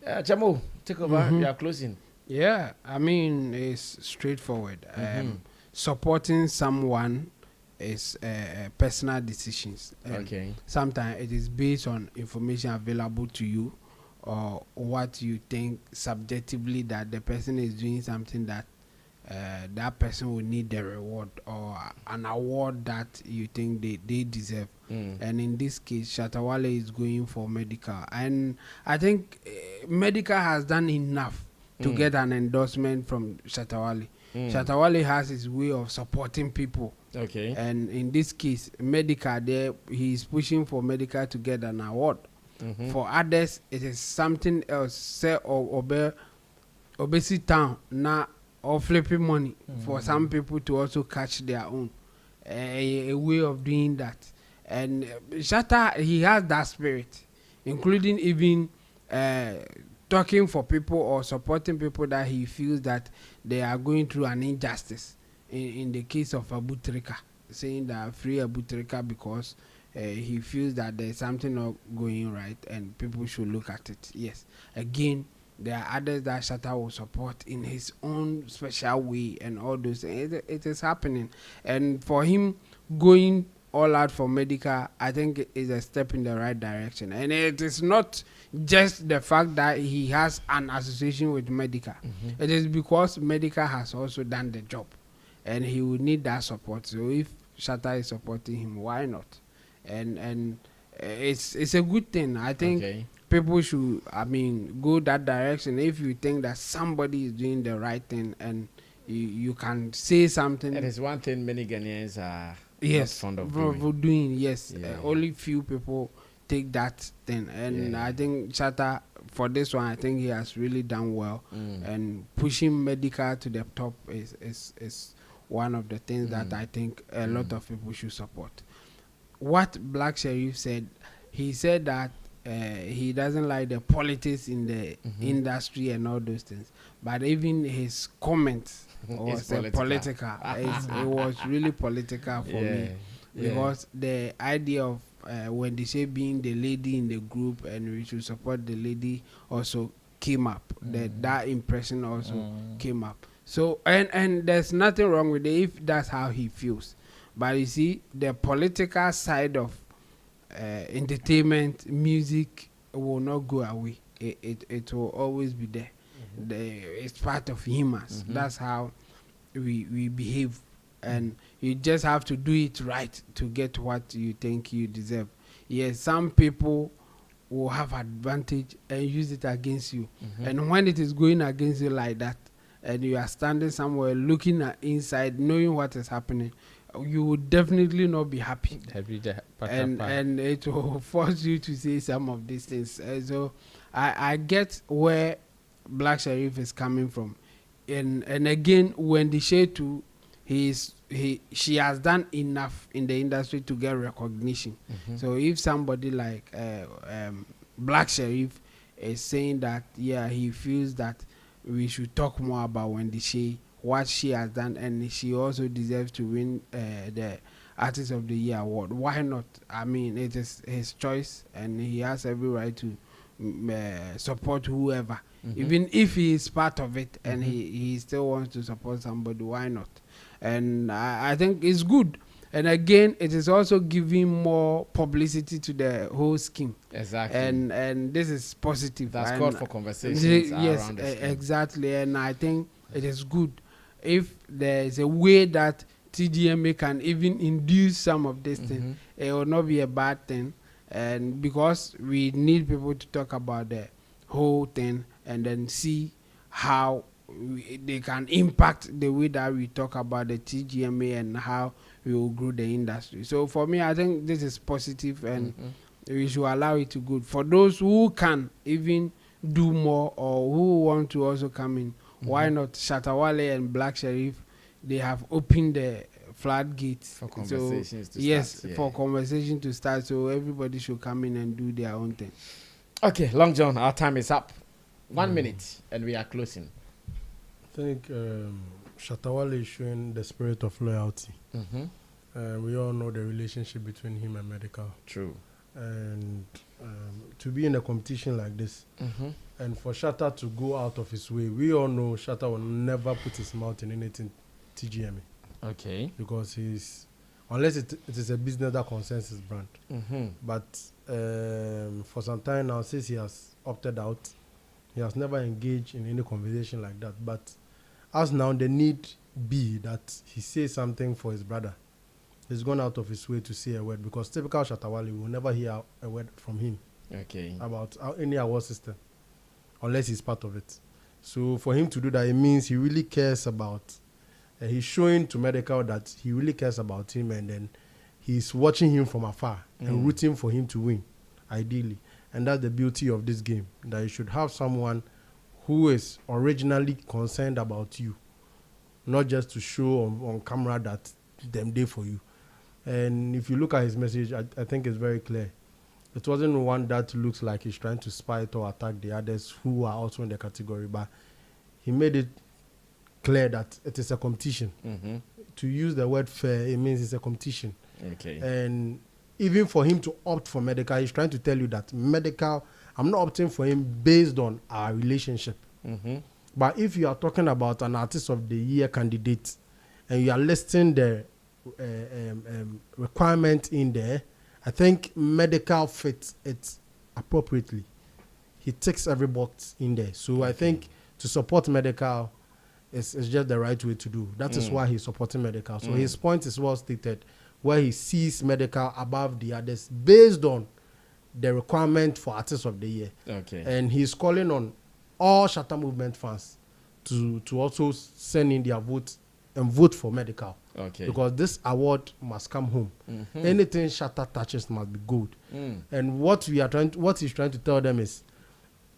[SPEAKER 3] Jamo, take over. We are closing.
[SPEAKER 4] Yeah, I mean, it's straightforward. Supporting someone is personal decisions.
[SPEAKER 3] Okay.
[SPEAKER 4] Sometimes it is based on information available to you or what you think subjectively that the person is doing something that that person will need the reward or an award that you think they deserve. And in this case, Shatta Wale is going for Medikal. And I think Medikal has done enough to get an endorsement from Shatta Wale. Shatta Wale has his way of supporting people.
[SPEAKER 3] Okay.
[SPEAKER 4] And in this case, Medikal, there he is pushing for Medikal to get an award. For others, it is something else. Say obesity town now or flipping money for some people to also catch their own. A way of doing that. And Shatta, he has that spirit, including even talking for people or supporting people that he feels that they are going through an injustice. In the case of Abu Trika, saying that free Abu Trika because he feels that there's something not going right and people should look at it. Yes. Again, there are others that Shatta will support in his own special way and all those things. It is happening. And for him going all out for Medikal, I think is a step in the right direction. And it is not just the fact that he has an association with Medikal. It is because Medikal has also done the job. And he will need that support. So if Shatta is supporting him, why not? And it's a good thing. I think people should, go that direction. If you think that somebody is doing the right thing and you can say something.
[SPEAKER 3] It is one thing many Ghanaians are not fond of
[SPEAKER 4] doing. Yes, only few people take that thing. And I think Shatta, for this one, I think he has really done well. And pushing Medikal to the top is one of the things that I think a lot of people should support. What Black Sharif said, he said that he doesn't like the politics in the industry and all those things. But even his comments was political. It was really political for me. Because the idea of when they say being the lady in the group and we should support the lady also came up. That impression also came up. So and there's nothing wrong with it if that's how he feels. But you see, the political side of entertainment, music will not go away. It will always be there. It's part of humans. That's how we behave. And you just have to do it right to get what you think you deserve. Yes, some people will have advantage and use it against you. And when it is going against you like that, and you are standing somewhere looking at inside, knowing what is happening, you would definitely not be happy. And it will force you to say some of these things. So I get where Black Sharif is coming from. And again, when the Shetu, she has done enough in the industry to get recognition. So if somebody like Black Sharif is saying that, he feels that we should talk more about Wendy Shea, what she has done, and she also deserves to win the Artist of the Year award. Why not? It is his choice, and he has every right to support whoever. Even if he is part of it and he still wants to support somebody, why not? And I think it's good. And again, it is also giving more publicity to the whole scheme.
[SPEAKER 3] Exactly.
[SPEAKER 4] And this is positive.
[SPEAKER 3] That's
[SPEAKER 4] and
[SPEAKER 3] called for conversations
[SPEAKER 4] yes,
[SPEAKER 3] around the scheme.
[SPEAKER 4] exactly. And I think it is good if there is a way that TGMA can even induce some of this thing. It will not be a bad thing. And because we need people to talk about the whole thing and then see how they can impact the way that we talk about the TGMA and how we will grow the industry. So for me, I think this is positive and we should allow it to go. For those who can even do more or who want to also come in, why not? Shatta, Wale and Black Sheriff, they have opened the floodgates
[SPEAKER 3] for conversations to
[SPEAKER 4] yes,
[SPEAKER 3] start.
[SPEAKER 4] for conversation to start. So everybody should come in and do their own thing.
[SPEAKER 3] Okay, Long John, our time is up. 1 minute and we are closing.
[SPEAKER 6] I think Shatta Wale is showing the spirit of loyalty. We all know the relationship between him and Medikal.
[SPEAKER 3] True.
[SPEAKER 6] And to be in a competition like this, and for Shatta to go out of his way, we all know Shatta will never put his mouth in anything TGMA.
[SPEAKER 3] Okay.
[SPEAKER 6] Because unless it is a business that concerns his brand. But for some time now, since he has opted out, he has never engaged in any conversation like that. But as now, the need be that he says something for his brother. He's gone out of his way to say a word, because typical Shatta Wale will never hear a word from him about any award system unless he's part of it. So for him to do that, it means he really cares about, he's showing to Medikal that he really cares about him, and then he's watching him from afar and rooting for him to win, ideally. And that's the beauty of this game, that you should have someone who is originally concerned about you, not just to show on camera that them there for you. And if you look at his message, I think it's very clear. It wasn't one that looks like he's trying to spite or attack the others who are also in the category, but he made it clear that it is a competition. To use the word fair, it means it's a competition.
[SPEAKER 3] Okay.
[SPEAKER 6] And even for him to opt for Medikal, he's trying to tell you that Medikal, I'm not opting for him based on our relationship. But if you are talking about an Artist of the Year candidate and you are listing the requirement in there, I think Medikal fits it appropriately. He ticks every box in there. So I think to support Medikal is just the right way to do. That is why he's supporting Medikal. So his point is well stated, where he sees Medikal above the others based on the requirement for Artist of the Year.
[SPEAKER 3] Okay.
[SPEAKER 6] And he's calling on all Shatta Movement fans to also send in their vote and vote for Medikal.
[SPEAKER 3] Okay.
[SPEAKER 6] Because this award must come home. Anything Shatta touches must be good. And what he's trying to tell them is,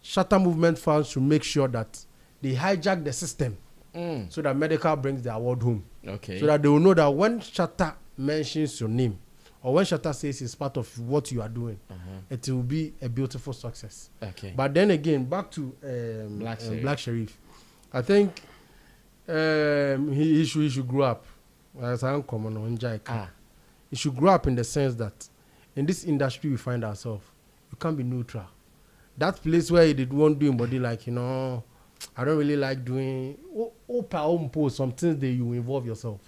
[SPEAKER 6] Shatta Movement fans should make sure that they hijack the system so that Medikal brings the award home.
[SPEAKER 3] Okay.
[SPEAKER 6] So that they will know that when Shatta mentions your name, or when Shatta says it's part of what you are doing, it will be a beautiful success.
[SPEAKER 3] Okay.
[SPEAKER 6] But then again, back to Black Sheriff. I think he should grow up. As I am common on Jaika. He should grow up in the sense that in this industry we find ourselves, you can't be neutral. That place where he did one doing body like, I don't really like doing some things that you involve yourself.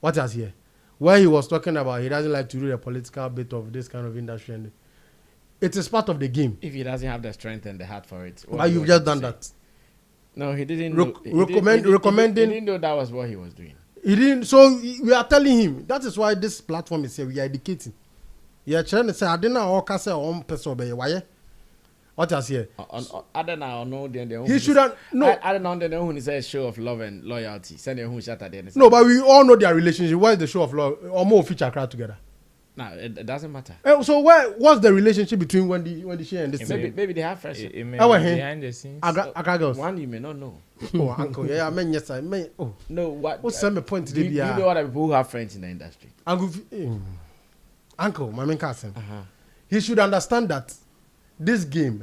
[SPEAKER 6] What else here? Where he was talking about he doesn't like to do the political bit of this kind of industry, and it is part of the game.
[SPEAKER 3] If he doesn't have the strength and the heart for it.
[SPEAKER 6] But you've just done that.
[SPEAKER 3] No, he didn't
[SPEAKER 6] recommending.
[SPEAKER 3] He didn't know that was what he was doing.
[SPEAKER 6] He didn't. So we are telling him. That is why this platform is here. We are educating. You are trying to say, I didn't know all case on person be why. What else here?
[SPEAKER 3] I don't know.
[SPEAKER 6] He shouldn't. No.
[SPEAKER 3] I don't know who says show of love and loyalty. Send who Shatta there.
[SPEAKER 6] No, but we all know their relationship. Why is the show of love or more feature crowd together?
[SPEAKER 3] No, it doesn't matter.
[SPEAKER 6] So what's the relationship between Wendy Shea and this?
[SPEAKER 3] Maybe they have friendship.
[SPEAKER 5] Behind the scenes.
[SPEAKER 6] Accra girls.
[SPEAKER 3] One you may not know.
[SPEAKER 6] Oh, uncle. Yeah, I mean yes, I mean. Oh
[SPEAKER 3] no. What's
[SPEAKER 6] my point today?
[SPEAKER 3] You know other people who have friends in the industry.
[SPEAKER 6] Uncle, my main cousin. He should understand that this game,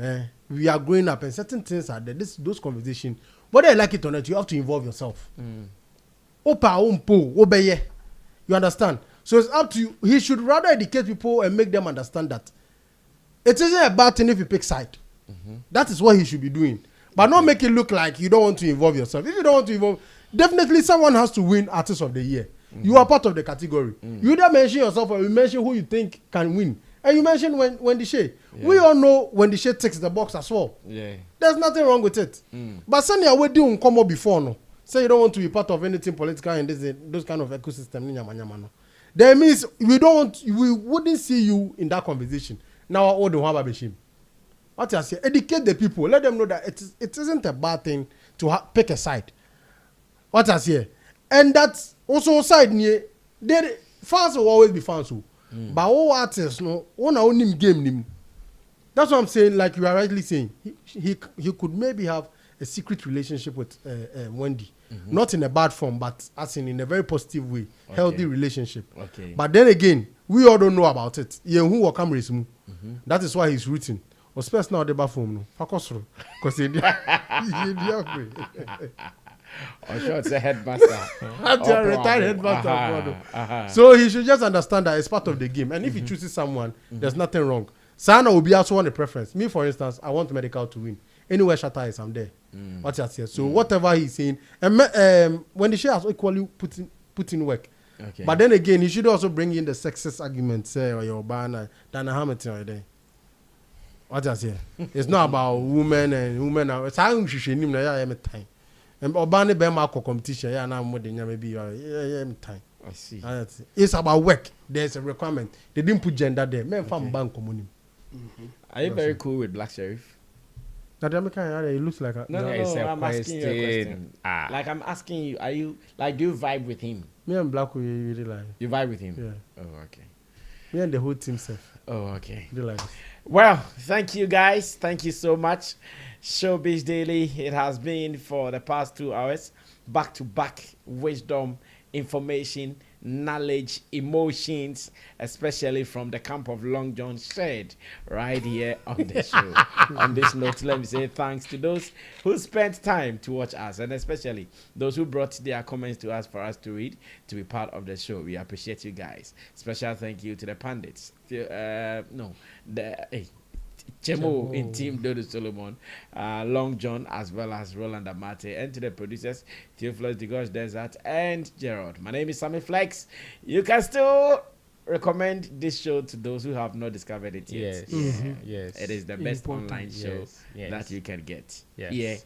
[SPEAKER 6] we are growing up and certain things are there. Those conversations, whether you like it or not, you have to involve yourself. You understand? So it's up to you. He should rather educate people and make them understand that it isn't a bad thing if you pick side. That is what he should be doing. But not make it look like you don't want to involve yourself. If you don't want to involve, definitely someone has to win Artist of the Year.
[SPEAKER 8] You are part of the category. You either mention yourself or you mention who you think can win. And you mentioned when the shade. Yeah. We all know when the shade ticks the box as well.
[SPEAKER 3] Yeah.
[SPEAKER 8] There's nothing wrong with it. But suddenly we didn't come up before, no. Say you don't want to be part of anything political in those kind of ecosystem. No. That means we wouldn't see you in that conversation. Now all the one shame. What I say, educate the people. Let them know that it isn't a bad thing to pick a side. What I say, and that's also side near. Fans will always be fans. But all artists, no, one only game him. That's what I'm saying. Like you are rightly saying, he could maybe have a secret relationship with Wendy, not in a bad form, but as in a very positive way, healthy relationship. Okay. But then again, we all don't know about it. Who will come raise him? That is why he's rooting. Or especially now the bad form, no, because he
[SPEAKER 3] I'm sure it's a headmaster.
[SPEAKER 8] Retired headmaster. So he should just understand that it's part of the game. And if he chooses someone, there's nothing wrong. Sana will be also want a preference. Me, for instance, I want Medikal to win. Anywhere Shatta is, I'm there. What you say? So whatever he's saying, and when the share has equally put in work. Okay. But then again, he should also bring in the sexist argument, say, or your banner, than a Hamilton right there. What I say? It's not about women and women. It's how you should name the time. And Obani Bemako competition, yeah, now more than maybe time. I see. It's about work. There's a requirement. They didn't put gender there. Men from bank community.
[SPEAKER 3] Are you very cool with Black Sheriff?
[SPEAKER 8] Now, it looks like a
[SPEAKER 3] no, I'm asking you a question. Like I'm asking you, are you like, do you vibe with him?
[SPEAKER 8] Me and Black, we really like.
[SPEAKER 3] You vibe with him?
[SPEAKER 8] Yeah.
[SPEAKER 3] Oh, okay.
[SPEAKER 8] Me and the whole team, self.
[SPEAKER 3] Oh, okay.
[SPEAKER 8] They like.
[SPEAKER 3] Well, thank you guys. Thank you so much. Showbiz Daily. It has been for the past 2 hours. Back to back wisdom, information, knowledge, emotions, especially from the camp of Long John shared right here on the show. On this note, let me say thanks to those who spent time to watch us, and especially those who brought their comments to us for us to read, to be part of the show. We appreciate you guys. Special thank you to the pundits. Chemo in Team Dodo Solomon, Long John, as well as Roland Amate, and to the producers, Theophilus Digosh Desert and Gerald. My name is Sammy Flex. You can still recommend this show to those who have not discovered it yet. Yes, yes. It is the best online show that you can get. Yes. Yeah.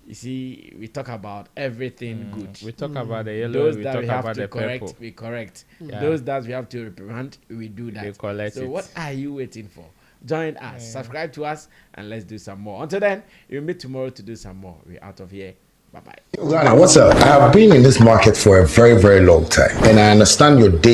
[SPEAKER 3] You see, we talk about everything good.
[SPEAKER 5] We talk about the yellow,
[SPEAKER 3] those
[SPEAKER 5] we
[SPEAKER 3] that
[SPEAKER 5] talk
[SPEAKER 3] we have
[SPEAKER 5] about
[SPEAKER 3] to
[SPEAKER 5] the
[SPEAKER 3] correct,
[SPEAKER 5] purple.
[SPEAKER 3] we correct.
[SPEAKER 5] Yeah.
[SPEAKER 3] Those that we have to reprimand, we do that.
[SPEAKER 5] We collect
[SPEAKER 3] so
[SPEAKER 5] it.
[SPEAKER 3] what are you waiting for? Join us, subscribe to us, and let's do some more. Until then, we'll meet tomorrow to do some more. We're out of here. Bye-bye.
[SPEAKER 1] Ghana, what's up? I have been in this market for a very, very long time, and I understand your day